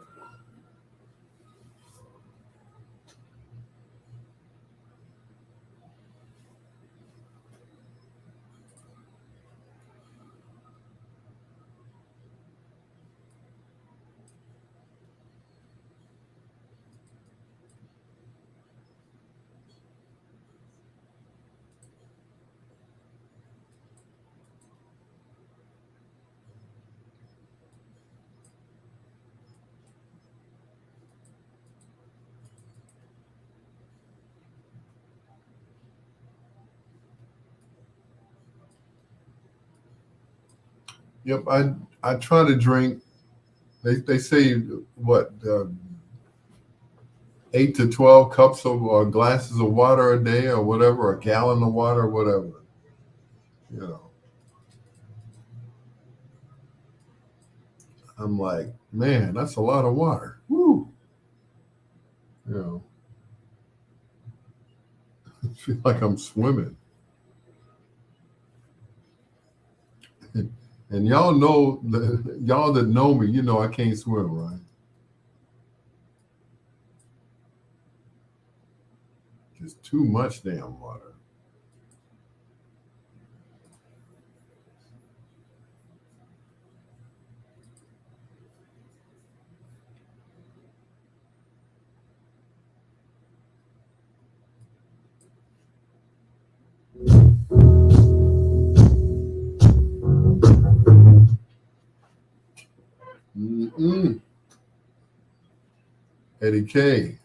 Yep. I try to drink. They say what 8 to 12 cups of glasses of water a day or whatever, a gallon of water, whatever. You know, I'm like, man, that's a lot of water. Woo. You know, I feel like I'm swimming. And y'all know, y'all that know me, you know I can't swim, right? Just too much damn water. Mm-mm. Eddie K.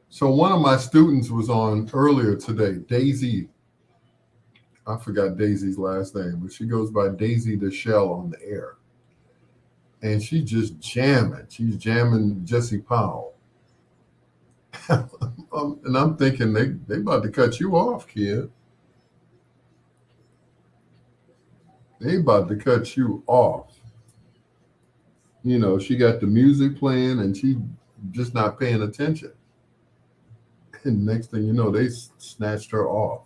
So one of my students was on earlier today, Daisy. I forgot Daisy's last name, but she goes by Daisy the Shell on the air. And she's just jamming. She's jamming Jesse Powell. And I'm thinking they about to cut you off, kid. They about to cut you off. You know, she got the music playing and she just not paying attention. And next thing you know, they snatched her off.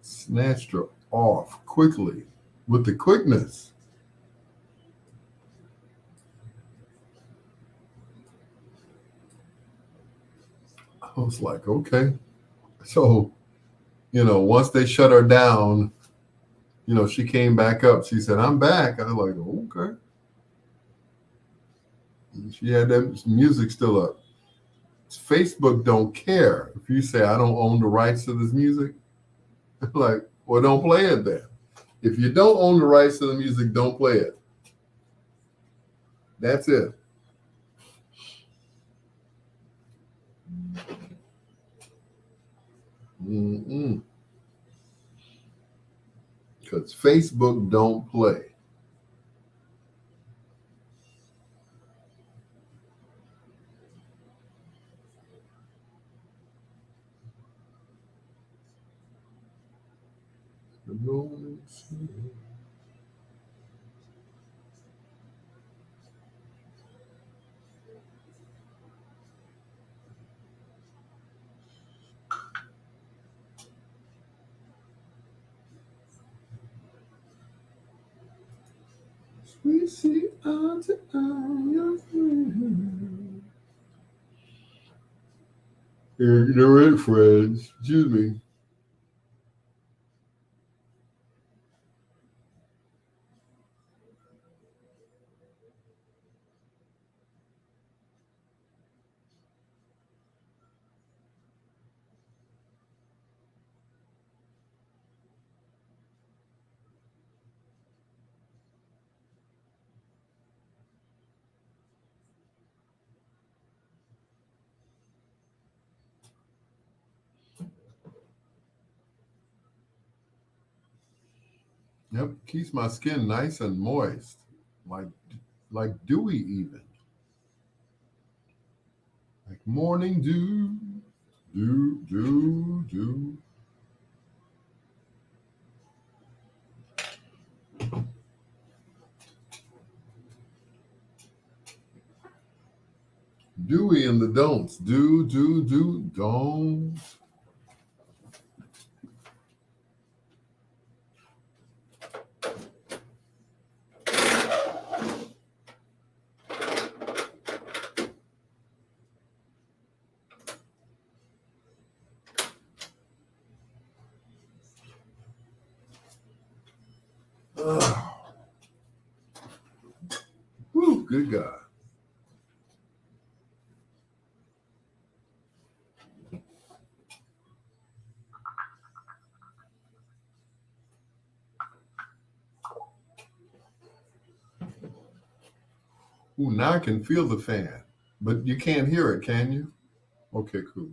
Snatched her off quickly with the quickness. I was like, okay. So, you know, once they shut her down, you know, she came back up. She said, I'm back. I was like, okay. And she had that music still up. Facebook don't care if you say, I don't own the rights to this music. Like, well, don't play it then. If you don't own the rights to the music, don't play it. That's it. Because Facebook don't play. We see eye to eye, your friend. You're it, friends. Excuse me. Yep, keeps my skin nice and moist, like dewy even, like morning dew, dew, dew, dew. Dewey and the don'ts. Do, do, do, don't. Ugh. Whew, good God. Ooh, now I can feel the fan, but you can't hear it, can you? Okay, cool.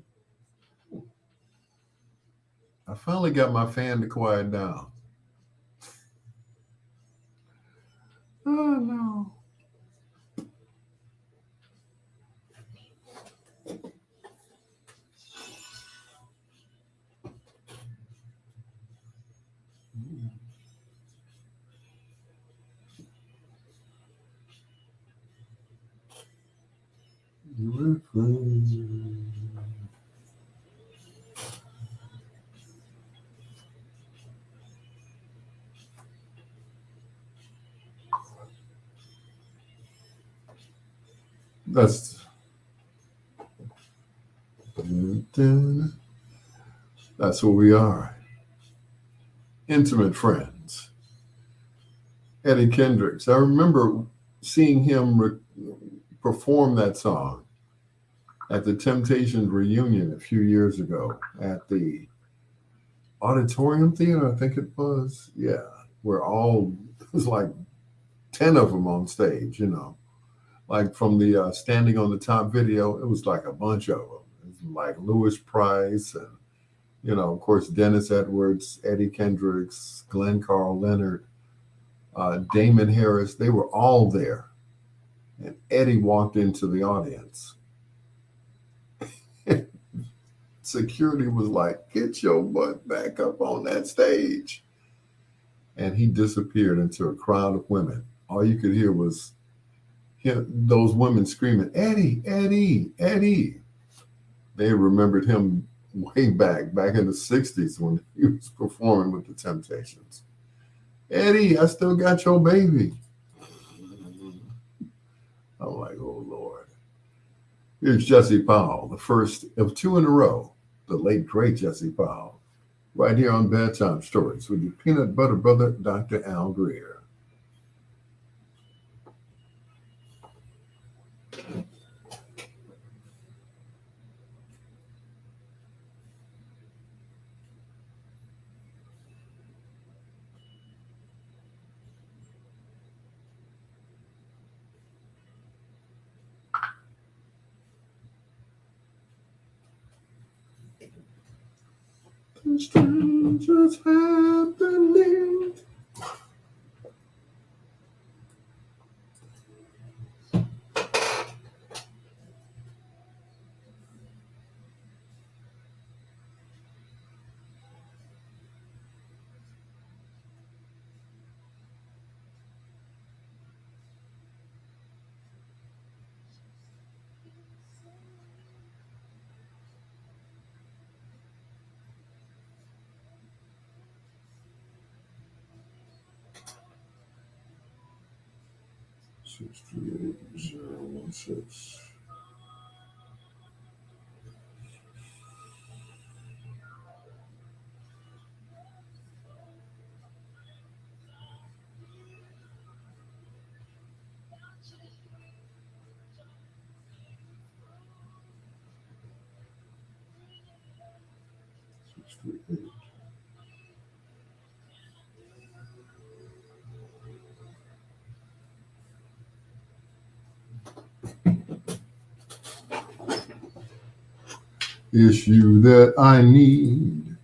I finally got my fan to quiet down. Oh, no. That's what we are. Intimate friends. Eddie Kendricks. I remember seeing him perform that song at the Temptations reunion a few years ago at the Auditorium Theater, I think it was. Yeah, where it was like 10 of them on stage, like from the Standing on the Top video, it was like a bunch of them. It was like Louis Price and, of course, Dennis Edwards, Eddie Kendricks, Glenn Carl Leonard, Damon Harris. They were all there. And Eddie walked into the audience. Security was like, "Get your butt back up on that stage." And he disappeared into a crowd of women. All you could hear was those women screaming, "Eddie, Eddie, Eddie." They remembered him way back in the 60s when he was performing with the Temptations. "Eddie, I still got your baby." I'm like, oh, Lord. Here's Jesse Powell, the first of two in a row, the late, great Jesse Powell, right here on Bedtime Stories with your peanut butter brother, Dr. Al Greer. The strangers happening. Six, 38016. Issue that I need.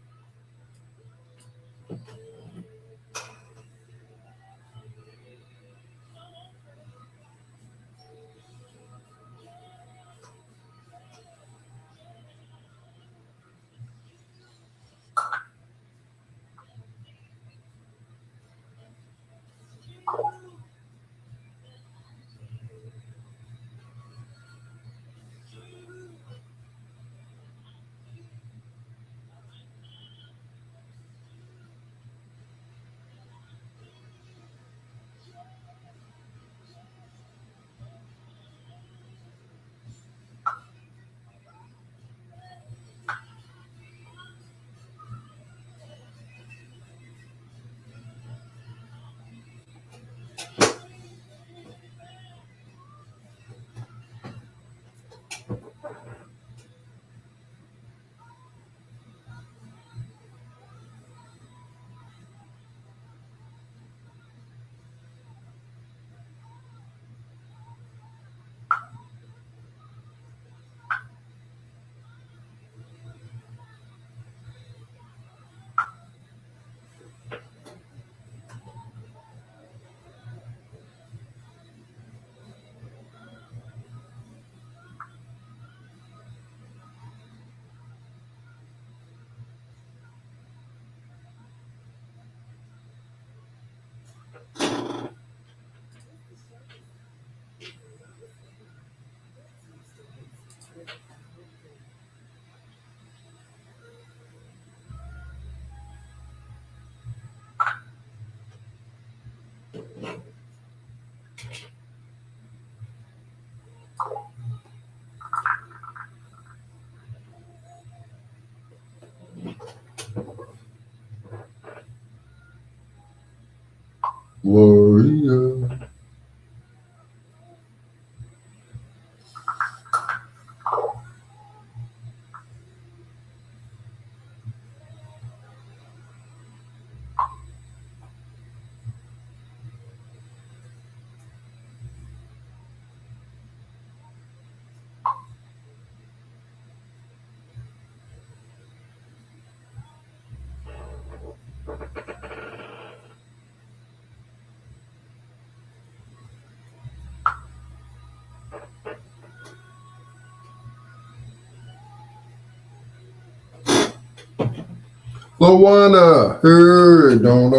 Gloria. Luana. Hey, don't.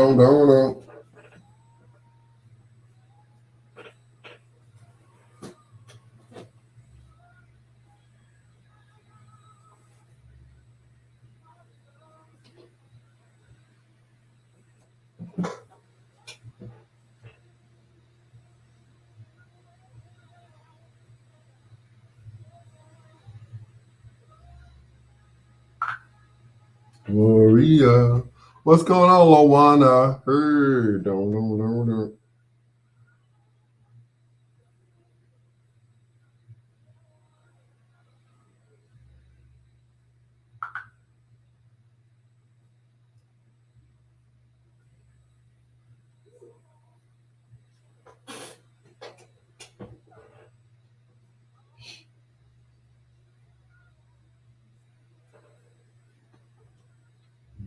Gloria. What's going on, Luana? Hey, don't.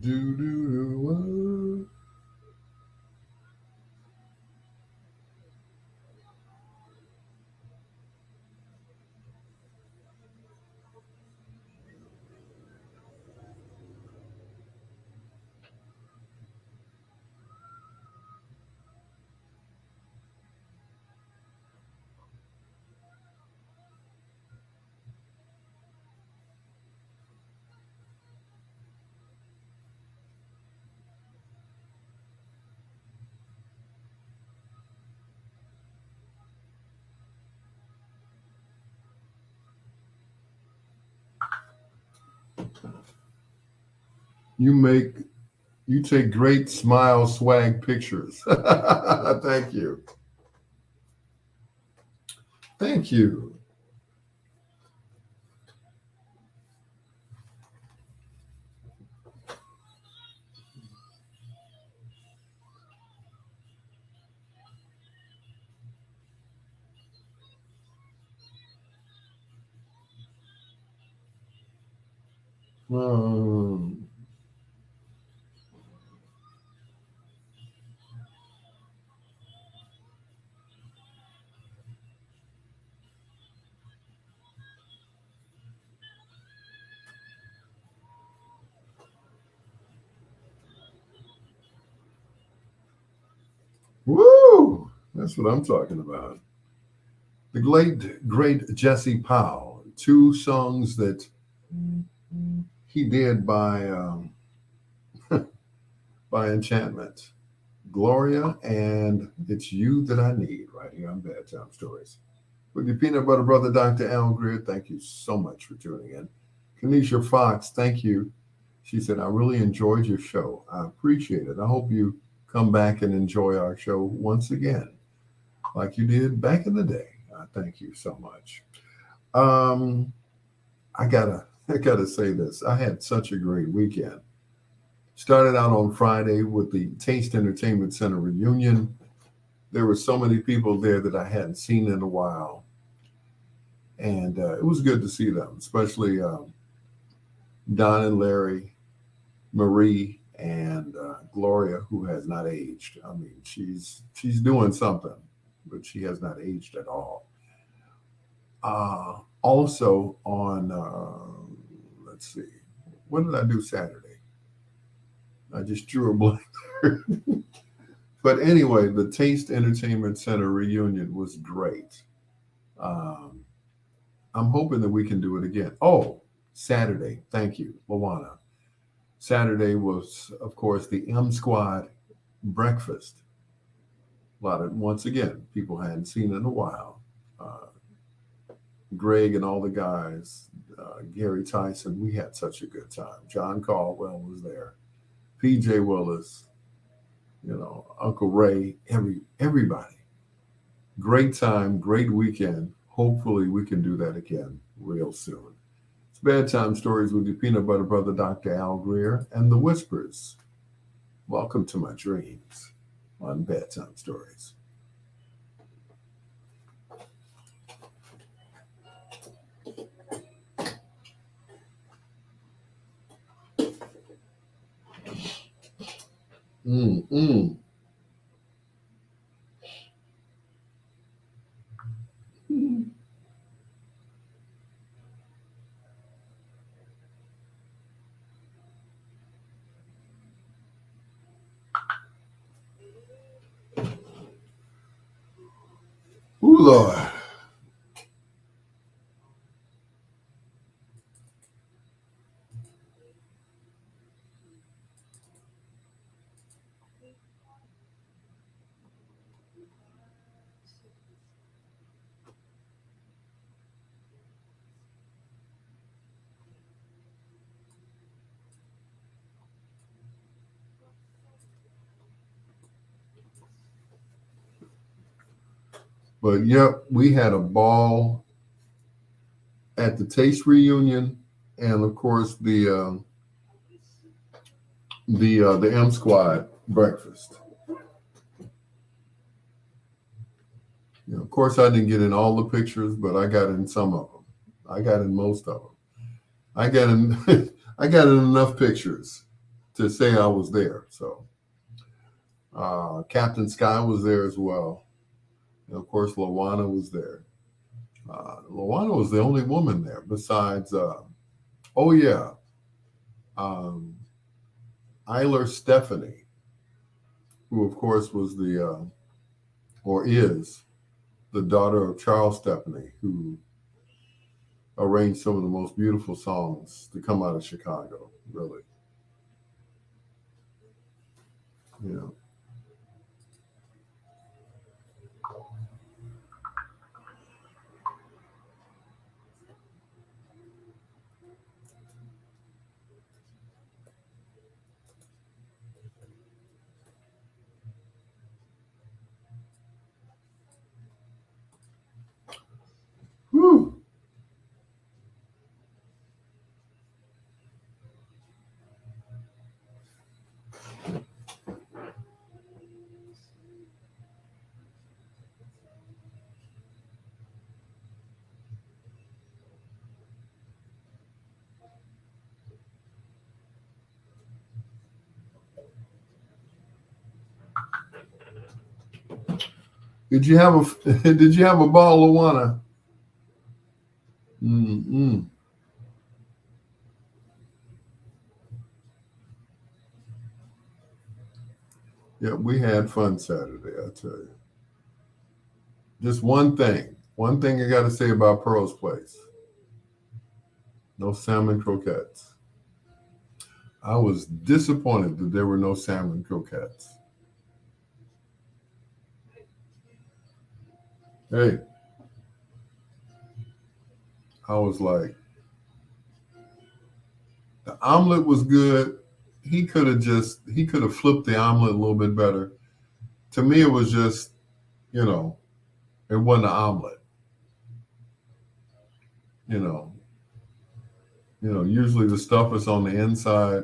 Do. You you take great smile swag pictures. Thank you. Thank you. Um, Woo! That's what I'm talking about. The great Jesse Powell. Two songs that he did by enchantment. Gloria and It's You That I Need, right here on Bedtime Stories. With your peanut butter brother, Dr. Al Greer, thank you so much for tuning in. Kanisha Fox, thank you. She said, I really enjoyed your show. I appreciate it. I hope you come back and enjoy our show once again, like you did back in the day. Thank you so much. Um, I gotta say this. I had such a great weekend. Started out on Friday with the Taste Entertainment Center reunion. There were so many people there that I hadn't seen in a while, and it was good to see them, especially Don and Larry, Marie, and Gloria, who has not aged. I mean, she's doing something, but she has not aged at all. Also on, let's see, what did I do Saturday? I just drew a blank. But anyway, the Taste Entertainment Center reunion was great. Um, I'm hoping that we can do it again. Oh, Saturday. Thank you, Luana. Saturday was, of course, the M Squad breakfast. A lot of, once again, people hadn't seen in a while. Uh, Greg and all the guys, Gary Tyson, we had such a good time. John Caldwell was there. PJ Willis, Uncle Ray, everybody. Great time, great weekend. Hopefully we can do that again real soon. It's Bedtime Stories with your peanut butter brother, Dr. Al Greer, and the Whispers. Welcome to my dreams on Bedtime Stories. Mm-mm. Ooh, Lord. But yep, we had a ball at the Taste reunion, and of course the M Squad breakfast. Of course, I didn't get in all the pictures, but I got in some of them. I got in most of them. I got in I got in enough pictures to say I was there. So Captain Sky was there as well. And of course, Lawana was there. Lawana was the only woman there besides, oh yeah, um, Eiler Stephanie, who of course was or is the daughter of Charles Stephanie, who arranged some of the most beautiful songs to come out of Chicago, really. Yeah. Whew. Did you have a Did you have a ball, Lawana? Mm-mm. Yeah, we had fun Saturday, I tell you. Just one thing I got to say about Pearl's Place: no salmon croquettes. I was disappointed that there were no salmon croquettes. Hey, I was like, the omelet was good. He could have flipped the omelet a little bit better. To me, it was just, you know, it wasn't an omelet. You know, usually the stuff is on the inside.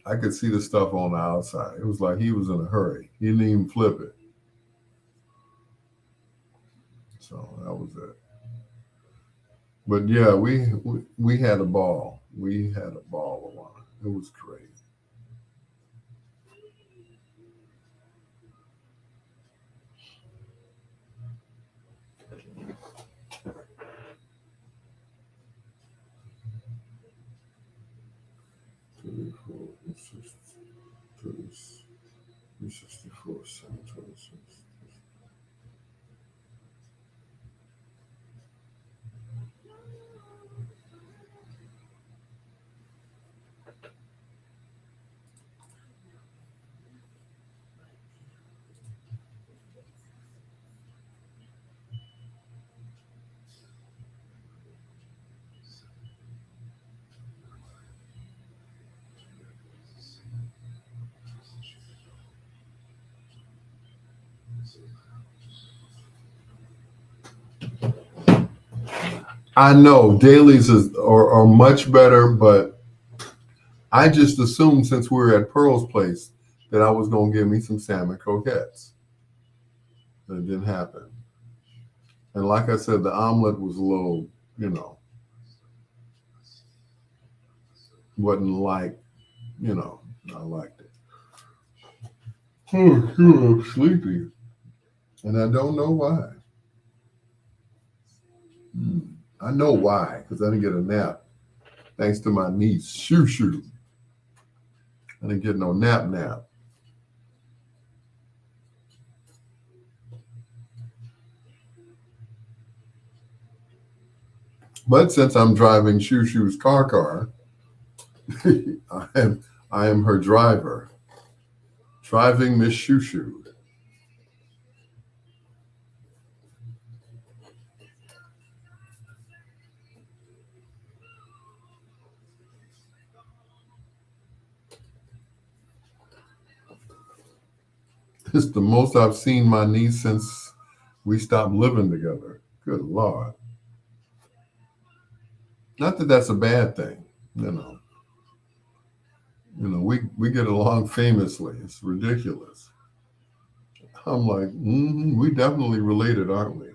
I could see the stuff on the outside. It was like he was in a hurry. He didn't even flip it. So that was it. But yeah, we had a ball. We had a ball, Alana. It was great. I know dailies are much better, but I just assumed since we were at Pearl's place that I was going to give me some salmon croquettes. But it didn't happen. And like I said, the omelet was a little, wasn't like, I liked it. Oh, I'm sleepy. And I don't know why. I know why, because I didn't get a nap. Thanks to my niece, Shoo. I didn't get no nap. But since I'm driving Shoo's car, I am her driver. Driving Miss Shoo. It's the most I've seen my niece since we stopped living together. Good Lord. Not that that's a bad thing, we get along famously. It's ridiculous. I'm like, we definitely related, aren't we?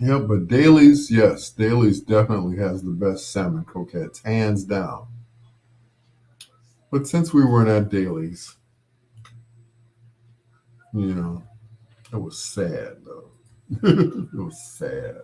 Yeah, but Daly's, yes, Daly's definitely has the best salmon croquettes, hands down. But since we weren't at Daly's, it was sad, though. It was sad.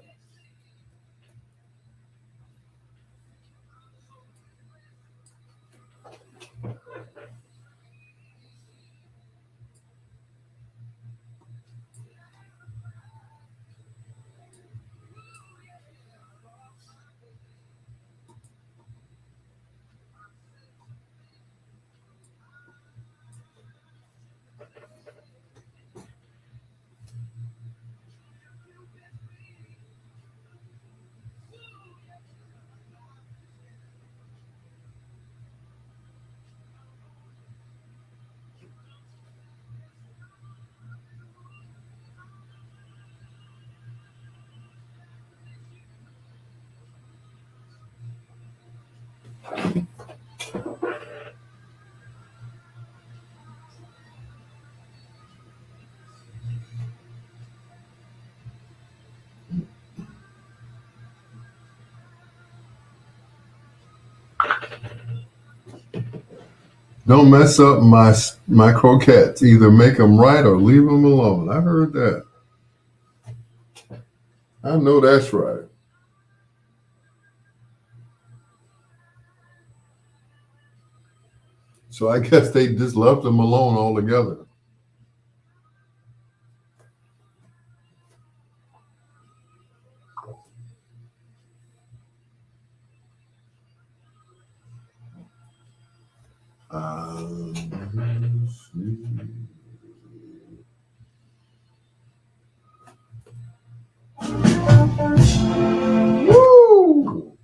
Don't mess up my croquettes. Either make them right or leave them alone. I heard that. I know that's right. So I guess they just left them alone altogether. Woo!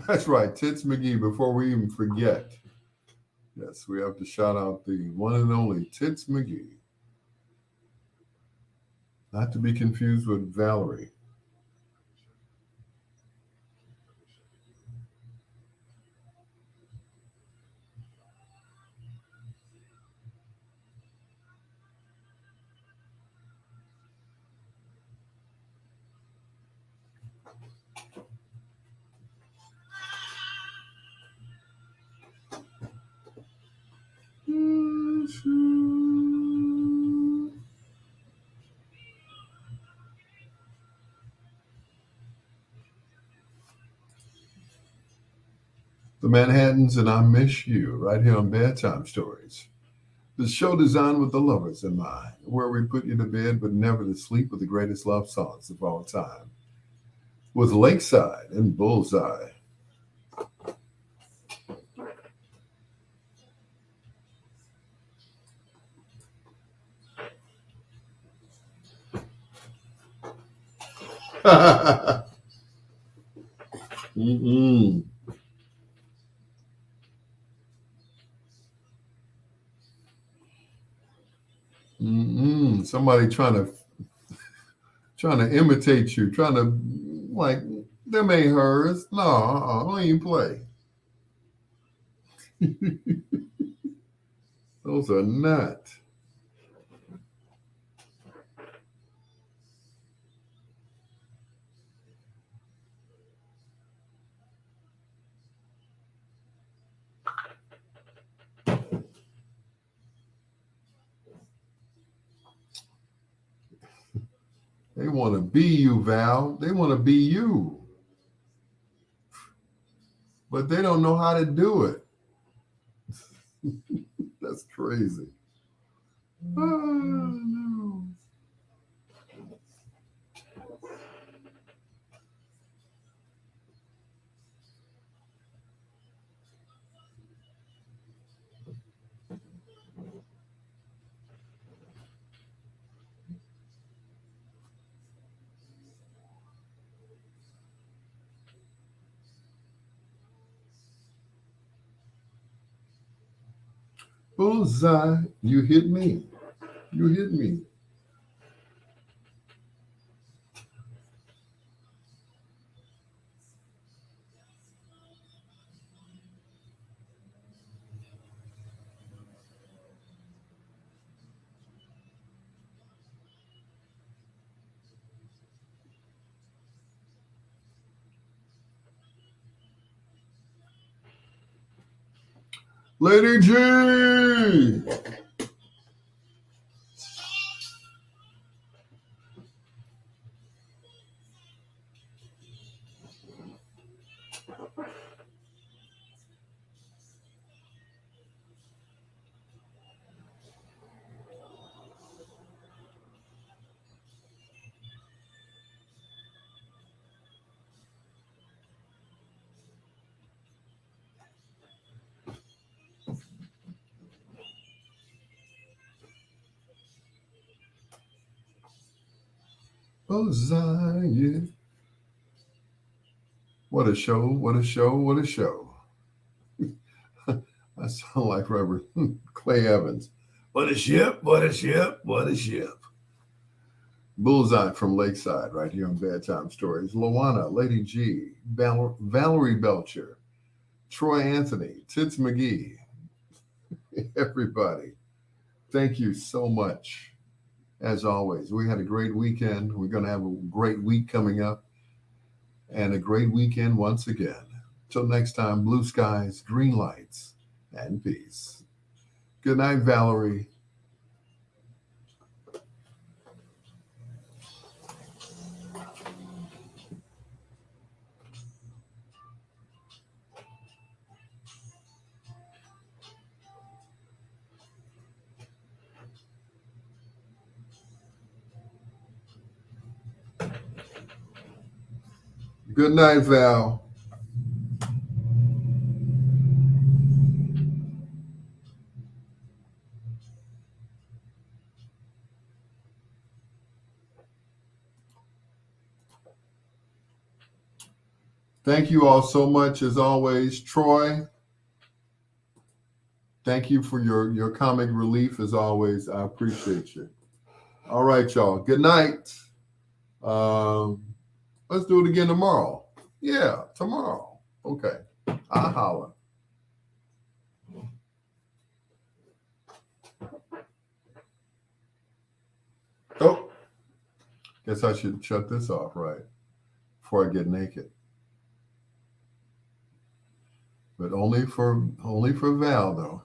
That's right, Tits McGee. Before we even forget, yes, we have to shout out the one and only Tits McGee. Not to be confused with Valerie. The Manhattans and I Miss You, right here on Bedtime Stories. The show designed with the lovers in mind, where we put you to bed but never to sleep with the greatest love songs of all time. With Lakeside and Bullseye. Mm-mm. Mm-mm. Somebody trying to imitate you, trying to like them ain't hers. No, don't even play. Those are not. They want to be you, Val. They want to be you, but they don't know how to do it. That's crazy. Oh, no. Bullseye, you hit me. You hit me. Lady G. Bullseye, yeah. What a show, what a show, what a show. I sound like Reverend Clay Evans. What a ship, what a ship, what a ship. Bullseye from Lakeside, right here on Bedtime Stories. Luana, Lady G, Valerie Belcher, Troy Anthony, Tits McGee, everybody. Thank you so much. As always, we had a great weekend. We're going to have a great week coming up and a great weekend once again. Till next time, blue skies, green lights, and peace. Good night, Valerie. Good night, Val. Thank you all so much, as always. Troy, thank you for your comic relief, as always. I appreciate you. All right, y'all. Good night. Um, let's do it again tomorrow. Yeah, tomorrow. Okay. I'll holler. Oh, guess I should shut this off right before I get naked. But only for Val though.